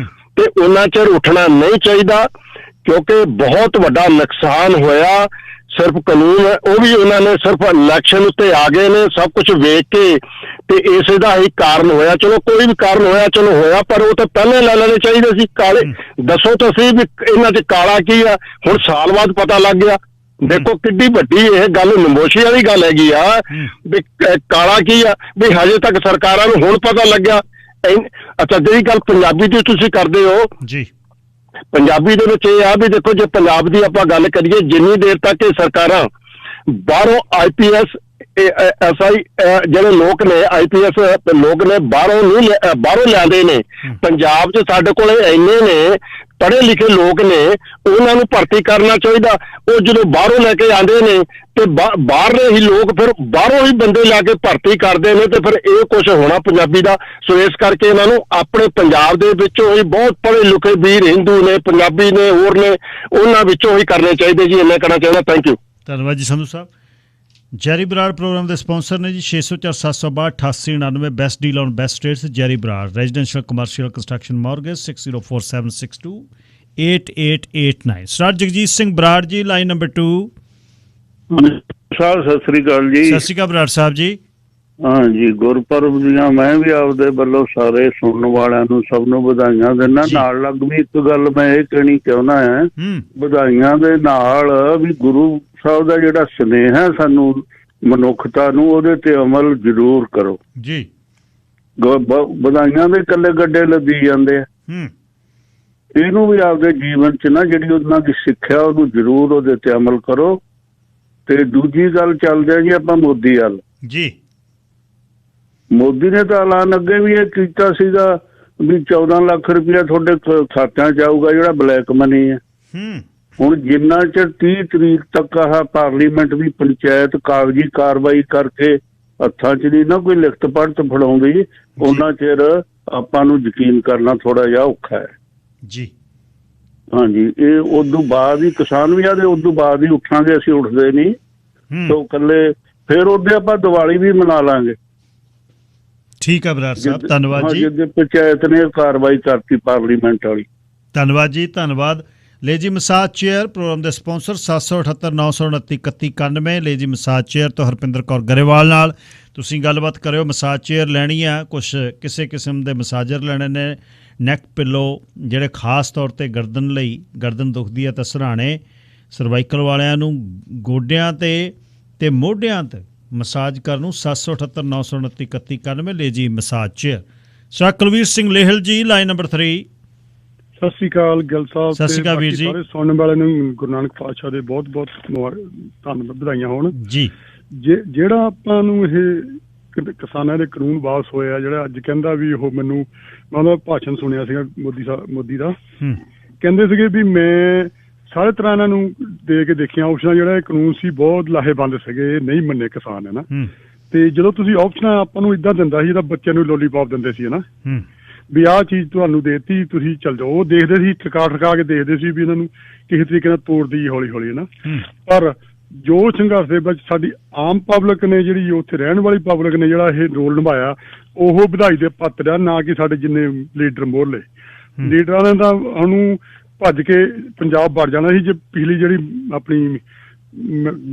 ਤੇ ਉਹਨਾਂ ਚਿਰ ਉੱਠਣਾ ਨਹੀਂ ਚਾਹੀਦਾ, ਕਿਉਂਕਿ ਬਹੁਤ ਵੱਡਾ ਨੁਕਸਾਨ ਹੋਇਆ। ਸਿਰਫ ਕਾਨੂੰਨ ਉਹ ਵੀ ਉਹਨਾਂ ਨੇ ਸਿਰਫ ਇਲੈਕਸ਼ਨ ਉੱਤੇ ਆ ਗਏ ਨੇ, ਸਭ ਕੁਝ ਵੇਖ ਕੇ, ਤੇ ਇਸੇ ਦਾ ਹੀ ਕਾਰਨ ਹੋਇਆ। ਚਲੋ ਕੋਈ ਵੀ ਕਾਰਨ ਹੋਇਆ, ਚਲੋ ਹੋਇਆ, ਪਰ ਉਹ ਤਾਂ ਪਹਿਲੇ ਲੈ ਲੈਣੇ ਚਾਹੀਦੇ ਸੀ। ਕਾਲੇ ਦੱਸੋ ਤਾਂ ਸਹੀ ਵੀ ਇਹਨਾਂ 'ਚ ਕਾਲਾ ਕੀ ਆ, ਹੁਣ ਸਾਲ ਬਾਅਦ ਪਤਾ ਲੱਗ ਗਿਆ। ਦੇਖੋ ਕਿੱਡੀ ਵੱਡੀ ਇਹ ਗੱਲ ਨਮੋਸ਼ੀ ਵਾਲੀ ਗੱਲ ਹੈਗੀ ਆ ਵੀ ਕਾਲਾ ਕੀ ਆ, ਵੀ ਹਜੇ ਤੱਕ ਸਰਕਾਰਾਂ ਨੂੰ ਹੁਣ ਪਤਾ ਲੱਗਿਆ। ਅੱਛਾ, ਜਿਹੜੀ ਗੱਲ ਪੰਜਾਬੀ ਦੀ ਤੁਸੀਂ ਕਰਦੇ ਹੋ ਜੀ, ਪੰਜਾਬੀ ਦੇ ਵਿੱਚ ਇਹ ਆ ਵੀ ਦੇਖੋ, ਜੇ ਪੰਜਾਬ ਦੀ ਆਪਾਂ ਗੱਲ ਕਰੀਏ, ਜਿੰਨੀ ਦੇਰ ਤੱਕ ਇਹ ਸਰਕਾਰਾਂ ਬਾਹਰੋਂ IPS SI ਜਿਹੜੇ ਲੋਕ ਨੇ, IPS ਲੋਕ ਨੇ ਬਾਹਰੋਂ ਲਿਆਂਦੇ ਨੇ, ਪੰਜਾਬ 'ਚ ਸਾਡੇ ਕੋਲ ਇੰਨੇ ਨੇ ਪੜ੍ਹੇ ਲਿਖੇ ਲੋਕ ਨੇ, ਉਹਨਾਂ ਨੂੰ ਭਰਤੀ ਕਰਨਾ ਚਾਹੀਦਾ। ਉਹ ਜਦੋਂ ਬਾਹਰੋਂ ਲੈ ਕੇ ਆਉਂਦੇ ਨੇ ਤੇ ਬਾਹਰਲੇ ਹੀ ਲੋਕ ਫਿਰ ਬਾਹਰੋਂ ਹੀ ਬੰਦੇ ਲਾ ਕੇ ਭਰਤੀ ਕਰਦੇ ਨੇ, ਤੇ ਫਿਰ ਇਹ ਕੁਝ ਹੋਣਾ ਪੰਜਾਬੀ ਦਾ। ਸੋ ਇਸ ਕਰਕੇ ਇਹਨਾਂ ਨੂੰ ਆਪਣੇ ਪੰਜਾਬ ਦੇ ਵਿੱਚੋਂ ਹੀ ਬਹੁਤ ਪੜ੍ਹੇ ਲਿਖੇ ਵੀਰ ਹਿੰਦੂ ਨੇ, ਪੰਜਾਬੀ ਨੇ, ਹੋਰ ਨੇ, ਉਹਨਾਂ ਵਿੱਚੋਂ ਹੀ ਕਰਨੇ ਚਾਹੀਦੇ ਜੀ। ਇੰਨਾ ਕਹਿਣਾ ਚਾਹੁੰਦਾ। Thank you. ਧੰਨਵਾਦ ਜੀ ਸੰਧੂ ਸਾਹਿਬ। ਜੈਰੀ ਬਰਾੜ ਪ੍ਰੋਗਰਾਮ ਦੇ ਸਪਾਂਸਰ ਨੇ ਜੀ। 604-762-8899 best deal on best rates Jerry Brar. Residential commercial construction mortgage 6047628889। Sir Jagjit Singh Brar ji, line number 2। ਸਾਹਿਬ ਸਤਿ ਸ੍ਰੀ ਅਕਾਲ ਜੀ। ਸਤਿ ਸ਼੍ਰੀ ਅਕਾਲ ਬਰਾੜ ਸਾਹਿਬ ਜੀ। ਹਾਂ ਜੀ, ਗੁਰਪੁਰਬ ਦੀਆਂ ਮੈਂ ਵੀ ਆਪਦੇ ਵੱਲੋਂ ਸਾਰੇ ਸੁਣਨ ਵਾਲਿਆਂ ਨੂੰ ਸਭ ਨੂੰ ਵਧਾਈਆਂ ਦਿੰਦਾ। ਨਾਲ ਲੱਗ ਵੀ ਇੱਕ ਗੱਲ ਮੈਂ ਇਹ ਕਹਿਣੀ ਚਾਹੁੰਦਾ ਹਾਂ, ਵਧਾਈਆਂ ਦੇ ਨਾਲ ਵੀ ਗੁਰੂ ਸਾਹਿਬ ਦਾ ਜਿਹੜਾ ਸੁਨੇਹਾ ਸਾਨੂੰ ਮਨੁੱਖਤਾ ਨੂੰ, ਉਹਦੇ ਤੇ ਅਮਲ ਜ਼ਰੂਰ ਕਰੋ ਜੀ। ਵਧਾਈਆਂ ਦੇ ਇਕੱਲੇ ਗੱਡੇ ਲੱਦੀ ਜਾਂਦੇ ਆ, ਇਹਨੂੰ ਵੀ ਆਪਦੇ ਜੀਵਨ 'ਚ ਨਾ ਜਿਹੜੀ ਉਹਨਾਂ ਦੀ ਸਿੱਖਿਆ ਉਹਨੂੰ ਜ਼ਰੂਰ ਉਹਦੇ ਤੇ ਅਮਲ ਕਰੋ। ਤੇ ਦੂਜੀ ਗੱਲ ਚੱਲਦੇ ਆ ਜੀ ਆਪਾਂ ਮੋਦੀ ਵੱਲ ਜੀ। ਮੋਦੀ ਨੇ ਤਾਂ ਐਲਾਨ ਅੱਗੇ ਵੀ ਇਹ ਕੀਤਾ ਸੀਗਾ ਵੀ 14 ਲੱਖ ਰੁਪਇਆ ਤੁਹਾਡੇ ਖਾਤਿਆਂ 'ਚ ਆਊਗਾ, ਜਿਹੜਾ ਬਲੈਕ ਮਨੀ ਹੈ। ਹੁਣ ਜਿੰਨਾ ਚਿਰ 30 ਤਰੀਕ ਤੱਕ ਆਹ ਪਾਰਲੀਮੈਂਟ ਦੀ ਪੰਚਾਇਤ ਕਾਗਜ਼ੀ ਕਾਰਵਾਈ ਕਰਕੇ ਹੱਥਾਂ 'ਚ ਨਹੀਂ ਨਾ ਕੋਈ ਲਿਖਤ ਪੜ੍ਹਤ ਫੜਾਉਂਦੀ, ਉਹਨਾਂ ਚਿਰ ਆਪਾਂ ਨੂੰ ਯਕੀਨ ਕਰਨਾ ਥੋੜਾ ਜਿਹਾ ਔਖਾ ਹੈ ਜੀ। ਹਾਂਜੀ, ਇਹ ਉਦੋਂ ਬਾਅਦ ਹੀ ਕਿਸਾਨ ਵੀ ਆਦੇ, ਉਦੋਂ ਬਾਅਦ ਹੀ ਉੱਠਾਂਗੇ, ਅਸੀਂ ਉੱਠਦੇ ਨਹੀਂ ਤੋਂ ਇਕੱਲੇ। ਫਿਰ ਉਹਦੇ ਆਪਾਂ ਦੀਵਾਲੀ ਵੀ ਮਨਾ ਲਾਂਗੇ। ਠੀਕ ਹੈ ਬਰਾੜ ਸਾਹਿਬ, ਧੰਨਵਾਦ ਜੀ। ਜਿੱਦੇ ਪੰਚਾਇਤ ਨੇ ਕਾਰਵਾਈ ਕਰਤੀ ਪਾਰਲੀਮੈਂਟ ਵਾਲੀ। ਧੰਨਵਾਦ ਜੀ, ਧੰਨਵਾਦ। ਲੇਜੀ ਮਸਾਜ ਚੇਅਰ ਪ੍ਰੋਗਰਾਮ ਦੇ ਸਪਾਂਸਰ 778-929-3191। ਲੇਜੀ ਮਸਾਜ ਚੇਅਰ ਤੋਂ ਹਰਪਿੰਦਰ ਕੌਰ ਗਰੇਵਾਲ ਨਾਲ ਤੁਸੀਂ ਗੱਲਬਾਤ ਕਰਿਓ। ਮਸਾਜ ਚੇਅਰ ਲੈਣੀ ਆ, ਕੁਛ ਕਿਸੇ ਕਿਸਮ ਦੇ ਮਸਾਜਰ ਲੈਣੇ ਨੇ, ਨੈਕ ਪਿੱਲੋ ਜਿਹੜੇ ਖਾਸ ਤੌਰ 'ਤੇ ਗਰਦਨ ਲਈ, ਗਰਦਨ ਦੁਖਦੀ ਹੈ ਤਾਂ ਸਰਾਣੇ, ਸਰਵਾਈਕਲ ਵਾਲਿਆਂ ਨੂੰ ਗੋਡਿਆਂ ਤੇ ਮੋਢਿਆਂ 'ਤੇ ਮਸਾਜ ਕਰਨ ਨੂੰ 778-929-3191 lazy massage chair. Sir Kulvir Singh Lehal ji, line number 3। ਸਤਿ ਸ਼੍ਰੀ ਅਕਾਲ ਗਿੱਲ ਸਾਹਿਬ। ਸਤਿ ਸ਼੍ਰੀ ਅਕਾਲ ਵੀਰ ਜੀ। ਸਾਰੇ ਸੁਣਨ ਵਾਲਿਆਂ ਨੂੰ ਗੁਰੂ ਨਾਨਕ ਪਾਤਸ਼ਾਹ ਦੇ ਬਹੁਤ ਬਹੁਤ ਧੰਨਵਾਦ, ਵਧਾਈਆਂ ਹੋਣ ਜੀ। ਜਿਹੜਾ ਆਪਾਂ ਨੂੰ ਇਹ ਕਿਸਾਨਾਂ ਦੇ ਕਾਨੂੰਨ ਵਾਪਸ ਹੋਏ ਆ, ਜਿਹੜਾ ਅੱਜ ਕਹਿੰਦਾ ਵੀ ਉਹ ਮੈਨੂੰ, ਮੈਂ ਉਹਦਾ ਭਾਸ਼ਣ ਸੁਣਿਆ ਸੀਗਾ ਮੋਦੀ ਦਾ, ਕਹਿੰਦੇ ਸੀਗੇ ਵੀ ਮੈਂ ਸਾਰੇ ਤਰ੍ਹਾਂ ਇਹਨਾਂ ਨੂੰ ਦੇ ਕੇ ਦੇਖੀਆਂ ਆਪਸ਼ਨਾਂ। ਜਿਹੜਾ ਇਹ ਕਾਨੂੰਨ ਸੀ ਬਹੁਤ ਲਾਹੇਵੰਦ ਸੀਗੇ, ਨਹੀਂ ਮੰਨੇ ਕਿਸਾਨ ਹੈ ਨਾ। ਤੇ ਜਦੋਂ ਤੁਸੀਂ ਆਪਸ਼ਨਾਂ ਆਪਾਂ ਨੂੰ ਇੱਦਾਂ ਦਿੰਦਾ ਸੀ, ਜਿੱਦਾਂ ਬੱਚਿਆਂ ਨੂੰ ਲੋਲੀਪੌਪ ਦਿੰਦੇ ਸੀ ਨਾ, ਵੀ ਆਹ ਚੀਜ਼ ਤੁਹਾਨੂੰ ਦੇਤੀ, ਤੁਸੀਂ ਚੱਲ ਜਾਓ। ਉਹ ਦੇਖਦੇ ਸੀ, ਠਕਾ ਕੇ ਦੇਖਦੇ ਸੀ ਵੀ ਇਹਨਾਂ ਨੂੰ ਕਿਸੇ ਤਰੀਕੇ ਨਾਲ ਤੋੜਦੀ ਹੌਲੀ ਹੌਲੀ ਨਾ। ਪਰ ਜੋ ਸੰਘਰਸ਼ ਦੇ ਵਿੱਚ ਸਾਡੀ ਆਮ ਪਬਲਿਕ ਨੇ, ਜਿਹੜੀ ਉੱਥੇ ਰਹਿਣ ਵਾਲੀ ਪਬਲਿਕ ਨੇ, ਜਿਹੜਾ ਇਹ ਰੋਲ ਨਿਭਾਇਆ, ਉਹ ਵਧਾਈ ਦੇ ਪਾਤਰ ਆ, ਨਾ ਕਿ ਸਾਡੇ ਜਿੰਨੇ ਲੀਡਰ ਮੋਹਰਲੇ ਲੀਡਰਾਂ ਨੇ ਤਾਂ ਉਹਨੂੰ ਭੱਜ ਕੇ ਪੰਜਾਬ ਵੜ ਜਾਣਾ ਸੀ। ਜੇ ਪਿਛਲੀ ਜਿਹੜੀ ਆਪਣੀ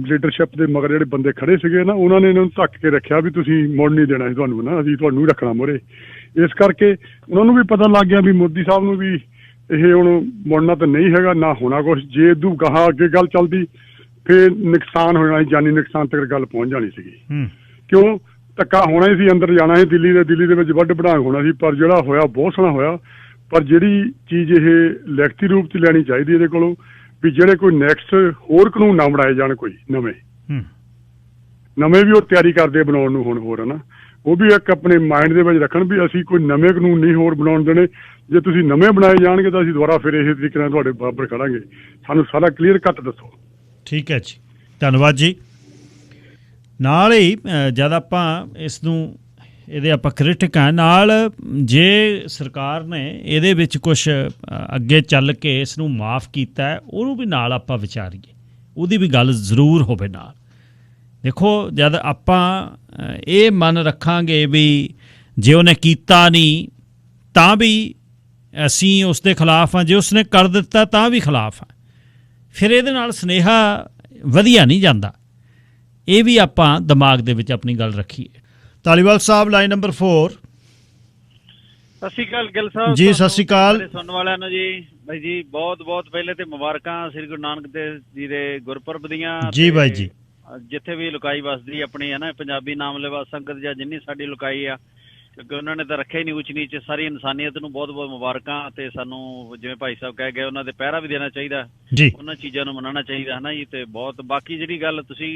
ਲੀਡਰਸ਼ਿਪ ਦੇ ਮਗਰ ਜਿਹੜੇ ਬੰਦੇ ਖੜੇ ਸੀਗੇ ਨਾ, ਉਹਨਾਂ ਨੇ ਇਹਨਾਂ ਨੂੰ ਧੱਕ ਕੇ ਰੱਖਿਆ ਵੀ ਤੁਸੀਂ ਮੁੜ ਨਹੀਂ ਦੇਣਾ ਸੀ ਤੁਹਾਨੂੰ ਨਾ, ਅਸੀਂ ਤੁਹਾਨੂੰ ਹੀ ਰੱਖਣਾ ਮੋਹਰੇ। ਇਸ ਕਰਕੇ ਉਹਨਾਂ ਨੂੰ ਵੀ ਪਤਾ ਲੱਗ ਗਿਆ ਵੀ ਮੋਦੀ ਸਾਹਿਬ ਨੂੰ ਵੀ ਇਹ ਹੁਣ ਮੁੜਨਾ ਤਾਂ ਨਹੀਂ ਹੈਗਾ, ਨਾ ਹੋਣਾ ਕੁਛ। ਜੇ ਇਦੋਂ ਗਾਹਾਂ ਅੱਗੇ ਗੱਲ ਚੱਲਦੀ ਫਿਰ ਨੁਕਸਾਨ ਹੋ ਜਾਣਾ ਸੀ, ਜਾਨੀ ਨੁਕਸਾਨ ਤੱਕ ਗੱਲ ਪਹੁੰਚ ਜਾਣੀ ਸੀਗੀ। ਕਿਉਂ ਧੱਕਾ ਹੋਣਾ ਹੀ ਸੀ, ਅੰਦਰ ਜਾਣਾ ਸੀ ਦਿੱਲੀ ਦੇ ਵਿੱਚ ਵੱਢ ਵਢਾਂਗ ਹੋਣਾ ਸੀ। ਪਰ ਜਿਹੜਾ ਹੋਇਆ ਬਹੁਤ ਸੋਹਣਾ ਹੋਇਆ। ਪਰ ਜਿਹੜੀ ਚੀਜ਼ ਇਹ ਲਿਖਤੀ ਰੂਪ 'ਚ ਲੈਣੀ ਚਾਹੀਦੀ ਇਹਦੇ ਕੋਲੋਂ, ਵੀ ਜਿਹੜੇ ਕੋਈ ਨੈਕਸਟ ਹੋਰ ਕਾਨੂੰਨ ਨਾ ਬਣਾਏ ਜਾਣ, ਕੋਈ ਨਵੇਂ ਵੀ ਉਹ ਤਿਆਰੀ ਕਰਦੇ ਬਣਾਉਣ ਨੂੰ ਹੁਣ ਹੋਰ ਹੈ ਨਾ, ਉਹ ਵੀ ਇੱਕ ਆਪਣੇ ਮਾਈਂਡ ਦੇ ਵਿੱਚ ਰੱਖਣ ਵੀ ਅਸੀਂ ਕੋਈ ਨਵੇਂ ਕਾਨੂੰਨ ਨਹੀਂ ਹੋਰ ਬਣਾਉਣ ਦੇਣੇ। ਜੇ ਤੁਸੀਂ ਨਵੇਂ ਬਣਾਏ ਜਾਣਗੇ ਤਾਂ ਅਸੀਂ ਦੁਬਾਰਾ ਫਿਰ ਇਸੇ ਤਰੀਕੇ ਨਾਲ ਤੁਹਾਡੇ ਬਰਾਬਰ ਖੜਾਂਗੇ। ਸਾਨੂੰ ਸਾਰਾ ਕਲੀਅਰ ਕੱਟ ਦੱਸੋ। ਠੀਕ ਹੈ ਜੀ, ਧੰਨਵਾਦ ਜੀ। ਨਾਲ ਹੀ ਜਦ ਆਪਾਂ ਇਸ ਨੂੰ ਇਹਦੇ ਆਪਾਂ ਕ੍ਰਿਟਿਕ ਹਾਂ, ਨਾਲ ਜੇ ਸਰਕਾਰ ਨੇ ਇਹਦੇ ਵਿੱਚ ਕੁਛ ਅੱਗੇ ਚੱਲ ਕੇ ਇਸ ਨੂੰ ਮਾਫ ਕੀਤਾ ਹੈ, ਉਹਨੂੰ ਵੀ ਨਾਲ ਆਪਾਂ ਵਿਚਾਰੀਏ, ਉਹਦੀ ਵੀ ਗੱਲ ਜ਼ਰੂਰ ਹੋਵੇ ਨਾਲ। ਦੇਖੋ, ਜਦ ਆਪਾਂ ਇਹ ਮਨ ਰੱਖਾਂਗੇ ਵੀ ਜੇ ਉਹਨੇ ਕੀਤਾ ਨਹੀਂ ਤਾਂ ਵੀ ਅਸੀਂ ਉਸ ਦੇ ਖਿਲਾਫ ਹਾਂ, ਜੇ ਉਸਨੇ ਕਰ ਦਿੱਤਾ ਤਾਂ ਵੀ ਖਿਲਾਫ ਹਾਂ, ਫਿਰ ਇਹਦੇ ਨਾਲ ਸੁਨੇਹਾ ਵਧੀਆ ਨਹੀਂ ਜਾਂਦਾ। ਇਹ ਵੀ ਆਪਾਂ ਦਿਮਾਗ ਦੇ ਵਿੱਚ ਆਪਣੀ ਗੱਲ ਰੱਖੀਏ। ਧਾਲੀਵਾਲ ਸਾਹਿਬ, ਲਾਈਨ ਨੰਬਰ 4। ਸਤਿ ਸ਼੍ਰੀ ਅਕਾਲ ਗਿੱਲ ਸਾਹਿਬ ਜੀ। ਸਤਿ ਸ਼੍ਰੀ ਅਕਾਲ। ਸੁਣਨ ਵਾਲਿਆਂ ਨੂੰ ਜੀ ਬਾਈ ਜੀ ਬਹੁਤ ਬਹੁਤ ਪਹਿਲੇ ਤੇ ਮੁਬਾਰਕਾਂ ਸ੍ਰੀ ਗੁਰੂ ਨਾਨਕ ਦੇਵ ਜੀ ਦੇ ਗੁਰਪੁਰਬ ਦੀਆਂ। ਜੀ ਬਾਈ ਜੀ। ਜਿੱਥੇ ਵੀ ਲੁਕਾਈ ਵਸਦੀ ਆਪਣੀ ਹੈ ਨਾ ਪੰਜਾਬੀ ਨਾਮ ਲੈਵਾ ਸੰਗਤ ਜਾਂ ਜਿੰਨੀ ਸਾਡੀ ਲੁਕਾਈ ਆ, ਕਿਉਂਕਿ ਉਹਨਾਂ ਨੇ ਤਾਂ ਰੱਖਿਆ ਹੀ ਨਹੀਂ ਉੱਚ ਨੀਚ, ਸਾਰੀ ਇਨਸਾਨੀਅਤ ਨੂੰ ਬਹੁਤ ਬਹੁਤ ਮੁਬਾਰਕਾਂ। ਤੇ ਸਾਨੂੰ ਜਿਵੇਂ ਭਾਈ ਸਾਹਿਬ ਕਹਿ ਗਏ ਉਹਨਾਂ ਦੇ ਪਹਿਰਾ ਵੀ ਦੇਣਾ ਚਾਹੀਦਾ ਜੀ, ਉਹਨਾਂ ਚੀਜ਼ਾਂ ਨੂੰ ਮਨਾਉਣਾ ਚਾਹੀਦਾ ਹੈ ਨਾ ਜੀ। ਤੇ ਬਹੁਤ ਬਾਕੀ ਜਿਹੜੀ ਗੱਲ ਤੁਸੀਂ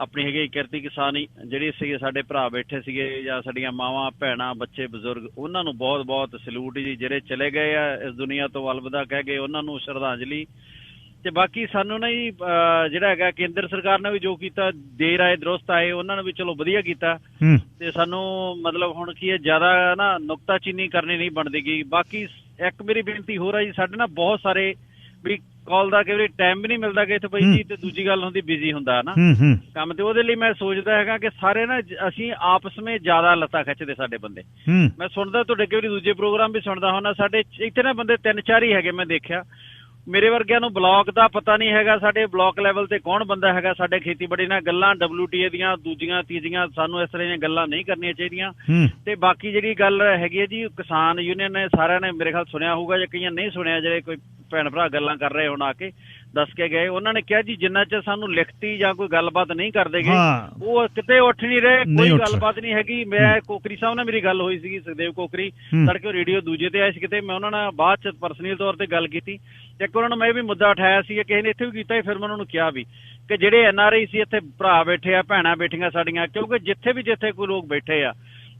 ਆਪਣੀ ਹੈਗੀ ਕਿਰਤੀ ਕਿਸਾਨ ਜਿਹੜੇ ਸੀਗੇ ਸਾਡੇ ਭਰਾ ਬੈਠੇ ਸੀਗੇ ਜਾਂ ਸਾਡੀਆਂ ਮਾਵਾਂ ਭੈਣਾਂ ਬੱਚੇ ਬਜ਼ੁਰਗ, ਉਹਨਾਂ ਨੂੰ ਬਹੁਤ ਬਹੁਤ ਸਲੂਟ ਜੀ। ਜਿਹੜੇ ਚਲੇ ਗਏ ਆ ਇਸ ਦੁਨੀਆ ਤੋਂ ਅਲਵਿਦਾ ਕਹਿ ਗਏ, ਉਹਨਾਂ ਨੂੰ ਸ਼ਰਧਾਂਜਲੀ। ਤੇ ਬਾਕੀ ਸਾਨੂੰ ਨਾ ਜੀ ਜਿਹੜਾ ਹੈਗਾ ਕੇਂਦਰ ਸਰਕਾਰ ਨੇ ਵੀ ਜੋ ਕੀਤਾ, ਦੇਰ ਆਏ ਦਰੁਸਤ ਆਏ, ਉਹਨਾਂ ਨੇ ਵੀ ਚਲੋ ਵਧੀਆ ਕੀਤਾ। ਤੇ ਸਾਨੂੰ ਮਤਲਬ ਹੁਣ ਕੀ ਹੈ, ਜ਼ਿਆਦਾ ਨਾ ਨੁਕਤਾਚੀਨੀ ਕਰਨੀ ਨਹੀਂ ਬਣਦੀ ਗੀ। ਬਾਕੀ ਇੱਕ ਮੇਰੀ ਬੇਨਤੀ ਹੋਰ ਆ ਜੀ, ਸਾਡੇ ਨਾ ਬਹੁਤ ਸਾਰੇ ਵੀ ਕਾਲ ਦਾ ਕਈ ਵਾਰੀ ਟਾਈਮ ਵੀ ਨਹੀਂ ਮਿਲਦਾ ਕਿ ਇੱਥੇ ਬਾਈ ਜੀ, ਤੇ ਦੂਜੀ ਗੱਲ ਹੁੰਦੀ ਬਿਜ਼ੀ ਹੁੰਦਾ ਨਾ ਕੰਮ, ਤੇ ਉਹਦੇ ਲਈ ਮੈਂ ਸੋਚਦਾ ਹੈਗਾ ਕਿ ਸਾਰੇ ਨਾ ਅਸੀਂ ਆਪਸ ਵਿੱਚ ਜ਼ਿਆਦਾ ਲੱਤਾਂ ਖਿੱਚਦੇ ਸਾਡੇ ਬੰਦੇ। ਮੈਂ ਸੁਣਦਾ ਤੁਹਾਡੇ ਕਈ ਵਾਰੀ ਦੂਜੇ ਪ੍ਰੋਗਰਾਮ ਵੀ ਸੁਣਦਾ ਹੁੰਦਾ, ਸਾਡੇ ਇੱਥੇ ਨਾ ਬੰਦੇ 3-4 ਹੀ ਹੈਗੇ ਮੈਂ ਦੇਖਿਆ। ਮੇਰੇ ਵਰਗਿਆਂ ਨੂੰ ਬਲਾਕ ਦਾ ਪਤਾ ਨਹੀਂ ਹੈਗਾ, ਸਾਡੇ ਬਲਾਕ ਲੈਵਲ ਤੇ ਕੌਣ ਬੰਦਾ ਹੈਗਾ। ਸਾਡੇ ਖੇਤੀਬਾੜੀ ਨਾਲ ਗੱਲਾਂ WTA ਦੀਆਂ ਦੂਜੀਆਂ ਤੀਜੀਆਂ, ਸਾਨੂੰ ਇਸ ਤਰ੍ਹਾਂ ਦੀਆਂ ਗੱਲਾਂ ਨਹੀਂ ਕਰਨੀਆਂ ਚਾਹੀਦੀਆਂ। ਤੇ ਬਾਕੀ ਜਿਹੜੀ ਗੱਲ ਹੈਗੀ ਹੈ ਜੀ, ਕਿਸਾਨ ਯੂਨੀਅਨ ਨੇ ਸਾਰਿਆਂ ਨੇ ਮੇਰੇ ਖਿਆਲ ਸੁਣਿਆ ਹੋਊਗਾ, ਜਾਂ ਕਈਆਂ ਨਹੀਂ ਸੁਣਿਆ, ਜਿਹੜੇ ਕੋਈ ਭੈਣ ਭਰਾ ਗੱਲਾਂ ਕਰ ਰਹੇ ਹੁਣ ਆ ਕੇ ਦੱਸ ਕੇ ਗਏ। ਉਹਨਾਂ ਨੇ ਕਿਹਾ ਜੀ ਜਿੰਨਾ ਚਿਰ ਸਾਨੂੰ ਲਿਖਤੀ ਜਾਂ ਕੋਈ ਗੱਲਬਾਤ ਨਹੀਂ ਕਰਦੇ ਗਏ, ਉਹ ਕਿਤੇ ਉੱਠ ਨਹੀਂ ਰਹੇ, ਕੋਈ ਗੱਲਬਾਤ ਨਹੀਂ ਹੈਗੀ। ਮੈਂ ਕੋਕਰੀ ਸਾਹਿਬ ਨਾਲ ਮੇਰੀ ਗੱਲ ਹੋਈ ਸੀਗੀ, ਸੁਖਦੇਵ ਕੋਕਰੀ, ਤੜਕੇ ਰੇਡੀਓ ਦੂਜੇ ਤੇ ਆਏ ਸੀ ਕਿਤੇ, ਮੈਂ ਉਹਨਾਂ ਨਾਲ ਬਾਅਦ ਚ ਪਰਸਨਲ ਤੌਰ ਤੇ ਗੱਲ ਕੀਤੀ। ਇੱਕ ਉਹਨਾਂ ਨੂੰ ਮੈਂ ਵੀ ਮੁੱਦਾ ਉਠਾਇਆ ਸੀ, ਕਿਸੇ ਨੇ ਇੱਥੇ ਵੀ ਕੀਤਾ, ਫਿਰ ਮੈਂ ਉਹਨਾਂ ਨੂੰ ਕਿਹਾ ਵੀ ਕਿ ਜਿਹੜੇ NRI ਸੀ ਇੱਥੇ ਭਰਾ ਬੈਠੇ ਆ, ਭੈਣਾਂ ਬੈਠੀਆਂ ਸਾਡੀਆਂ, ਕਿਉਂਕਿ ਜਿੱਥੇ ਕੋਈ ਲੋਕ ਬੈਠੇ ਆ,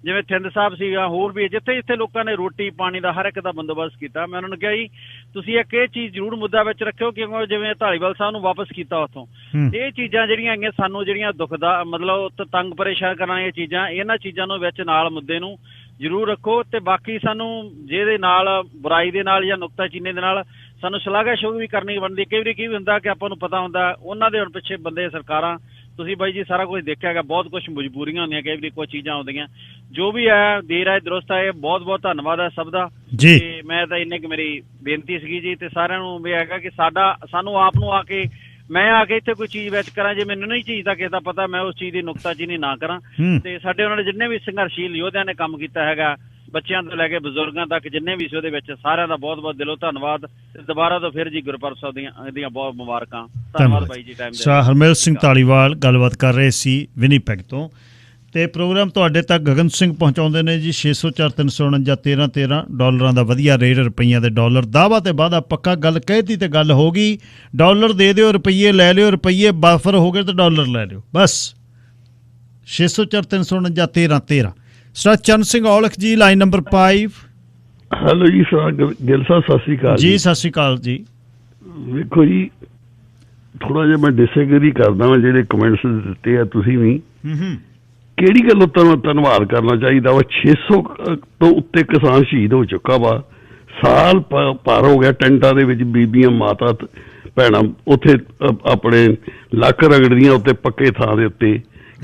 ਜਿਵੇਂ ਥਿੰਦ ਸਾਹਿਬ ਸੀਗਾ, ਹੋਰ ਵੀ ਜਿੱਥੇ ਲੋਕਾਂ ਨੇ ਰੋਟੀ ਪਾਣੀ ਦਾ ਹਰ ਇੱਕ ਦਾ ਬੰਦੋਬਸਤ ਕੀਤਾ, ਮੈਂ ਉਹਨਾਂ ਨੂੰ ਕਿਹਾ ਜੀ ਤੁਸੀਂ ਇੱਕ ਇਹ ਚੀਜ਼ ਜ਼ਰੂਰ ਮੁੱਦਾ ਵਿੱਚ ਰੱਖਿਓ, ਕਿਉਂਕਿ ਜਿਵੇਂ ਧਾਲੀਵਾਲ ਸਾਹਿਬ ਨੂੰ ਵਾਪਸ ਕੀਤਾ ਉੱਥੋਂ, ਇਹ ਚੀਜ਼ਾਂ ਜਿਹੜੀਆਂ ਹੈਗੀਆਂ ਸਾਨੂੰ ਜਿਹੜੀਆਂ ਦੁਖਦਾ ਮਤਲਬ ਤੰਗ ਪਰੇਸ਼ਾਨ ਕਰਨ ਵਾਲੀਆਂ ਚੀਜ਼ਾਂ, ਇਹਨਾਂ ਚੀਜ਼ਾਂ ਨੂੰ ਵਿੱਚ ਨਾਲ ਮੁੱਦੇ ਨੂੰ ਜ਼ਰੂਰ ਰੱਖੋ। ਤੇ ਬਾਕੀ ਸਾਨੂੰ ਜਿਹਦੇ ਨਾਲ ਬੁਰਾਈ ਦੇ ਨਾਲ ਜਾਂ ਨੁਕਤਾਚੀਨੀ ਦੇ ਨਾਲ ਸਾਨੂੰ ਸ਼ਲਾਘਾਯੋਗ ਵੀ ਕਰਨੀ ਬਣਦੀ। ਕਈ ਵਾਰੀ ਕੀ ਹੁੰਦਾ ਕਿ ਆਪਾਂ ਨੂੰ ਪਤਾ ਹੁੰਦਾ ਉਹਨਾਂ ਦੇ ਹੁਣ ਪਿੱਛੇ ਬੰਦੇ ਸਰਕਾਰਾਂ, ਤੁਸੀਂ ਬਾਈ ਜੀ ਸਾਰਾ ਕੁਝ ਦੇਖਿਆ ਹੈਗਾ, ਬਹੁਤ ਕੁਝ ਮਜਬੂਰੀਆਂ ਹੁੰਦੀਆਂ, ਕਈ ਵਾਰੀ ਕੋਈ ਚੀਜ਼ਾਂ ਆਉਂਦੀਆਂ, ਜੋ ਵੀ ਹੈ ਦੇਰ ਆਏ ਦਰੁਸਤ ਆਏ। ਬਹੁਤ ਬਹੁਤ ਧੰਨਵਾਦ ਹੈ ਸਭ ਦਾ ਜੀ। ਤੇ ਮੈਂ ਤਾਂ ਇੰਨੇ ਕਿ ਮੇਰੀ ਬੇਨਤੀ ਸੀਗੀ ਜੀ, ਤੇ ਸਾਰਿਆਂ ਨੂੰ ਵੀ ਹੈਗਾ ਕਿ ਸਾਨੂੰ ਆਪ ਨੂੰ ਆ ਕੇ ਮੈਂ ਆ ਕੇ ਇੱਥੇ ਕੋਈ ਚੀਜ਼ ਵਿੱਚ ਕਰਾਂ, ਜੇ ਮੈਨੂੰ ਨਹੀਂ ਚੀਜ਼ ਦਾ ਕਿਸੇ ਦਾ ਪਤਾ, ਮੈਂ ਉਸ ਚੀਜ਼ ਦੀ ਨੁਕਤਾਚੀਨੀ ਨਾ ਕਰਾਂ। ਤੇ ਸਾਡੇ ਉਹਨਾਂ ਨੇ ਜਿੰਨੇ ਵੀ ਸੰਘਰਸ਼ੀਲ ਯੋਧਿਆਂ ਨੇ ਕੰਮ ਕੀਤਾ ਹੈਗਾ, ਬੱਚਿਆਂ ਤੋਂ ਲੈ ਕੇ ਬਜ਼ੁਰਗਾਂ ਤੱਕ ਜਿੰਨੇ ਵੀ ਸੀ ਉਹਦੇ ਵਿੱਚ, ਸਾਰਿਆਂ ਦਾ ਬਹੁਤ ਬਹੁਤ ਦਿਲੋਂ ਧੰਨਵਾਦ। ਤੇ ਦੁਬਾਰਾ ਤੋਂ ਫਿਰ ਜੀ ਗੁਰਪੁਰਬ ਸਾਹਿਬ ਦੀਆਂ ਬਹੁਤ ਮੁਬਾਰਕਾਂ। ਧੰਨਵਾਦ ਬਾਈ ਜੀ। ਟਾਈਮ ਦੇ ਹਰਮੇਲ ਸਿੰਘ ਧਾਲੀਵਾਲ ਗੱਲਬਾਤ ਕਰ ਰਹੇ ਸੀ ਵਿਨੀਪੈਗ ਤੋਂ। ਤੇ ਪ੍ਰੋਗਰਾਮ ਤੁਹਾਡੇ ਤੱਕ ਗਗਨ ਸਿੰਘ ਪਹੁੰਚਾਉਂਦੇ ਨੇ ਜੀ। 604-349-1313 ਡਾਲਰਾਂ ਦਾ ਵਧੀਆ ਰੇਟ, ਰੁਪਈਆਂ ਦੇ ਡਾਲਰ। ਦਾਅਵਾ ਤੇ ਵਾਅਦਾ ਪੱਕਾ, ਗੱਲ ਕਹਿਤੀ ਤੇ ਗੱਲ ਹੋ ਗਈ। ਡਾਲਰ ਦੇ ਦਿਓ, ਰੁਪਈਏ ਲੈ ਲਿਓ, ਰੁਪਈਏ ਬਾਫਰ ਹੋ ਗਏ ਤਾਂ ਡਾਲਰ ਲੈ ਲਿਓ ਬਸ। 604-349-1313। ਸਰ ਚਰਨ ਸਿੰਘ ਔਲਖ ਜੀ, ਲਾਈਨ ਨੰਬਰ 5। ਹੈਲੋ ਜੀ ਸਰ ਗਿੱਲ ਸਾਹਿਬ, ਸਤਿ ਸ਼੍ਰੀ ਅਕਾਲ ਜੀ। ਸਤਿ ਸ਼੍ਰੀ ਅਕਾਲ ਜੀ। ਵੇਖੋ ਜੀ, ਥੋੜਾ ਜਿਹਾ ਮੈਂ ਡਿਸਐਗਰੀ ਕਰਦਾ ਵਾਂ ਜਿਹੜੇ ਕਮੈਂਟਸ ਦਿੱਤੇ ਆ ਤੁਸੀਂ ਵੀ। ਕਿਹੜੀ ਗੱਲੋਂ ਧੰਨਵਾਦ ਕਰਨਾ ਚਾਹੀਦਾ ਵਾ? 600 ਤੋਂ ਉੱਤੇ ਕਿਸਾਨ ਸ਼ਹੀਦ ਹੋ ਚੁੱਕਾ ਵਾ, ਸਾਲ ਪਾਰ ਹੋ ਗਿਆ, ਟੈਂਟਾਂ ਦੇ ਵਿੱਚ ਬੀਬੀਆਂ ਮਾਤਾ ਭੈਣਾਂ ਉੱਥੇ ਆਪਣੇ ਲੱਕ ਰਗੜਦੀਆਂ ਉੱਤੇ ਪੱਕੇ ਥਾਂ ਦੇ ਉੱਤੇ।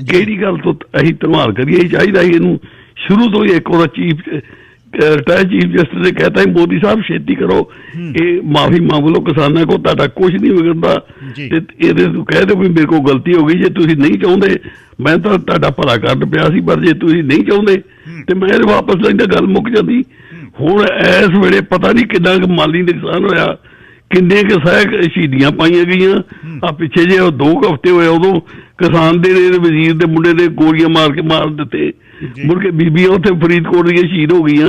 ਕਿਹੜੀ ਗੱਲ ਤੋਂ ਅਸੀਂ ਧੰਨਵਾਦ ਕਰੀਏ? ਇਹ ਚਾਹੀਦਾ ਸੀ ਇਹਨੂੰ ਸ਼ੁਰੂ ਤੋਂ ਹੀ। ਇੱਕ ਉਹਦਾ ਰਿਟਾਇਰ ਚੀਫ ਜਸਟਿਸ ਨੇ ਕਹਿਤਾ ਸੀ ਮੋਦੀ ਸਾਹਿਬ ਛੇਤੀ ਕਰੋ, ਇਹ ਮਾਫੀ ਮੰਗ ਲਓ ਕਿਸਾਨਾਂ ਕੋਲ, ਤੁਹਾਡਾ ਕੁਛ ਨਹੀਂ ਵਿਗੜਦਾ, ਤੇ ਇਹਦੇ ਕਹਿ ਦਿਓ ਵੀ ਮੇਰੇ ਕੋਲ ਗਲਤੀ ਹੋ ਗਈ। ਜੇ ਤੁਸੀਂ ਨਹੀਂ ਚਾਹੁੰਦੇ, ਮੈਂ ਤਾਂ ਤੁਹਾਡਾ ਭਲਾ ਕਰਨ ਪਿਆ ਸੀ, ਪਰ ਜੇ ਤੁਸੀਂ ਨਹੀਂ ਚਾਹੁੰਦੇ ਤੇ ਮੈਂ ਵਾਪਸ ਲੈਂਦਾ, ਗੱਲ ਮੁੱਕ ਜਾਂਦੀ। ਹੁਣ ਇਸ ਵੇਲੇ ਪਤਾ ਨਹੀਂ ਕਿੰਨਾ ਕੁ ਮਾਲੀ ਨੁਕਸਾਨ ਹੋਇਆ, ਕਿੰਨੇ ਕੁ ਸ਼ਹੀਦੀਆਂ ਪਾਈਆਂ ਗਈਆਂ। ਆ ਪਿੱਛੇ ਜੇ 2 ਹਫ਼ਤੇ ਹੋਏ, ਉਦੋਂ ਕਿਸਾਨ ਦੇ ਵਜ਼ੀਰ ਦੇ ਮੁੰਡੇ ਦੇ ਗੋਲੀਆਂ ਮਾਰ ਦਿੱਤੇ, ਮੁੜ ਕੇ ਬੀਬੀਆਂ ਉੱਥੇ ਫਰੀਦਕੋਟ ਦੀਆਂ ਸ਼ਹੀਦ ਹੋ ਗਈਆਂ।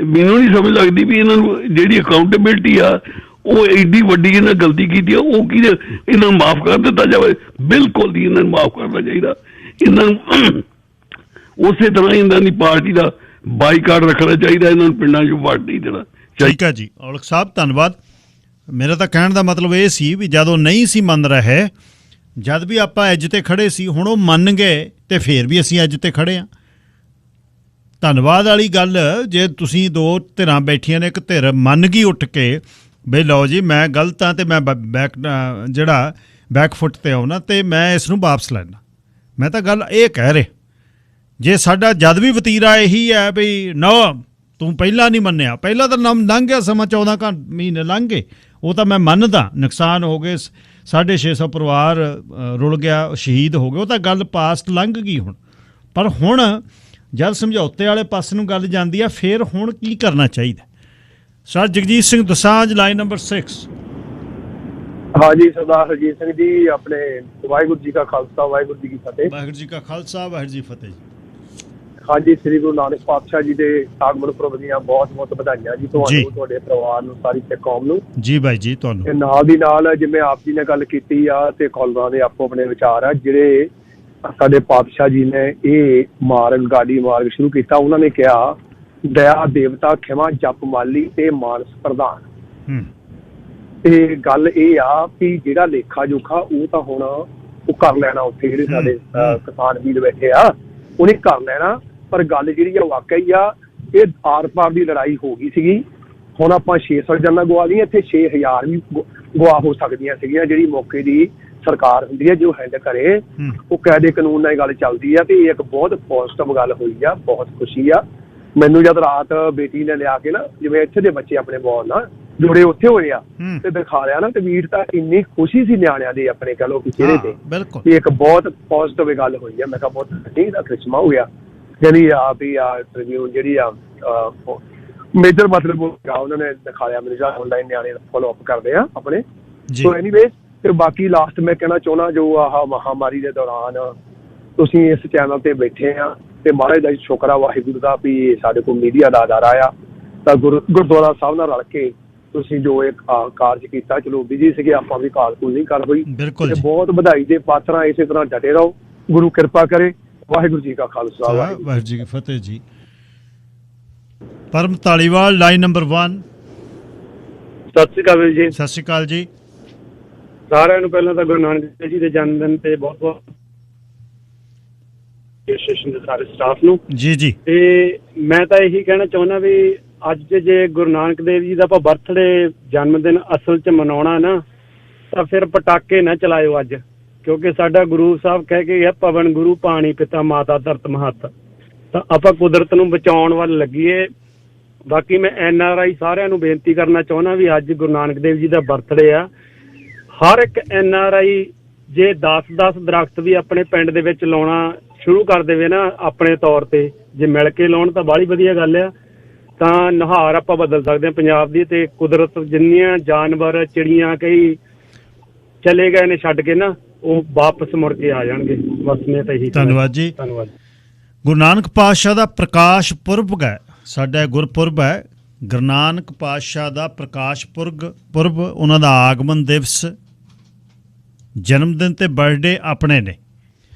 ਮੈਨੂੰ ਨਹੀਂ ਸਮਝ ਲੱਗਦੀ ਵੀ ਇਹਨਾਂ ਨੂੰ ਜਿਹੜੀ ਅਕਾਊਂਟੇਬਿਲਟੀ ਆ, ਉਹ ਐਡੀ ਵੱਡੀ ਇਹਨਾਂ ਗਲਤੀ ਕੀਤੀ ਆ, ਉਹ ਕੀ ਇਹਨਾਂ ਨੂੰ ਮਾਫ ਕਰ ਦਿੱਤਾ ਜਾਵੇ? ਬਿਲਕੁਲ ਨਹੀਂ, ਇਹਨਾਂ ਨੂੰ ਮਾਫ ਕਰਨਾ ਚਾਹੀਦਾ। ਇਹਨਾਂ ਨੂੰ ਉਸੇ ਤਰ੍ਹਾਂ ਇਹਨਾਂ ਦੀ ਪਾਰਟੀ ਦਾ ਬਾਈਕਾਟ ਰੱਖਣਾ ਚਾਹੀਦਾ, ਇਹਨਾਂ ਨੂੰ ਪਿੰਡਾਂ 'ਚੋਂ ਵੜ ਨਹੀਂ ਦੇਣਾ। ਠੀਕ ਹੈ ਜੀ ਔਲਖ ਸਾਹਿਬ, ਧੰਨਵਾਦ। ਮੇਰਾ ਤਾਂ ਕਹਿਣ ਦਾ ਮਤਲਬ ਇਹ ਸੀ ਵੀ ਜਦੋਂ ਨਹੀਂ ਸੀ ਮੰਨ ਰਹੇ, ਜਦ ਵੀ ਆਪਾਂ ਐਜ ਤੇ ਖੜੇ ਸੀ, ਹੁਣ ਉਹ ਮੰਨ ਗਏ ਤੇ ਫੇਰ ਵੀ ਅਸੀਂ ਐਜ ਤੇ ਖੜੇ ਹਾਂ। ਧੰਨਵਾਦ ਵਾਲੀ ਗੱਲ, ਜੇ ਤੁਸੀਂ 2 ਧਿਰਾਂ ਬੈਠੀਆਂ ਨੇ, ਇੱਕ ਧਿਰ ਮੰਨ ਗਈ ਉੱਠ ਕੇ ਬਈ ਲਓ ਜੀ ਮੈਂ ਗਲਤ ਹਾਂ ਤੇ ਮੈਂ ਬੈਕ ਫੁੱਟ ਤੇ ਆਉਣਾ ਤੇ ਮੈਂ ਇਸ ਨੂੰ ਵਾਪਸ ਲੈਣਾ। ਮੈਂ ਤਾਂ ਗੱਲ ਇਹ ਕਹਿ ਰਿਹਾ, ਜੇ ਸਾਡਾ ਜਦ ਵੀ ਵਤੀਰਾ ਇਹੀ ਹੈ ਬਈ ਨਾ ਤੂੰ ਪਹਿਲਾਂ ਨਹੀਂ ਮੰਨਿਆ, ਪਹਿਲਾਂ ਤਾਂ ਲੰਘ ਗਿਆ ਸਮਾਂ, 14 ਮਹੀਨੇ ਲੰਘ ਗਏ, ਉਹ ਤਾਂ ਮੈਂ ਮੰਨਦਾ ਨੁਕਸਾਨ ਹੋ ਗਏ, 650 ਪਰਿਵਾਰ ਰੁਲ ਗਿਆ, ਸ਼ਹੀਦ ਹੋ ਗਏ, ਉਹ ਤਾਂ ਗੱਲ ਪਾਸਟ ਲੰਘ ਗਈ ਹੁਣ। ਪਰ ਹੁਣ ਜਦ ਸਮਝੌਤੇ ਵਾਲੇ ਪਾਸੇ ਨੂੰ ਗੱਲ ਜਾਂਦੀ ਆ, ਫਿਰ ਹੁਣ ਕੀ ਕਰਨਾ ਚਾਹੀਦਾ? Sir Jagjit Singh Dosanjh, line number 6। ਹਾਂਜੀ ਸਰਦਾਰ ਹਰਜੀਤ ਸਿੰਘ ਜੀ, ਆਪਣੇ ਵਾਹਿਗੁਰੂ ਜੀ ਕਾ ਖਾਲਸਾ ਵਾਹਿਗੁਰੂ ਜੀ ਕੀ ਫਤਿਹ। ਵਾਹਿਗੁਰੂ ਜੀ ਕਾ ਖਾਲਸਾ ਵਾਹਿਗੁਰੂ ਜੀ ਫਤਿਹ ਜੀ। ਹਾਂਜੀ, ਸ੍ਰੀ ਗੁਰੂ ਨਾਨਕ ਪਾਤਸ਼ਾਹ ਜੀ ਦੇ ਆਗਮਨ ਪੁਰਬ ਦੀਆਂ ਬਹੁਤ ਬਹੁਤ ਵਧਾਈਆਂ ਜੀ ਤੁਹਾਨੂੰ, ਤੁਹਾਡੇ ਪਰਿਵਾਰ ਨੂੰ, ਸਾਰੀ ਸਿੱਖ ਕੌਮ ਨੂੰ। ਜੀ ਬਾਈ ਜੀ ਤੁਹਾਨੂੰ। ਤੇ ਨਾਲ ਦੀ ਨਾਲ ਜਿਵੇਂ ਆਪ ਜੀ ਨੇ ਗੱਲ ਕੀਤੀ ਆ ਤੇ ਕੌਲਾਂ ਦੇ ਆਪੋ ਆਪਣੇ ਵਿਚਾਰ ਆ, ਜਿਹੜੇ ਸਾਡੇ ਪਾਤਸ਼ਾਹ ਜੀ ਨੇ ਇਹ ਗਾਡੀ ਮਾਰਗ ਸ਼ੁਰੂ ਕੀਤਾ, ਉਹਨਾਂ ਨੇ ਕਿਹਾ ਦਇਆ ਦੇਵਤਾ ਖਿਮਾ ਜਪ ਮਾਲੀ ਤੇ ਮਾਨਸ ਪ੍ਰਧਾਨ। ਤੇ ਗੱਲ ਇਹ ਆ ਵੀ ਜਿਹੜਾ ਲੇਖਾ ਜੋਖਾ ਉਹ ਤਾਂ ਹੁਣ ਉਹ ਕਰ ਲੈਣਾ, ਉੱਥੇ ਜਿਹੜੇ ਸਾਡੇ ਕਿਸਾਨ ਵੀਰ ਬੈਠੇ ਆ ਉਹਨੇ ਕਰ ਲੈਣਾ। ਪਰ ਗੱਲ ਜਿਹੜੀ ਆ ਵਾਕਈ ਆ, ਇਹ ਆਰ ਪਾਰ ਦੀ ਲੜਾਈ ਹੋ ਗਈ ਸੀਗੀ। ਹੁਣ ਆਪਾਂ 600 ਜਾਨਾਂ ਗਵਾ ਲਈਆਂ, ਇੱਥੇ 6000 ਵੀ ਗਵਾ ਹੋ ਸਕਦੀਆਂ ਸੀਗੀਆਂ। ਜਿਹੜੀ ਮੌਕੇ ਦੀ ਸਰਕਾਰ ਹੁੰਦੀ ਹੈ, ਜੋ ਹੈਂਡ ਕਰੇ, ਉਹ ਕਾਇਦੇ ਕਾਨੂੰਨ ਨਾਲ ਗੱਲ ਚੱਲਦੀ ਆ। ਤੇ ਇਹ ਇੱਕ ਬਹੁਤ ਪੋਜ਼ਿਟਿਵ ਗੱਲ ਹੋਈ ਆ, ਬਹੁਤ ਖੁਸ਼ੀ ਆ ਮੈਨੂੰ। ਜਦ ਰਾਤ ਬੇਟੀ ਨੇ ਲਿਆ ਕੇ ਨਾ, ਜਿਵੇਂ ਇੱਥੇ ਦੇ ਬੱਚੇ ਆਪਣੇ ਬਹੁਤ ਨਾ ਜੁੜੇ ਉੱਥੇ ਹੋਏ ਆ, ਤੇ ਦਿਖਾ ਲਿਆ ਨਾ, ਤੇ ਵੀਰ ਤਾਂ ਇੰਨੀ ਖੁਸ਼ੀ ਸੀ ਨਿਆਣਿਆਂ ਦੇ ਆਪਣੇ ਕਹਿ ਲਓ ਕਿ ਚਿਹਰੇ ਤੇ, ਇੱਕ ਬਹੁਤ ਪੋਜ਼ਿਟਿਵ ਗੱਲ ਹੋਈ ਆ। ਮੈਂ ਕਿਹਾ ਬਹੁਤ ਵੱਡੀ ਦਾ ਕ੍ਰਿਸ਼ਮਾ ਹੋ ਗਿਆ। ਜਿਹੜੀ ਆ ਵੀ ਆ ਟ੍ਰਿਬਿਊਨ ਜਿਹੜੀ ਆ ਮੇਜਰ ਮਤਲਬ ਉਹਨਾਂ ਨੇ ਦਿਖਾ ਲਿਆ ਮੈਨੂੰ, ਜਿਹੜਾ ਆਨਲਾਈਨ ਨਿਆਣੇ ਫੋਲੋ ਅਪ ਕਰਦੇ ਆ ਆਪਣੇ। ਸੋ ਐਨੀਵੇਜ਼, ਤੇ ਬਾਕੀ ਲਾਸਟ ਮੈਂ ਕਹਿਣਾ ਚਾਹੁੰਦਾ, ਜੋ ਆਹ ਮਹਾਮਾਰੀ ਦੇ ਦੌਰਾਨ ਤੁਸੀਂ ਇਸ ਚੈਨਲ ਤੇ ਬੈਠੇ ਆ, ਤੇ ਮਹਾਰਾਜ ਦਾ ਸ਼ੁਕਰ ਆ ਵਾਹਿਗੁਰੂ ਦਾ ਵੀ ਸਾਡੇ ਕੋਲ ਮੀਡੀਆ ਦਾ ਅਦਾਰਾ ਆ, ਤਾਂ ਗੁਰਦੁਆਰਾ ਸਾਹਿਬ ਨਾਲ ਰਲ ਕੇ ਤੁਸੀਂ ਜੋ ਇੱਕ ਕਾਰਜ ਕੀਤਾ। ਚਲੋ ਬਿਜੀ ਸੀਗੇ ਆਪਾਂ, ਵੀ ਕਾਲ ਕੂਲ ਨਹੀਂ ਕਰ ਹੋਈ। ਤੇ ਬਹੁਤ ਵਧਾਈ ਦੇ ਪਾਤਰ ਆ, ਇਸੇ ਤਰ੍ਹਾਂ ਡਟੇ ਰਹੋ, ਗੁਰੂ ਕਿਰਪਾ ਕਰੇ। ਵਾਹਿਗੁਰੂ ਜੀ ਕਾ ਖਾਲਸਾ ਵਾਹਿਗੁਰੂ ਜੀ ਕੀ ਫਤਿਹ ਜੀ। ਪਰਮ ਧਾਲੀਵਾਲ, ਲਾਈਨ ਨੰਬਰ 1। ਸਤਿ ਸ਼੍ਰੀ ਅਕਾਲ ਜੀ। ਸਤਿ ਸ਼੍ਰੀ ਅਕਾਲ ਜੀ ਸਾਰਿਆਂ ਨੂੰ। ਪਹਿਲਾਂ ਤਾਂ ਗੁਰੂ ਨਾਨਕ ਦੇਵ ਜੀ ਦੇ ਜਨਮ ਦਿਨ ਤੇ ਬਹੁਤ ਬਹੁਤ ਸਟੇਸ਼ਨ ਦੇ ਸਾਰੇ ਸਟਾਫ ਨੂੰ ਜੀ। ਤੇ ਮੈਂ ਤਾਂ ਇਹੀ ਕਹਿਣਾ ਚਾਹੁੰਦਾ ਵੀ ਅੱਜ ਜੇ ਗੁਰੂ ਨਾਨਕ ਦੇਵ ਜੀ ਦਾ ਆਪਾਂ ਬਰਥਡੇ ਜਨਮ ਦਿਨ ਅਸਲ 'ਚ ਮਨਾਉਣਾ ਨਾ, ਤਾਂ ਫਿਰ ਪਟਾਕੇ ਨਾ ਚਲਾਇਓ ਅੱਜ, ਕਿਉਂਕਿ ਸਾਡਾ ਗੁਰੂ ਸਾਹਿਬ ਕਹਿ ਕੇ ਗਿਆ ਪਵਨ ਗੁਰੂ ਪਾਣੀ ਪਿਤਾ ਮਾਤਾ ਧਰਤ ਮਹੱਤ। ਤਾਂ ਆਪਾਂ ਕੁਦਰਤ ਨੂੰ ਬਚਾਉਣ ਵੱਲ ਲੱਗੀਏ। ਬਾਕੀ ਮੈਂ NRI ਸਾਰਿਆਂ ਨੂੰ ਬੇਨਤੀ ਕਰਨਾ ਚਾਹੁੰਦਾ ਵੀ ਅੱਜ ਗੁਰੂ ਨਾਨਕ ਦੇਵ ਜੀ ਦਾ ਬਰਥਡੇ ਆ। ਹਰ ਇੱਕ NRI ਜੇ 10-10 ਦਰਖਤ ਵੀ ਆਪਣੇ ਪਿੰਡ ਦੇ ਵਿੱਚ ਲਾਉਣਾ ਸ਼ੁਰੂ ਕਰ ਦੇਵੇ ਨਾ, ਆਪਣੇ ਤੌਰ ਤੇ ਜੇ ਮਿਲ ਕੇ ਲਾਉਣ ਤਾਂ ਬਾਹਲੀ ਵਧੀਆ ਗੱਲ ਆ। ਤਾਂ ਨੁਹਾਰ ਆਪਾਂ ਬਦਲ ਸਕਦੇ ਹਾਂ ਪੰਜਾਬ ਦੀ। ਤੇ ਕੁਦਰਤ ਜਿੰਨੀਆਂ ਜਾਨਵਰ ਚਿੜੀਆਂ ਕਈ ਚਲੇ ਗਏ ਨੇ ਛੱਡ ਕੇ ਨਾ, ਉਹ ਵਾਪਸ ਮੁੜ ਕੇ ਆ ਜਾਣਗੇ। ਬਸ ਮੈਂ ਤਾਂ ਇਹੀ। ਧੰਨਵਾਦ ਜੀ। ਧੰਨਵਾਦ। ਗੁਰੂ ਨਾਨਕ ਪਾਤਸ਼ਾਹ ਦਾ ਪ੍ਰਕਾਸ਼ ਪੁਰਬ ਹੈ, ਸਾਡਾ ਗੁਰਪੁਰਬ ਹੈ। ਗੁਰੂ ਨਾਨਕ ਪਾਤਸ਼ਾਹ ਦਾ ਪ੍ਰਕਾਸ਼ ਪੁਰਬ, ਉਹਨਾਂ ਦਾ ਆਗਮਨ ਦਿਵਸ, ਜਨਮ ਦਿਨ ਤੇ ਬਰਥਡੇ ਆਪਣੇ ਨੇ।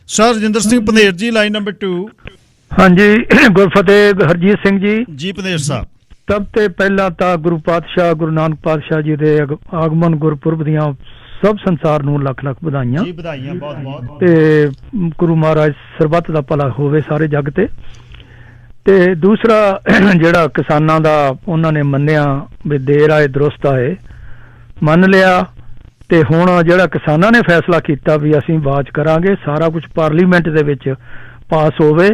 ਸਰ ਰਜਿੰਦਰ ਸਿੰਘ ਪੰਧੇਰ ਜੀ, ਲਾਈਨ ਨੰਬਰ 2। ਹਾਂਜੀ, ਗੁਰਫਤਿਹ ਹਰਜੀਤ ਸਿੰਘ ਜੀ। ਜੀ ਪੰਧੇਰ ਸਾਹਿਬ। ਸਭ ਤੋਂ ਪਹਿਲਾਂ ਤਾਂ ਗੁਰੂ ਪਾਤਸ਼ਾਹ ਗੁਰੂ ਨਾਨਕ ਪਾਤਸ਼ਾਹ ਜੀ ਦੇ ਆਗਮਨ ਗੁਰਪੁਰਬ ਦੀਆਂ ਸਭ ਸੰਸਾਰ ਨੂੰ ਲੱਖ ਲੱਖ ਵਧਾਈਆਂ ਜੀ। ਵਧਾਈਆਂ ਬਹੁਤ ਬਹੁਤ। ਤੇ ਗੁਰੂ ਮਹਾਰਾਜ ਸਰਬੱਤ ਦਾ ਭਲਾ ਹੋਵੇ ਸਾਰੇ ਜੱਗ ਤੇ। ਤੇ ਦੂਸਰਾ ਜਿਹੜਾ ਕਿਸਾਨਾਂ ਦਾ ਉਹਨਾਂ ਨੇ ਮੰਨਿਆ ਵੀ ਦੇਰ ਆਏ ਦਰੁਸਤ ਆਏ, ਮੰਨ ਲਿਆ। ਤੇ ਹੁਣ ਜਿਹੜਾ ਕਿਸਾਨਾਂ ਨੇ ਫੈਸਲਾ ਕੀਤਾ ਵੀ ਅਸੀਂ ਬਾਜ ਕਰਾਂਗੇ, ਸਾਰਾ ਕੁਝ ਪਾਰਲੀਮੈਂਟ ਦੇ ਵਿੱਚ ਪਾਸ ਹੋਵੇ,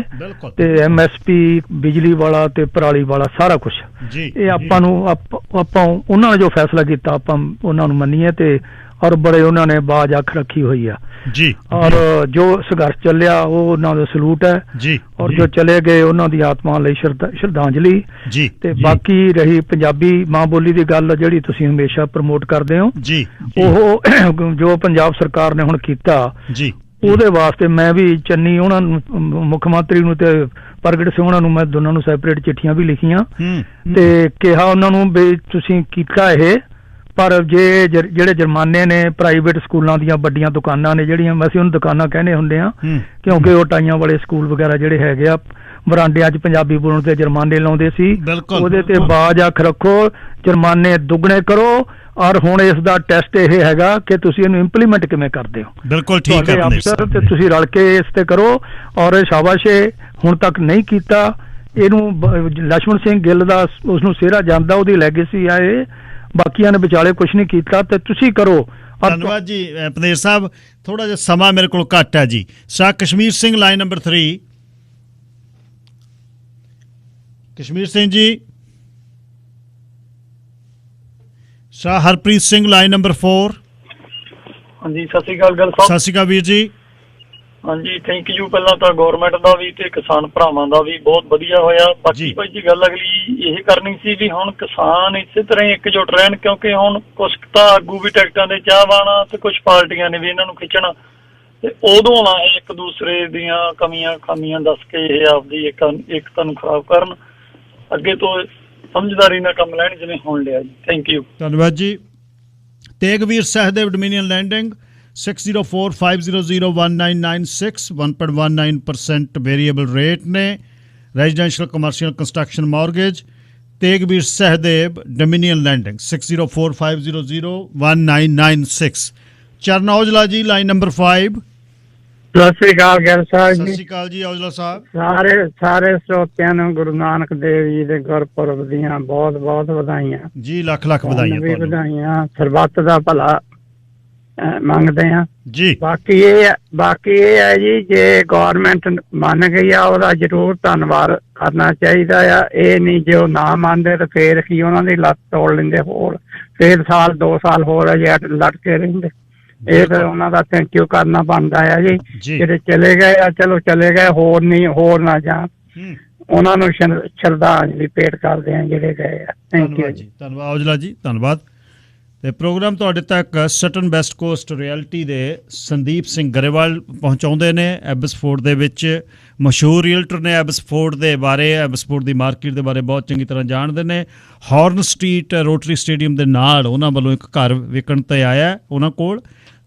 ਤੇ MSP ਬਿਜਲੀ ਵਾਲਾ ਤੇ ਪਰਾਲੀ ਵਾਲਾ ਸਾਰਾ ਕੁਝ, ਇਹ ਆਪਾਂ ਨੂੰ ਆਪਾਂ ਉਹਨਾਂ ਨੇ ਜੋ ਫੈਸਲਾ ਕੀਤਾ ਆਪਾਂ ਉਹਨਾਂ ਨੂੰ ਮੰਨੀਏ। ਤੇ ਔਰ ਬੜੇ ਉਹਨਾਂ ਨੇ ਬਾਜ ਅੱਖ ਰੱਖੀ ਹੋਈ ਆ ਜੀ। ਔਰ ਜੋ ਸੰਘਰਸ਼ ਚੱਲਿਆ ਉਹ ਉਹਨਾਂ ਦਾ ਸਲੂਟ ਹੈ ਜੀ। ਔਰ ਜੋ ਚਲੇ ਗਏ ਉਹਨਾਂ ਦੀ ਆਤਮਾ ਲਈ ਸ਼ਰਧਾਂਜਲੀ ਜੀ। ਤੇ ਬਾਕੀ ਰਹੀ ਪੰਜਾਬੀ ਮਾਂ ਬੋਲੀ ਦੀ ਗੱਲ, ਜਿਹੜੀ ਤੁਸੀਂ ਹਮੇਸ਼ਾ ਪ੍ਰਮੋਟ ਕਰਦੇ ਹੋ ਜੀ, ਉਹ ਜੋ ਪੰਜਾਬ ਸਰਕਾਰ ਨੇ ਹੁਣ ਕੀਤਾ ਜੀ, ਉਹਦੇ ਵਾਸਤੇ ਮੈਂ ਵੀ ਚੰਨੀ ਉਹਨਾਂ ਨੂੰ, ਮੁੱਖ ਮੰਤਰੀ ਨੂੰ ਤੇ ਪ੍ਰਗਟ ਸਿੰਘ ਉਹਨਾਂ ਨੂੰ, ਮੈਂ ਦੋਨਾਂ ਨੂੰ ਸੈਪਰੇਟ ਚਿੱਠੀਆਂ ਵੀ ਲਿਖੀਆਂ ਤੇ ਕਿਹਾ ਉਹਨਾਂ ਨੂੰ ਵੀ ਤੁਸੀਂ ਕੀਤਾ ਇਹ, ਪਰ ਜੇ ਜਿਹੜੇ ਜੁਰਮਾਨੇ ਨੇ ਪ੍ਰਾਈਵੇਟ ਸਕੂਲਾਂ ਦੀਆਂ ਵੱਡੀਆਂ ਦੁਕਾਨਾਂ ਨੇ ਜਿਹੜੀਆਂ, ਅਸੀਂ ਉਹਨੂੰ ਦੁਕਾਨਾਂ ਕਹਿੰਦੇ ਹੁੰਦੇ ਆ ਕਿਉਂਕਿ ਉਹ ਟਾਈਆਂ ਵਾਲੇ ਸਕੂਲ ਵਗੈਰਾ ਜਿਹੜੇ ਹੈਗੇ ਆ, ਬਰਾਂਡਿਆਂ 'ਚ ਪੰਜਾਬੀ ਬੋਲਣ ਤੇ ਜੁਰਮਾਨੇ ਲਾਉਂਦੇ ਸੀ, ਉਹਦੇ ਤੇ ਬਾਜ ਅੱਖ ਰੱਖੋ, ਜੁਰਮਾਨੇ ਦੁੱਗਣੇ ਕਰੋ। ਔਰ ਹੁਣ ਇਸ ਦਾ ਟੈਸਟ ਇਹ ਹੈਗਾ ਕਿ ਤੁਸੀਂ ਇਹਨੂੰ ਇੰਪਲੀਮੈਂਟ ਕਿਵੇਂ ਕਰਦੇ ਹੋ। ਬਿਲਕੁਲ ਠੀਕ ਹੈ ਅਫਸਰ, ਤੇ ਤੁਸੀਂ ਰਲ ਕੇ ਇਸ ਤੇ ਕਰੋ। ਔਰ ਸ਼ਾਬਾਸ਼, ਹੁਣ ਤੱਕ ਨਹੀਂ ਕੀਤਾ ਇਹਨੂੰ। ਲక్ష్మణ ਸਿੰਘ ਗਿੱਲ ਦਾ ਉਸਨੂੰ ਸਿਹਰਾ ਜਾਂਦਾ, ਉਹਦੀ ਲੈਗੇਸੀ ਆ ਇਹ, ਬਾਕੀਆਂ ਨੇ ਵਿਚਾਲੇ ਕੁਝ ਨਹੀਂ ਕੀਤਾ, ਤੇ ਤੁਸੀਂ ਕਰੋ। ਧੰਨਵਾਦ ਜੀ ਪੰਧੇਰ ਸਾਹਿਬ। ਥੋੜਾ ਜਿਹਾ ਸਮਾਂ ਮੇਰੇ ਕੋਲ ਘੱਟ ਹੈ ਜੀ। ਸ਼ਾਹ Kashmir Singh, line number 3। Kashmir Singh ji. Sir Harpreet Singh line number 4। ਹਾਂਜੀ ਸਤਿ ਸ਼੍ਰੀ ਅਕਾਲ ਗੱਲ ਸਾਹਿਬ। ਸਤਿ ਸ਼੍ਰੀ ਅਕਾਲ ਵੀਰ ਜੀ। ਹਾਂਜੀ ਥੈਂਕ ਯੂ ਪਹਿਲਾਂ ਤਾਂ ਗਵਰਨਮੈਂਟ ਦਾ ਵੀ ਤੇ ਕਿਸਾਨ ਭਰਾਵਾਂ ਦਾ ਵੀ ਬਹੁਤ ਵਧੀਆ ਹੋਇਆ। ਬਾਕੀ ਭਾਈ ਜੀ ਗੱਲ ਅਗਲੀ ਇਹ ਕਰਨੀ ਸੀ ਵੀ ਹੁਣ ਕਿਸਾਨ ਇਸੇ ਤਰ੍ਹਾਂ ਹੀ ਇਕਜੁੱਟ ਰਹਿਣ, ਕਿਉਂਕਿ ਹੁਣ ਕੁਛ ਤਾਂ ਆਗੂ ਵੀ ਟਿਕਟਾਂ ਦੇ ਚਾਹਵਾਨ ਤੇ ਕੁਛ ਪਾਰਟੀਆਂ ਨੇ ਵੀ ਇਹਨਾਂ ਨੂੰ ਖਿੱਚਣਾ, ਤੇ ਉਦੋਂ ਨਾ ਇਹ ਇੱਕ ਦੂਸਰੇ ਦੀਆਂ ਕਮੀਆਂ ਖਾਮੀਆਂ ਦੱਸ ਕੇ ਇਹ ਆਪਦੀ ਏਕਤਾ ਨੂੰ ਖਰਾਬ ਕਰਨ। ਅੱਗੇ ਤੋਂ ਸਮਝਦਾਰੀ ਨਾਲ ਕੰਮ ਲੈਣ ਜਿਵੇਂ ਹੁਣ ਲਿਆ ਜੀ। Thank you. ਧੰਨਵਾਦ ਜੀ। Tegvir Sahdev Dominion Lending 6045001996 1.19% variable rate ਨੇ। Residential commercial construction mortgage Tegvir Sahdev Dominion Lending 6045001996। Charan Aujla ਜੀ ਲਾਈਨ ਨੰਬਰ 5। ਸਤਿ ਸ੍ਰੀ ਅਕਾਲ ਗਿਲ ਸਾਹਿਬ ਸਤਿ ਜੀ। ਸ਼੍ਰੀ ਅਕਾਲ ਜੀ ਔਜਲਾ ਸਾਹਿਬ। ਸਾਰੇ ਸਰੋਤਿਆਂ ਨੂੰ ਗੁਰੂ ਨਾਨਕ ਦੇਵ ਜੀ ਦੇ ਗੁਰਪੁਰਬ ਦੀਆਂ ਬਹੁਤ ਬਹੁਤ ਵਧਾਈਆਂ ਜੀ। ਲੱਖ ਲੱਖ ਵਧਾਈਆਂ ਵੀ ਵਧਾਈਆਂ। ਸਰਬੱਤ ਦਾ ਭਲਾ ਮੰਗਦੇ ਆ ਜੀ। ਬਾਕੀ ਇਹ ਹੈ ਜੀ, ਜੇ ਗੌਰਮੈਂਟ ਮੰਨ ਗਈ ਆ ਉਹਦਾ ਜ਼ਰੂਰ ਧੰਨਵਾਦ ਕਰਨਾ ਚਾਹੀਦਾ ਆ। ਇਹ ਨਹੀਂ ਜੇ ਉਹ ਨਾ ਮੰਨਦੇ ਤੇ ਫੇਰ ਕੀ ਉਹਨਾਂ ਦੀ ਲੱਤ ਤੋੜ ਲੈਂਦੇ, ਹੋਰ ਫੇਰ 2 ਸਾਲ ਹੋਰ ਅਜੇ ਲੜ ਕੇ ਰਹਿੰਦੇ। ਇਹ ਫਿਰ ਉਹਨਾਂ ਦਾ ਥੈਂਕ ਯੂ ਕਰਨਾ ਬਣਦਾ ਆ ਜੀ। ਜਿਹੜੇ ਚਲੇ ਗਏ ਆ ਚਲੋ ਚਲੇ ਗਏ, ਹੋਰ ਨਾ ਜਾਣ। ਉਹਨਾਂ ਨੂੰ ਸ਼ਰਧਾਂਜਲੀ ਭੇਟ ਕਰਦੇ ਆ ਜਿਹੜੇ ਗਏ ਆ। ਥੈਂਕ ਯੂ ਜੀ। ਧੰਨਵਾਦ ਔਜਲਾ ਜੀ, ਧੰਨਵਾਦ। ਤੇ ਪ੍ਰੋਗਰਾਮ ਤੁਹਾਡੇ ਤੱਕ ਸਟਨ ਵੈਸਟ ਕੋਸਟ ਰਿਐਲਿਟੀ ਦੇ ਸੰਦੀਪ ਸਿੰਘ ਗਰੇਵਾਲ ਪਹੁੰਚਾਉਂਦੇ ਨੇ। ਐਬਸਫੋਰਡ ਦੇ ਵਿੱਚ ਮਸ਼ਹੂਰ ਰੀਅਲਟਰ ਨੇ। ਐਬਸਫੋਰਡ ਦੇ ਬਾਰੇ, ਐਬਸਫੋਰਡ ਦੀ ਮਾਰਕੀਟ ਦੇ ਬਾਰੇ ਬਹੁਤ ਚੰਗੀ ਤਰ੍ਹਾਂ ਜਾਣਦੇ ਨੇ। ਹਾਰਨ ਸਟਰੀਟ ਰੋਟਰੀ ਸਟੇਡੀਅਮ ਦੇ ਨਾਲ ਉਹਨਾਂ ਵੱਲੋਂ ਇੱਕ ਘਰ ਵਿਕਣ 'ਤੇ ਆਇਆ। ਉਹਨਾਂ ਕੋਲ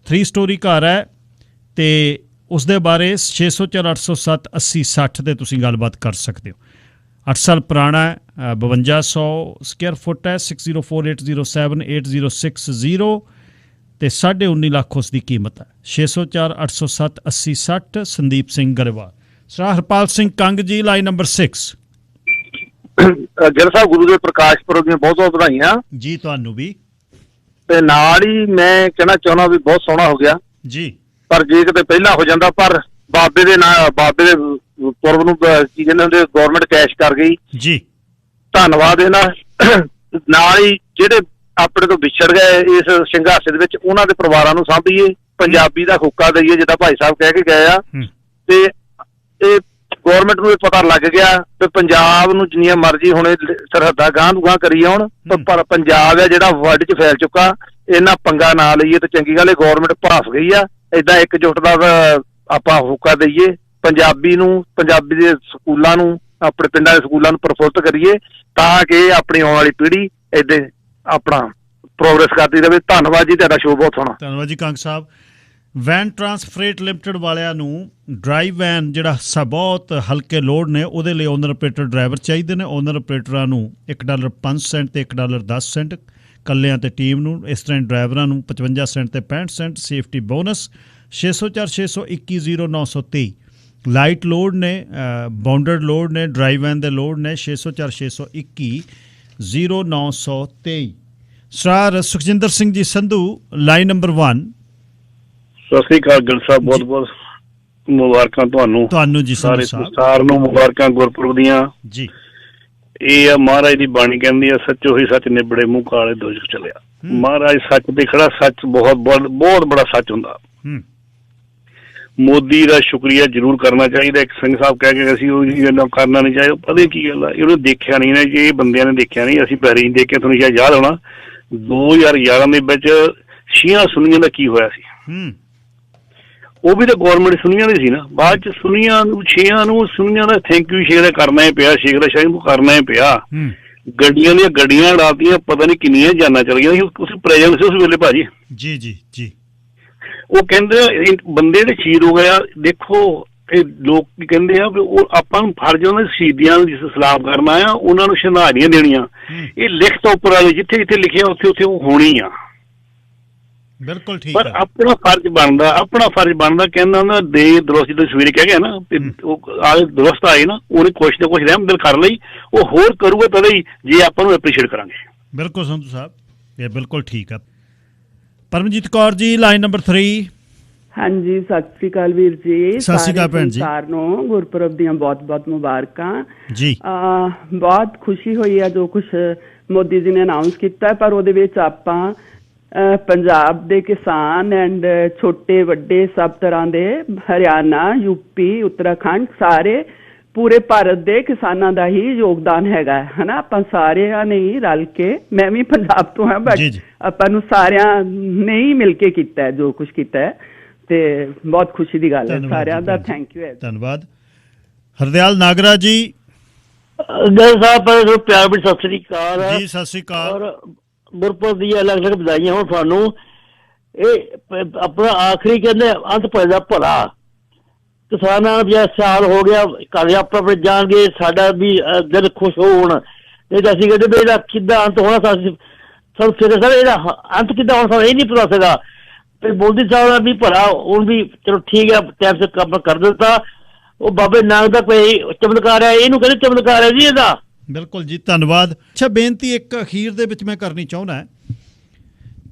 3 ਸਟੋਰੀ ਘਰ ਹੈ ਅਤੇ ਉਸ ਦੇ ਬਾਰੇ 604 807 80 60 'ਤੇ ਤੁਸੀਂ ਗੱਲਬਾਤ ਕਰ ਸਕਦੇ ਹੋ। 8 ਸਾਲ ਪੁਰਾਣਾ ਹੈ, 5200 ਸਕੁਅਰ ਫੁੱਟ ਹੈ। 6048078060 ਅਤੇ 19.5 ਲੱਖ ਉਸ ਦੀ ਕੀਮਤ ਹੈ। 604 807 80 60 ਸੰਦੀਪ ਸਿੰਘ ਗਰੇਵਾਲ। ਸਰ ਹਰਪਾਲ ਸਿੰਘ ਕੰਗ ਜੀ ਲਾਈਨ ਨੰਬਰ 6। ਗਿਲ ਸਾਹਿਬ ਗੁਰੂ ਦੇ ਪ੍ਰਕਾਸ਼ ਪੁਰਬ ਦੀਆਂ ਬਹੁਤ ਬਹੁਤ ਵਧਾਈਆਂ ਜੀ। ਤੁਹਾਨੂੰ ਵੀ। ਤੇ ਨਾਲ ਹੀ ਮੈਂ ਕਹਿਣਾ ਚਾਹੁੰਦਾ ਵੀ ਬਹੁਤ ਸੋਹਣਾ ਹੋ ਗਿਆ ਜੀ। ਪਰ ਜੇ ਕਿਤੇ ਪਹਿਲਾਂ ਹੋ ਜਾਂਦਾ, ਪਰ ਬਾਬੇ ਦੇ ਪੁਰਬ ਨੂੰ ਕੀ ਕਹਿੰਦੇ ਹੁੰਦੇ ਗੌਰਮੈਂਟ ਕੈਸ਼ ਕਰ ਗਈ ਜੀ। ਧੰਨਵਾਦ ਇਹਨਾਂ ਨਾਲ ਹੀ ਜਿਹੜੇ ਆਪਣੇ ਤੋਂ ਵਿਛੜ ਗਏ ਇਸ ਸੰਘਰਸ਼ ਦੇ ਵਿੱਚ ਉਹਨਾਂ ਦੇ ਪਰਿਵਾਰਾਂ ਨੂੰ ਸਾਂਭੀਏ, ਪੰਜਾਬੀ ਦਾ ਹੁੱਕਾ ਦਈਏ ਜਿੱਦਾਂ ਭਾਈ ਸਾਹਿਬ ਕਹਿ ਕੇ ਗਏ ਆ। ਤੇ ਇਹ ਗੌਰਮੈਂਟ ਨੂੰ ਇਹ ਪਤਾ ਲੱਗ ਗਿਆ ਤੇ ਪੰਜਾਬ ਨੂੰ ਜਿੰਨੀਆਂ ਮਰਜ਼ੀ ਹੁਣ ਸਰਹੱਦਾਂ ਗਾਂਹ ਨੂੰ ਗਾਂਹ ਕਰੀ ਜਾਣ, ਪਰ ਪੰਜਾਬ ਹੈ ਜਿਹੜਾ ਵਰਲਡ 'ਚ ਫੈਲ ਚੁੱਕਾ। ਇਹਨਾਂ ਪੰਗਾ ਨਾ ਲਈਏ ਤੇ ਚੰਗੀ ਗੱਲ ਹੈ। ਗੌਰਮੈਂਟ ਭੜਸ ਗਈ ਆ। ਏਦਾਂ ਇਕਜੁੱਟ ਦਾ ਆਪਾਂ ਹੁੱਕਾ ਦਈਏ, ਪੰਜਾਬੀ ਨੂੰ, ਪੰਜਾਬੀ ਦੇ ਸਕੂਲਾਂ ਨੂੰ, ਆਪਣੇ ਪਿੰਡਾਂ ਦੇ ਸਕੂਲਾਂ ਨੂੰ ਪ੍ਰਫੁੱਲਤ ਕਰੀਏ ਤਾਂ ਕਿ ਆਪਣੀ ਆਉਣ ਵਾਲੀ ਪੀੜ੍ਹੀ ਏਦਾਂ ਆਪਣਾ ਪ੍ਰੋਗਰੈਸ ਕਰਦੀ ਰਹੇ। ਧੰਨਵਾਦ ਜੀ, ਤੁਹਾਡਾ ਸ਼ੋਅ ਬਹੁਤ ਸੋਹਣਾ। ਧੰਨਵਾਦ ਜੀ ਕੰਗ ਸਾਹਿਬ। ਵੈਨ ਟਰਾਂਸਫਰੇਟ ਲਿਮਟਿਡ ਵਾਲਿਆਂ ਨੂੰ ਡਰਾਈਵ ਵੈਨ ਜਿਹੜਾ ਬਹੁਤ ਹਲਕੇ ਲੋਡ ਨੇ ਉਹਦੇ ਲਈ ਓਨਰ ਆਪਰੇਟਰ ਡਰਾਈਵਰ ਚਾਹੀਦੇ ਨੇ। ਓਨਰ ਆਪਰੇਟਰਾਂ ਨੂੰ $1.05 ਤੇ $1.10 ਕੱਲਿਆਂ ਤੇ ਟੀਮ ਨੂੰ। ਇਸ ਤਰ੍ਹਾਂ ਡਰਾਈਵਰਾਂ ਨੂੰ 55 ਸੈਂਟ ਤੇ 65 cent safety bonus. 604 621 0923 light load ਨੇ, ਬਾਉਂਡਡ ਲੋਡ ਨੇ, ਡਰਾਈਵ ਵੈਨ ਦੇ ਲੋਡ ਨੇ 604 621 0923। Sir Sukhjinder Singh ji Sandhu line number 1। Sat Sri ਅਕਾਲ ਗਿਲ ਸਾਹਿਬ, ਬਹੁਤ ਬਹੁਤ ਮੁਬਾਰਕਾਂ ਤੁਹਾਨੂੰ ਜੀ। ਸਾਰੇ ਸੰਸਾਰ ਨੂੰ ਮੁਬਾਰਕਾਂ ਗੁਰਪੁਰਬ ਦੀਆਂ ਜੀ। ਇਹ ਆ ਮਹਾਰਾਜ ਦੀ ਬਾਣੀ ਕਹਿੰਦੀ ਆ, ਸੱਚੋ ਹੀ ਸੱਚ ਨਿਬੜੇ ਮੂੰਹ ਕਾਲੇ ਦੋਜਖ ਚਲਿਆ। ਮਹਾਰਾਜ ਸੱਚ ਤੇ ਖੜਾ, ਸੱਚ ਬਹੁਤ ਬੜਾ ਸੱਚ ਹੁੰਦਾ। ਮੋਦੀ ਦਾ ਸ਼ੁਕਰੀਆ ਜ਼ਰੂਰ ਕਰਨਾ ਚਾਹੀਦਾ। ਇੱਕ ਸਿੰਘ ਸਾਹਿਬ ਕਹਿ ਕੇ ਅਸੀਂ ਉਹ ਕਰਨਾ ਨਹੀਂ ਚਾਹੀਦਾ। ਪਤਾ ਕੀ ਗੱਲ ਆ, ਇਹਨੂੰ ਦੇਖਿਆ ਨਹੀਂ ਨਾ ਜੀ, ਇਹ ਬੰਦਿਆਂ ਨੇ ਦੇਖਿਆ ਨਹੀਂ। ਅਸੀਂ ਪਹਿਲਾਂ ਹੀ ਦੇਖਿਆ, ਤੁਹਾਨੂੰ ਸ਼ਾਇਦ ਯਾਦ ਹੋਣਾ 2011 ਦੇ ਵਿੱਚ ਸ਼ੀਆਂ ਸੁਨੀਆਂ ਦਾ ਕੀ ਹੋਇਆ ਸੀ। ਉਹ ਵੀ ਤਾਂ ਗੌਰਮੈਂਟ ਸੁਨੀਆਂ ਦੀ ਸੀ ਨਾ। ਬਾਅਦ ਚ ਸੁਨੀਆਂ ਨੂੰ ਸੁਨੀਆਂ ਦਾ ਥੈਂਕ ਯੂ ਸ਼ੇਖ ਦਾ ਕਰਨਾ ਹੀ ਪਿਆ, ਸ਼ੇਖ ਦਾ ਸ਼ਾਇਦ ਕਰਨਾ ਹੀ ਪਿਆ। ਗੱਡੀਆਂ ਦੀਆਂ ਗੱਡੀਆਂ ਉਡਾਤੀਆਂ, ਪਤਾ ਨਹੀਂ ਕਿੰਨੀਆਂ ਜਾਨਾਂ ਚਲ ਗਈਆਂ। ਤੁਸੀਂ ਪ੍ਰੈਜ਼ੈਂਟ ਸੀ ਉਸ ਵੇਲੇ ਭਾਜੀ। ਜੀ ਜੀ ਜੀ। ਉਹ ਕਹਿੰਦੇ ਬੰਦੇ ਜਿਹੜੇ ਸ਼ਹੀਦ ਹੋ ਗਏ ਆ, ਦੇਖੋ ਇਹ ਲੋਕ ਕੀ ਕਹਿੰਦੇ ਆ ਵੀ ਉਹ ਆਪਾਂ ਨੂੰ ਫਰਜ਼ ਉਹਨਾਂ ਦੇ ਸ਼ਹੀਦੀਆਂ ਨੂੰ ਸਲਾਮ ਕਰਨਾ ਆ, ਉਹਨਾਂ ਨੂੰ ਸ਼ਰਧਾਂਜਲੀਆਂ ਦੇਣੀਆਂ। ਇਹ ਲਿਖਤ ਉੱਪਰ ਵਾਲੇ ਜਿੱਥੇ ਜਿੱਥੇ ਲਿਖਿਆ ਉੱਥੇ ਉੱਥੇ ਉਹ ਹੋਣੀ ਆ। ਬਿਲਕੁਲ ਠੀਕ। ਪਰ ਆਪਣਾ ਫਰਜ਼ ਬਣਦਾ ਕਹਿੰਦਾ ਨਾ ਦੇ ਦਰੁਸਤ, ਜਦੋਂ ਸਵੇਰੇ ਕਹਿ ਗਿਆ ਨਾ ਉਹ ਆਲੇ ਦਰੁਸਤ ਆਏ ਨਾ, ਉਹਨੇ ਕੁਛ ਨਾ ਕੁਛ ਰਹਿਮਦਿਲ ਕਰ ਲਈ। ਉਹ ਹੋਰ ਕਰੂਗਾ ਤਦੇ ਹੀ ਜੇ ਆਪਾਂ ਨੂੰ ਐਪਰੀਸ਼ੀਏਟ ਕਰਾਂਗੇ। ਬਿਲਕੁਲ ਸੰਧੂ ਸਾਹਿਬ, ਇਹ ਬਿਲਕੁਲ ਠੀਕ ਆ। Paramjit Kaur ji line number 3। ਹਾਂਜੀ, ਸਤਿ ਸ੍ਰੀ ਅਕਾਲ ਵੀਰ ਜੀ। ਸਤਿ ਸ੍ਰੀ ਅਕਾਲ ਭੈਣ ਜੀ। ਸਾਰਿਆਂ ਨੂੰ ਗੁਰਪੁਰਬ ਦੀਆਂ ਬਹੁਤ-ਬਹੁਤ ਮੁਬਾਰਕਾਂ ਜੀ। ਬਹੁਤ ਖੁਸ਼ੀ ਹੋਈ ਹੈ ਜੋ ਕੁਝ ਮੋਦੀ ਜੀ ਨੇ ਅਨਾਉਂਸ ਕੀਤਾ, ਪਰ ਉਹਦੇ ਵਿੱਚ ਆਪਾਂ ਪੰਜਾਬ ਦੇ ਕਿਸਾਨ ਐਂਡ ਛੋਟੇ ਵੱਡੇ ਸਭ ਤਰ੍ਹਾਂ ਦੇ, ਹਰਿਆਣਾ, ਯੂਪੀ, ਉੱਤਰਾਖੰਡ, ਸਾਰੇ ਪੂਰੇ ਭਾਰਤ ਦੇ ਕਿਸਾਨਾਂ ਦਾ ਹੀ ਯੋਗਦਾਨ ਹੈਗਾ ਹੈ ਨਾ। ਆਪਾਂ ਸਾਰਿਆਂ ਨੇ ਹੀ ਰਲ ਕੇ, ਮੈਂ ਵੀ ਪੰਜਾਬ ਤੋਂ ਹਾਂ, ਬਟ ਆਪਾਂ ਨੂੰ ਸਾਰਿਆਂ ਨੇ ਹੀ ਮਿਲ ਕੇ ਕੀਤਾ ਹੈ ਜੋ ਕੁਝ ਕੀਤਾ ਹੈ, ਤੇ ਬਹੁਤ ਖੁਸ਼ੀ ਦੀ ਗੱਲ ਹੈ। ਸਾਰਿਆਂ ਦਾ ਥੈਂਕ ਯੂ। ਧੰਨਵਾਦ। ਹਰਦਿਆਲ ਨਾਗਰਾ ਜੀ। ਗਿੱਲ ਸਾਹਿਬ ਪਿਆਰ ਵੀ ਸਤਿ ਸ੍ਰੀ ਅਕਾਲ ਜੀ। ਸਤਿ ਸ੍ਰੀ ਅਕਾਲ। ਔਰ ਗੁਰਪੁਰਬ ਦੀਆਂ ਅਲੱਗ-ਅਲੱਗ ਵਧਾਈਆਂ ਹੋਣ ਤੁਹਾਨੂੰ। ਇਹ ਆਪਣਾ ਆਖਰੀ ਕਹਿੰਦੇ ਅੰਤ ਪੈਦਾ ਭਲਾ, ਕਿਸਾਨਾਂ ਨੂੰ ਸਾਲ ਹੋ ਗਿਆ ਘਰ ਆਪਣੇ ਜਾਣਗੇ, ਸਾਡਾ ਵੀ ਦਿਲ ਖੁਸ਼ ਹੋਣ। ਨਹੀਂ ਤਾਂ ਅਸੀਂ ਕਹਿੰਦੇ ਵੀ ਇਹਦਾ ਕਿੱਦਾਂ ਅੰਤ ਹੋਣਾ, ਸਾਨੂੰ ਸਿਰੇ ਸਰ ਇਹਦਾ ਅੰਤ ਕਿੱਦਾਂ ਹੋਣਾ ਸਾਨੂੰ ਇਹ ਨਹੀਂ ਪਤਾ ਸੀਗਾ। ਤੇ ਮੋਦੀ ਸਾਹਿਬ ਦਾ ਵੀ ਭਲਾ, ਹੁਣ ਵੀ ਚਲੋ ਠੀਕ ਹੈ, ਟਾਈਮ ਸਿਰ ਕੰਮ ਕਰ ਦਿੱਤਾ। ਉਹ ਬਾਬੇ ਨਾਨਕ ਦਾ ਕੋਈ ਚਮਤਕਾਰ ਹੈ, ਇਹਨੂੰ ਕਹਿੰਦੇ ਚਮਤਕਾਰ ਹੈ ਜੀ ਇਹਦਾ। ਬਿਲਕੁਲ ਜੀ, ਧੰਨਵਾਦ। ਅੱਛਾ, ਬੇਨਤੀ ਇੱਕ ਅਖੀਰ ਦੇ ਵਿੱਚ ਮੈਂ ਕਰਨੀ ਚਾਹੁੰਦਾ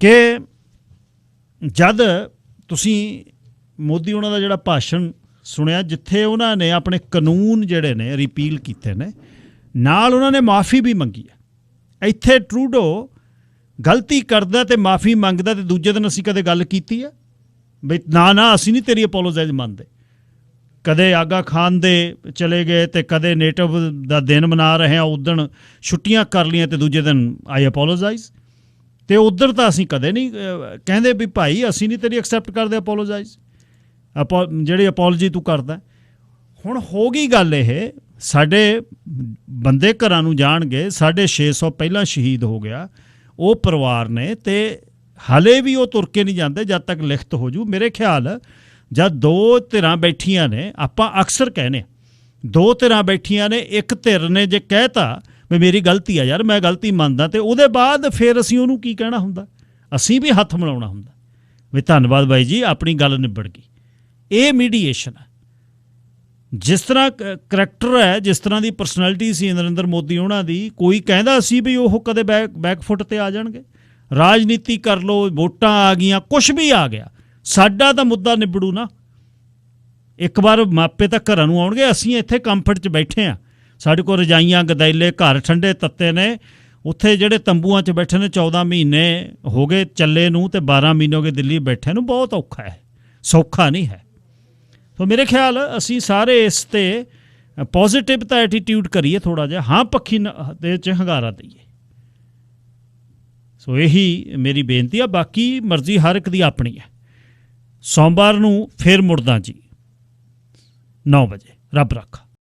ਕਿ ਜਦ ਤੁਸੀਂ ਮੋਦੀ ਉਹਨਾਂ ਦਾ ਜਿਹੜਾ ਭਾਸ਼ਣ ਸੁਣਿਆ, ਜਿੱਥੇ ਉਹਨਾਂ ਨੇ ਆਪਣੇ ਕਾਨੂੰਨ ਜਿਹੜੇ ਨੇ ਰਿਪੀਲ ਕੀਤੇ ਨੇ, ਨਾਲ ਉਹਨਾਂ ਨੇ ਮਾਫੀ ਵੀ ਮੰਗੀ ਹੈ। ਇੱਥੇ ਟਰੂਡੋ ਗਲਤੀ ਕਰਦਾ ਤੇ ਮਾਫੀ ਮੰਗਦਾ, ਤੇ ਦੂਜੇ ਦਿਨ ਅਸੀਂ ਕਦੇ ਗੱਲ ਕੀਤੀ ਹੈ ਬਈ ਨਾ ਅਸੀਂ ਨਹੀਂ ਤੇਰੀ ਅਪੋਲੋਜਾਈਜ਼ ਮੰਨਦੇ। ਕਦੇ ਆਗਾ ਖਾਨ ਦੇ ਚਲੇ ਗਏ ਤੇ ਕਦੇ ਨੇਟਿਵ ਦਾ ਦਿਨ ਮਨਾ ਰਹੇ ਹਾਂ, ਉਦਣ ਛੁੱਟੀਆਂ ਕਰ ਲਈਆਂ ਤੇ ਦੂਜੇ ਦਿਨ ਆਈ ਅਪੋਲੋਜਾਈਜ਼। ਤੇ ਉਧਰ ਤਾਂ ਅਸੀਂ ਕਦੇ ਨਹੀਂ ਕਹਿੰਦੇ ਵੀ ਭਾਈ ਅਸੀਂ ਨਹੀਂ ਤੇਰੀ ਐਕਸੈਪਟ ਕਰਦੇ ਅਪੋਲੋਜਾਈਜ਼, ਜਿਹੜੀ ਅਪੋਲੋਜੀ ਤੂੰ ਕਰਦਾ। ਹੁਣ ਹੋ ਗਈ ਗੱਲ ਇਹ, ਸਾਡੇ ਬੰਦੇ ਘਰਾਂ ਨੂੰ ਜਾਣਗੇ, 650 ਪਹਿਲਾਂ ਸ਼ਹੀਦ ਹੋ ਗਿਆ ਉਹ ਪਰਿਵਾਰ ਨੇ, ਤੇ ਹਾਲੇ ਵੀ ਉਹ ਤੁਰ ਕੇ ਨਹੀਂ ਜਾਂਦੇ ਜਦ ਤੱਕ ਲਿਖਤ ਹੋ ਜੂ। ਮੇਰੇ ਖਿਆਲ ਜਦ ਦੋ ਧਿਰਾਂ ਬੈਠੀਆਂ ਨੇ, ਆਪਾਂ ਅਕਸਰ ਕਹਿੰਦੇ ਦੋ ਧਿਰਾਂ ਬੈਠੀਆਂ ਨੇ, ਇੱਕ ਧਿਰ ਨੇ ਜੇ ਕਹਿਤਾ ਵੀ ਮੇਰੀ ਗਲਤੀ ਆ ਯਾਰ, ਮੈਂ ਗਲਤੀ ਮੰਨਦਾ, ਤੇ ਉਹਦੇ ਬਾਅਦ ਫਿਰ ਅਸੀਂ ਉਹਨੂੰ ਕੀ ਕਹਿਣਾ ਹੁੰਦਾ, ਅਸੀਂ ਵੀ ਹੱਥ ਮਿਲਾਉਣਾ ਹੁੰਦਾ ਵੀ ਧੰਨਵਾਦ ਬਾਈ ਜੀ, ਆਪਣੀ ਗੱਲ ਨਿਬੜ ਗਈ। ਇਹ ਮੀਡੀਏਸ਼ਨ ਹੈ। ਜਿਸ ਤਰ੍ਹਾਂ ਕਰੈਕਟਰ ਹੈ, ਜਿਸ ਤਰ੍ਹਾਂ ਦੀ ਪਰਸਨੈਲਿਟੀ ਸੀ ਨਰਿੰਦਰ ਮੋਦੀ ਉਹਨਾਂ ਦੀ, ਕੋਈ ਕਹਿੰਦਾ ਸੀ ਵੀ ਉਹ ਕਦੇ ਬੈਕਫੁੱਟ ਤੇ ਆ ਜਾਣਗੇ। ਰਾਜਨੀਤੀ ਕਰ ਲਓ, ਵੋਟਾਂ ਆ ਗਈਆਂ, ਕੁਛ ਵੀ ਆ ਗਿਆ, ਸਾਡਾ ਤਾਂ ਮੁੱਦਾ ਨਿਬੜੂ ਨਾ। ਇੱਕ ਵਾਰ ਮਾਪੇ ਤਾਂ ਘਰਾਂ ਨੂੰ ਆਉਣਗੇ, ਅਸੀਂ ਇੱਥੇ ਕੰਫਰਟ 'ਚ ਬੈਠੇ ਹਾਂ, ਸਾਡੇ ਕੋਲ ਰਜਾਈਆਂ, ਗਦੈਲੇ, ਘਰ ਠੰਡੇ ਤੱਤੇ ਨੇ। ਉੱਥੇ ਜਿਹੜੇ ਤੰਬੂਆਂ 'ਚ ਬੈਠੇ ਨੇ 14 ਮਹੀਨੇ ਹੋ ਗਏ ਚੱਲੇ ਨੂੰ, ਤੇ 12 ਮਹੀਨੇ ਹੋ ਗਏ ਦਿੱਲੀ ਬੈਠੇ ਨੂੰ। ਬਹੁਤ ਔਖਾ ਹੈ, ਸੌਖਾ ਨਹੀਂ ਹੈ। ਸੋ ਮੇਰੇ ਖਿਆਲ ਅਸੀਂ ਸਾਰੇ ਇਸ 'ਤੇ ਪੋਜ਼ੀਟਿਵ ਤਾਂ ਐਟੀਟਿਊਡ ਕਰੀਏ ਥੋੜ੍ਹਾ ਜਿਹਾ, ਹਾਂ ਪੱਖੀ ਦੇ 'ਚ ਹੰਗਾਰਾ ਦਈਏ। ਸੋ ਇਹੀ ਮੇਰੀ ਬੇਨਤੀ ਆ, ਬਾਕੀ ਮਰਜ਼ੀ ਹਰ ਇੱਕ ਦੀ ਆਪਣੀ ਹੈ। ਸੋਮਵਾਰ ਨੂੰ ਫਿਰ ਮੁੜਦਾ ਜੀ 9 ਵਜੇ। ਰੱਬ ਰਾਖਾ।